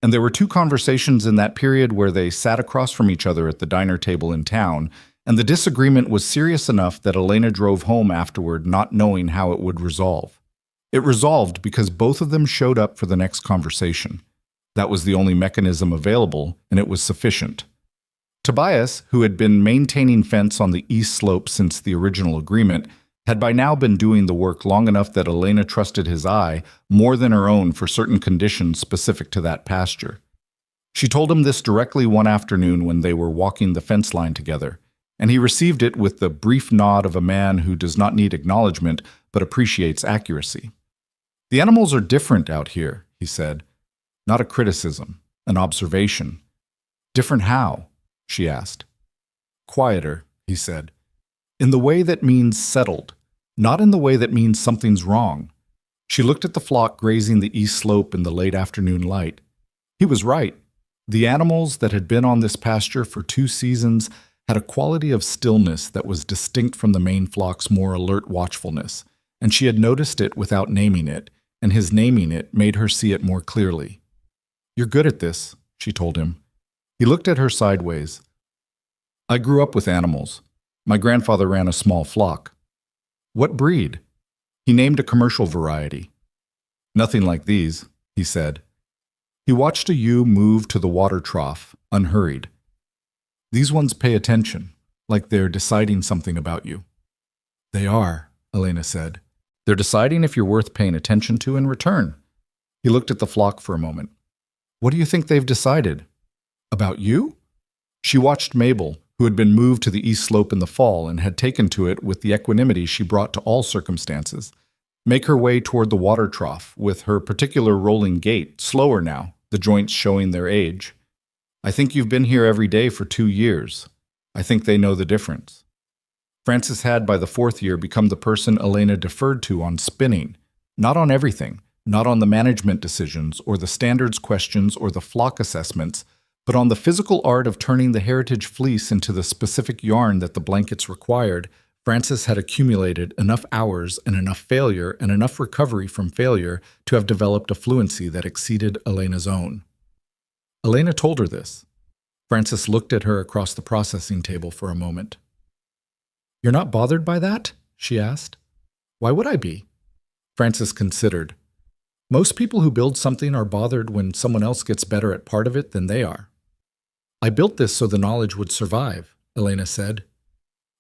And there were 2 conversations in that period where they sat across from each other at the diner table in town, and the disagreement was serious enough that Elena drove home afterward not knowing how it would resolve. It resolved because both of them showed up for the next conversation. That was the only mechanism available, and it was sufficient. Tobias, who had been maintaining fence on the east slope since the original agreement, had by now been doing the work long enough that Elena trusted his eye more than her own for certain conditions specific to that pasture. She told him this directly one afternoon when they were walking the fence line together, and he received it with the brief nod of a man who does not need acknowledgement but appreciates accuracy. "The animals are different out here," he said. "Not a criticism, an observation." "Different how?" she asked. "Quieter," he said. "In the way that means settled, not in the way that means something's wrong." She looked at the flock grazing the east slope in the late afternoon light. He was right. The animals that had been on this pasture for 2 seasons had a quality of stillness that was distinct from the main flock's more alert watchfulness, and she had noticed it without naming it, and his naming it made her see it more clearly. "You're good at this," she told him. He looked at her sideways. "I grew up with animals. My grandfather ran a small flock." "What breed?" He named a commercial variety. "Nothing like these," he said. He watched a ewe move to the water trough, unhurried. "These ones pay attention, like they're deciding something about you." "They are," Elena said. "They're deciding if you're worth paying attention to in return." He looked at the flock for a moment. "What do you think they've decided?" "About you?" She watched Mabel, who had been moved to the east slope in the fall and had taken to it with the equanimity she brought to all circumstances, make her way toward the water trough with her particular rolling gait, slower now, the joints showing their age. "I think you've been here every day for 2 years. I think they know the difference." Francis had, by the 4th year, become the person Elena deferred to on spinning, not on everything, not on the management decisions or the standards questions or the flock assessments, but on the physical art of turning the heritage fleece into the specific yarn that the blankets required. Francis had accumulated enough hours and enough failure and enough recovery from failure to have developed a fluency that exceeded Elena's own. Elena told her this. Francis looked at her across the processing table for a moment. "You're not bothered by that?" she asked. "Why would I be?" Francis considered. "Most people who build something are bothered when someone else gets better at part of it than they are." "I built this so the knowledge would survive," Elena said.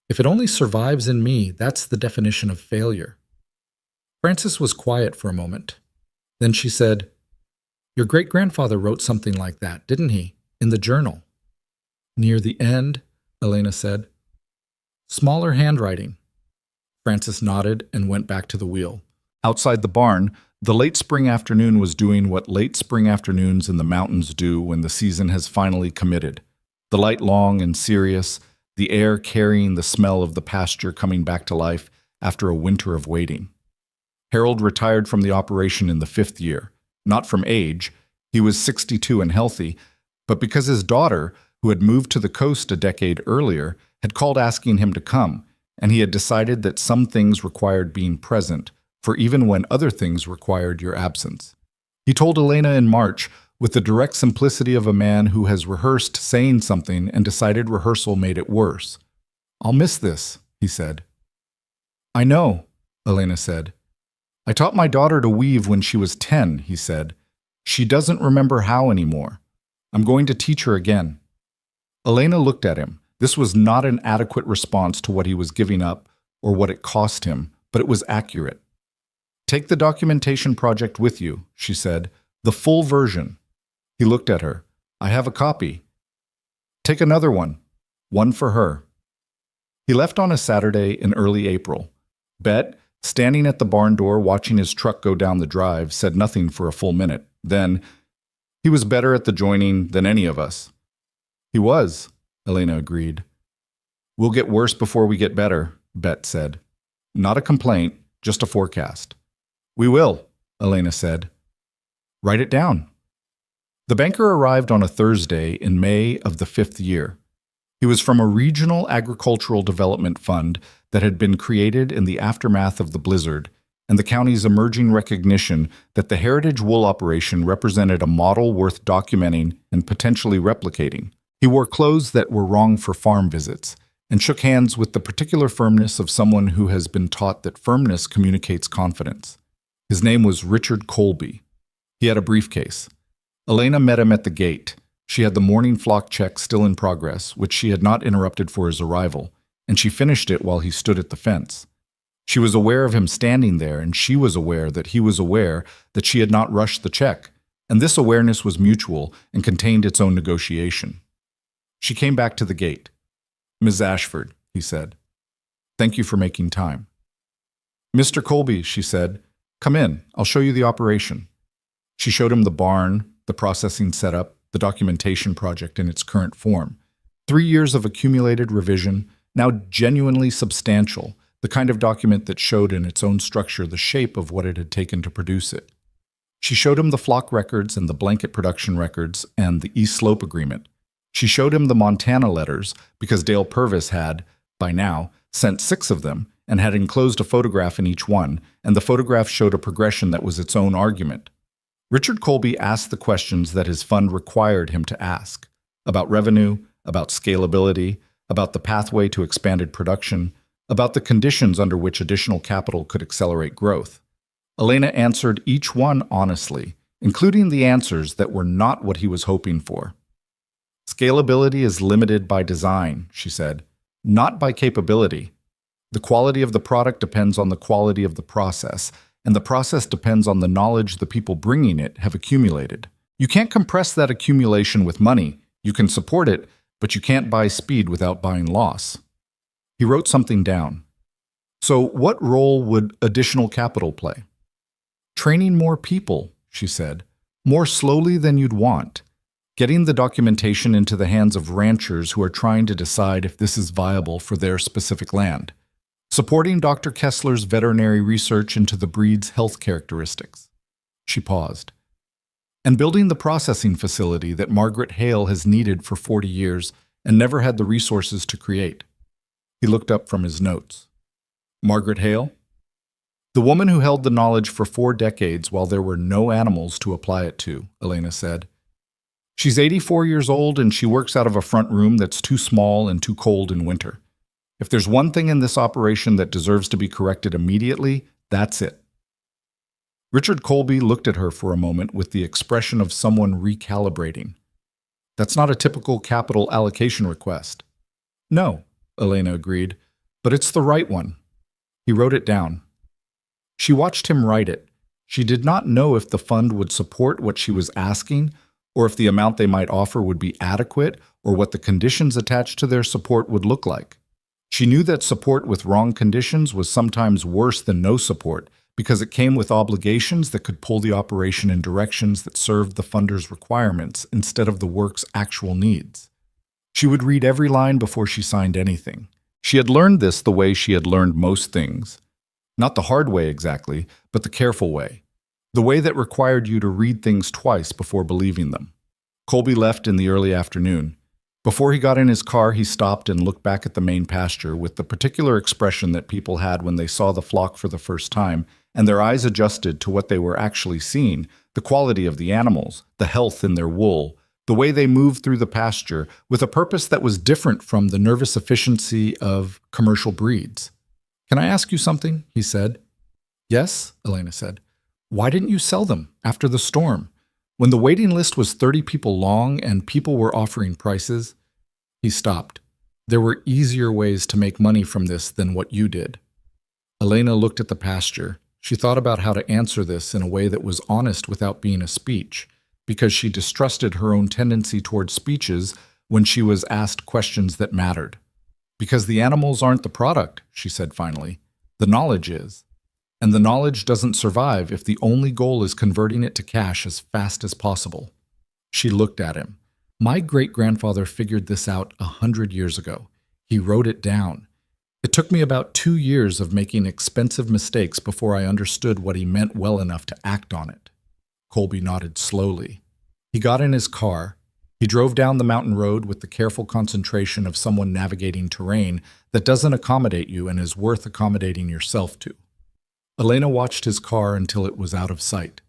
"If it only survives in me, that's the definition of failure." Francis was quiet for a moment. Then she said, "Your great-grandfather wrote something like that, didn't he, in the journal?" "Near the end," Elena said. "Smaller handwriting." Francis nodded and went back to the wheel. Outside the barn, the late spring afternoon was doing what late spring afternoons in the mountains do when the season has finally committed. The light long and serious, the air carrying the smell of the pasture coming back to life after a winter of waiting. Harold retired from the operation in the 5th year, not from age. He was 62 and healthy, but because his daughter, who had moved to the coast a decade earlier, had called asking him to come, and he had decided that some things required being present, for even when other things required your absence. He told Elena in March, with the direct simplicity of a man who has rehearsed saying something and decided rehearsal made it worse. "I'll miss this," he said. "I know," Elena said. "I taught my daughter to weave when she was 10, he said. She doesn't remember how anymore. I'm going to teach her again." Elena looked at him. This was not an adequate response to what he was giving up or what it cost him, but it was accurate. "Take the documentation project with you," she said. "The full version." He looked at her. "I have a copy." "Take another one. One for her." He left on a Saturday in early April. Bet, standing at the barn door watching his truck go down the drive, said nothing for a full minute. Then, "He was better at the joining than any of us." "He was," Elena agreed. "We'll get worse before we get better," Bet said. "Not a complaint, just a forecast." "We will," Elena said. "Write it down." The banker arrived on a Thursday in May of the 5th year. He was from a regional agricultural development fund that had been created in the aftermath of the blizzard, and the county's emerging recognition that the heritage wool operation represented a model worth documenting and potentially replicating. He wore clothes that were wrong for farm visits, and shook hands with the particular firmness of someone who has been taught that firmness communicates confidence. His name was Richard Colby. He had a briefcase. Elena met him at the gate. She had the morning flock check still in progress, which she had not interrupted for his arrival, and she finished it while he stood at the fence. She was aware of him standing there, and she was aware that he was aware that she had not rushed the check, and this awareness was mutual and contained its own negotiation. She came back to the gate. "Ms. Ashford," he said, "thank you for making time." "Mr. Colby," she said, "come in. I'll show you the operation." She showed him the barn, the processing setup, the documentation project in its current form. 3 years of accumulated revision, now genuinely substantial, the kind of document that showed in its own structure the shape of what it had taken to produce it. She showed him the flock records and the blanket production records and the East Slope agreement. She showed him the Montana letters because Dale Purvis had, by now, sent 6 of them and had enclosed a photograph in each one, and the photograph showed a progression that was its own argument. Richard Colby asked the questions that his fund required him to ask, about revenue, about scalability, about the pathway to expanded production, about the conditions under which additional capital could accelerate growth. Elena answered each one honestly, including the answers that were not what he was hoping for. "Scalability is limited by design," she said, "not by capability. The quality of the product depends on the quality of the process, and the process depends on the knowledge the people bringing it have accumulated. You can't compress that accumulation with money. You can support it, but you can't buy speed without buying loss." He wrote something down. "So what role would additional capital play?" "Training more people," she said, "more slowly than you'd want. Getting the documentation into the hands of ranchers who are trying to decide if this is viable for their specific land. Supporting Dr. Kessler's veterinary research into the breed's health characteristics." She paused. "And building the processing facility that Margaret Hale has needed for 40 years and never had the resources to create." He looked up from his notes. "Margaret Hale?" "The woman who held the knowledge for 4 decades while there were no animals to apply it to," Elena said. "She's 84 years old and she works out of a front room that's too small and too cold in winter. If there's one thing in this operation that deserves to be corrected immediately, that's it." Richard Colby looked at her for a moment with the expression of someone recalibrating. "That's not a typical capital allocation request." "No," Elena agreed, "but it's the right one." He wrote it down. She watched him write it. She did not know if the fund would support what she was asking, or if the amount they might offer would be adequate, or what the conditions attached to their support would look like. She knew that support with wrong conditions was sometimes worse than no support, because it came with obligations that could pull the operation in directions that served the funder's requirements instead of the work's actual needs. She would read every line before she signed anything. She had learned this the way she had learned most things. Not the hard way exactly, but the careful way. The way that required you to read things twice before believing them. Colby left in the early afternoon. Before he got in his car, he stopped and looked back at the main pasture with the particular expression that people had when they saw the flock for the first time, and their eyes adjusted to what they were actually seeing, the quality of the animals, the health in their wool, the way they moved through the pasture, with a purpose that was different from the nervous efficiency of commercial breeds. "Can I ask you something?" he said. "Yes," Elena said. "Why didn't you sell them after the storm? When the waiting list was 30 people long and people were offering prices?" He stopped. "There were easier ways to make money from this than what you did." Elena looked at the pasture. She thought about how to answer this in a way that was honest without being a speech, because she distrusted her own tendency toward speeches when she was asked questions that mattered. "Because the animals aren't the product," she said finally. "The knowledge is. And the knowledge doesn't survive if the only goal is converting it to cash as fast as possible." She looked at him. "My great-grandfather figured this out 100 years ago. He wrote it down. It took me about 2 years of making expensive mistakes before I understood what he meant well enough to act on it." Colby nodded slowly. He got in his car. He drove down the mountain road with the careful concentration of someone navigating terrain that doesn't accommodate you and is worth accommodating yourself to. Elena watched his car until it was out of sight.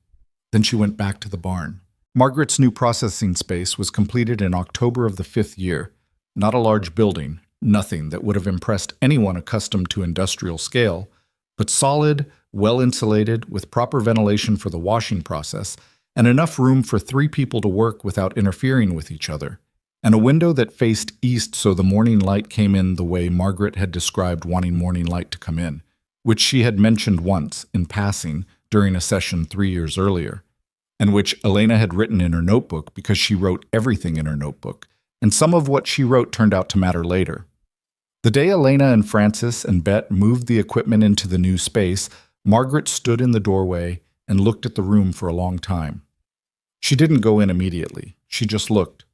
Then she went back to the barn. Margaret's new processing space was completed in October of the 5th year. Not a large building, nothing that would have impressed anyone accustomed to industrial scale, but solid, well-insulated, with proper ventilation for the washing process, and enough room for 3 people to work without interfering with each other, and a window that faced east so the morning light came in the way Margaret had described wanting morning light to come in, which she had mentioned once, in passing, during a session 3 years earlier, and which Elena had written in her notebook because she wrote everything in her notebook, and some of what she wrote turned out to matter later. The day Elena and Francis and Bet moved the equipment into the new space, Margaret stood in the doorway and looked at the room for a long time. She didn't go in immediately. She just looked.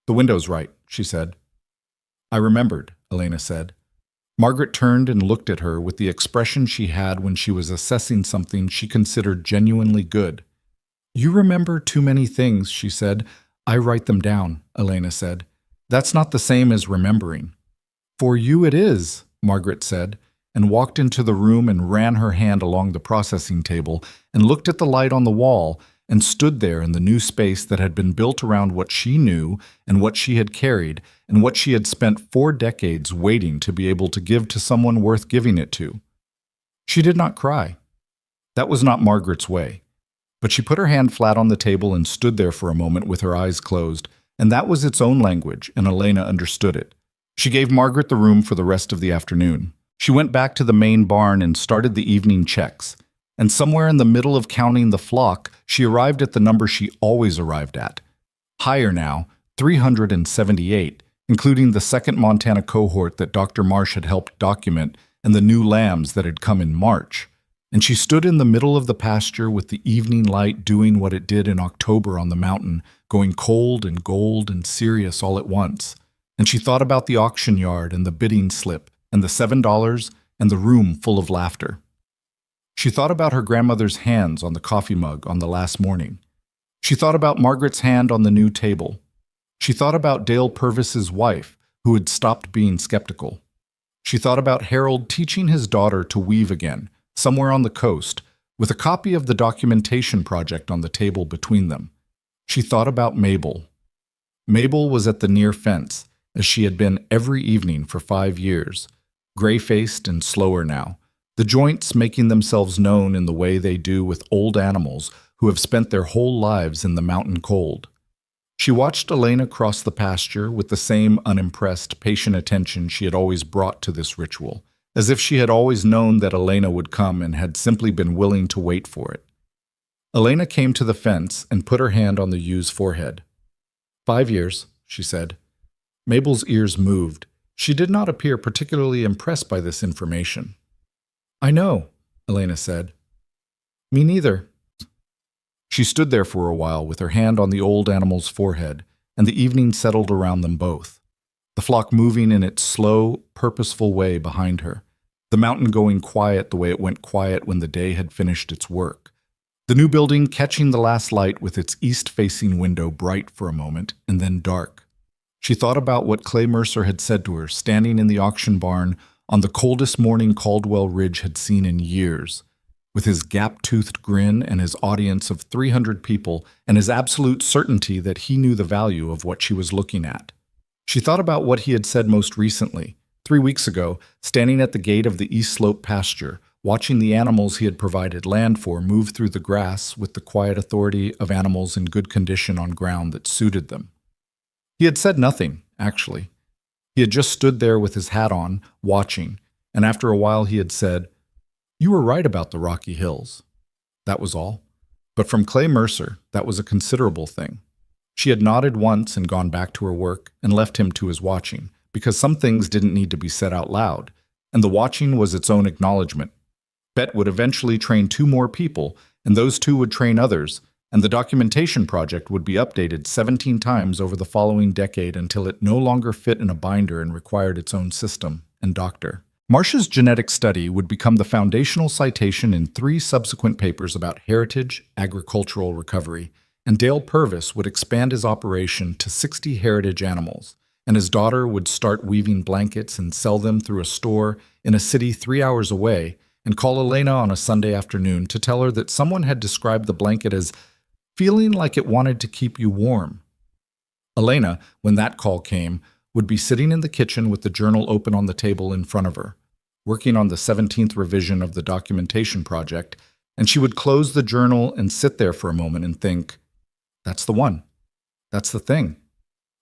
"The window's right," she said. "I remembered," Elena said. Margaret turned and looked at her with the expression she had when she was assessing something she considered genuinely good. "You remember too many things," she said. "I write them down," Elena said. "That's not the same as remembering." "For you it is," Margaret said, and walked into the room and ran her hand along the processing table and looked at the light on the wall and stood there in the new space that had been built around what she knew and what she had carried and what she had spent 4 decades waiting to be able to give to someone worth giving it to. She did not cry. That was not Margaret's way. But she put her hand flat on the table and stood there for a moment with her eyes closed, and that was its own language, and Elena understood it. She gave Margaret the room for the rest of the afternoon. She went back to the main barn and started the evening checks. And somewhere in the middle of counting the flock, she arrived at the number she always arrived at. Higher now, 378, including the second Montana cohort that Dr. Marsh had helped document and the new lambs that had come in March. And she stood in the middle of the pasture with the evening light doing what it did in October on the mountain, going cold and gold and serious all at once. And she thought about the auction yard and the bidding slip and the $7 and the room full of laughter. She thought about her grandmother's hands on the coffee mug on the last morning. She thought about Margaret's hand on the new table. She thought about Dale Purvis's wife, who had stopped being skeptical. She thought about Harold teaching his daughter to weave again, somewhere on the coast, with a copy of the documentation project on the table between them. She thought about Mabel. Mabel was at the near fence, as she had been every evening for 5 years, gray-faced and slower now, the joints making themselves known in the way they do with old animals who have spent their whole lives in the mountain cold. She watched Elena cross the pasture with the same unimpressed, patient attention she had always brought to this ritual, as if she had always known that Elena would come and had simply been willing to wait for it. Elena came to the fence and put her hand on the ewe's forehead. 5 years, she said. Mabel's ears moved. She did not appear particularly impressed by this information. "I know," Elena said. "Me neither." She stood there for a while with her hand on the old animal's forehead, and the evening settled around them both, the flock moving in its slow, purposeful way behind her, the mountain going quiet the way it went quiet when the day had finished its work, the new building catching the last light with its east-facing window bright for a moment and then dark. She thought about what Clay Mercer had said to her standing in the auction barn on the coldest morning Caldwell Ridge had seen in years, with his gap-toothed grin and his audience of 300 people and his absolute certainty that he knew the value of what she was looking at. She thought about what he had said most recently, 3 weeks ago, standing at the gate of the East Slope pasture, watching the animals he had provided land for move through the grass with the quiet authority of animals in good condition on ground that suited them. He had said nothing, actually. He had just stood there with his hat on, watching, and after a while he had said, "You were right about the Rocky Hills." That was all. But from Clay Mercer, that was a considerable thing. She had nodded once and gone back to her work and left him to his watching, because some things didn't need to be said out loud, and the watching was its own acknowledgement. Bet would eventually train 2 more people, and those 2 would train others, and the documentation project would be updated 17 times over the following decade until it no longer fit in a binder and required its own system and doctor. Marsh's genetic study would become the foundational citation in 3 subsequent papers about heritage, agricultural recovery, and Dale Purvis would expand his operation to 60 heritage animals, and his daughter would start weaving blankets and sell them through a store in a city 3 hours away, and call Elena on a Sunday afternoon to tell her that someone had described the blanket as feeling like it wanted to keep you warm. Elena, when that call came, would be sitting in the kitchen with the journal open on the table in front of her, working on the 17th revision of the documentation project, And she would close the journal and sit there for a moment and think, that's the one. That's the thing.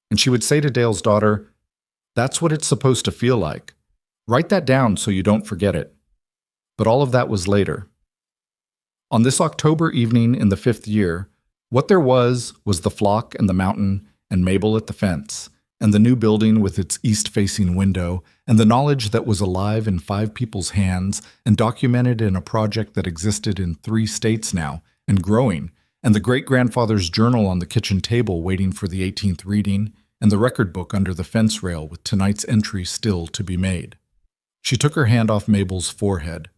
And she would say to Dale's daughter, that's what it's supposed to feel like. Write that down so you don't forget it. But all of that was later. On this October evening in the 5th year, what there was the flock and the mountain and Mabel at the fence, and the new building with its east-facing window, and the knowledge that was alive in 5 people's hands and documented in a project that existed in 3 states now, and growing, and the great-grandfather's journal on the kitchen table waiting for the 18th reading, and the record book under the fence rail with tonight's entry still to be made. She took her hand off Mabel's forehead.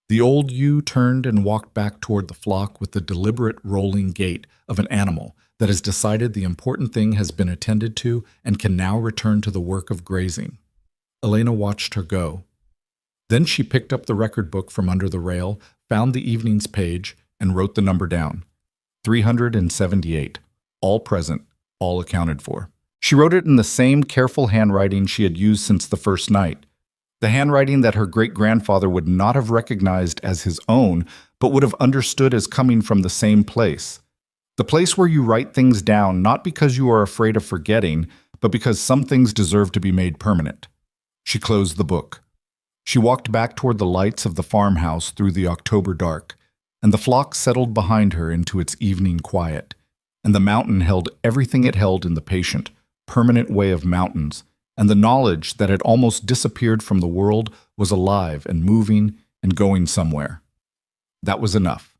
The old ewe turned and walked back toward the flock with the deliberate rolling gait of an animal that has decided the important thing has been attended to and can now return to the work of grazing. Elena watched her go. Then she picked up the record book from under the rail, found the evening's page, and wrote the number down. 378. All present, all accounted for. She wrote it in the same careful handwriting she had used since the first night. The handwriting that her great-grandfather would not have recognized as his own, but would have understood as coming from the same place. The place where you write things down not because you are afraid of forgetting, but because some things deserve to be made permanent. She closed the book. She walked back toward the lights of the farmhouse through the October dark, and the flock settled behind her into its evening quiet, and the mountain held everything it held in the patient, permanent way of mountains, and the knowledge that had almost disappeared from the world was alive and moving and going somewhere. That was enough.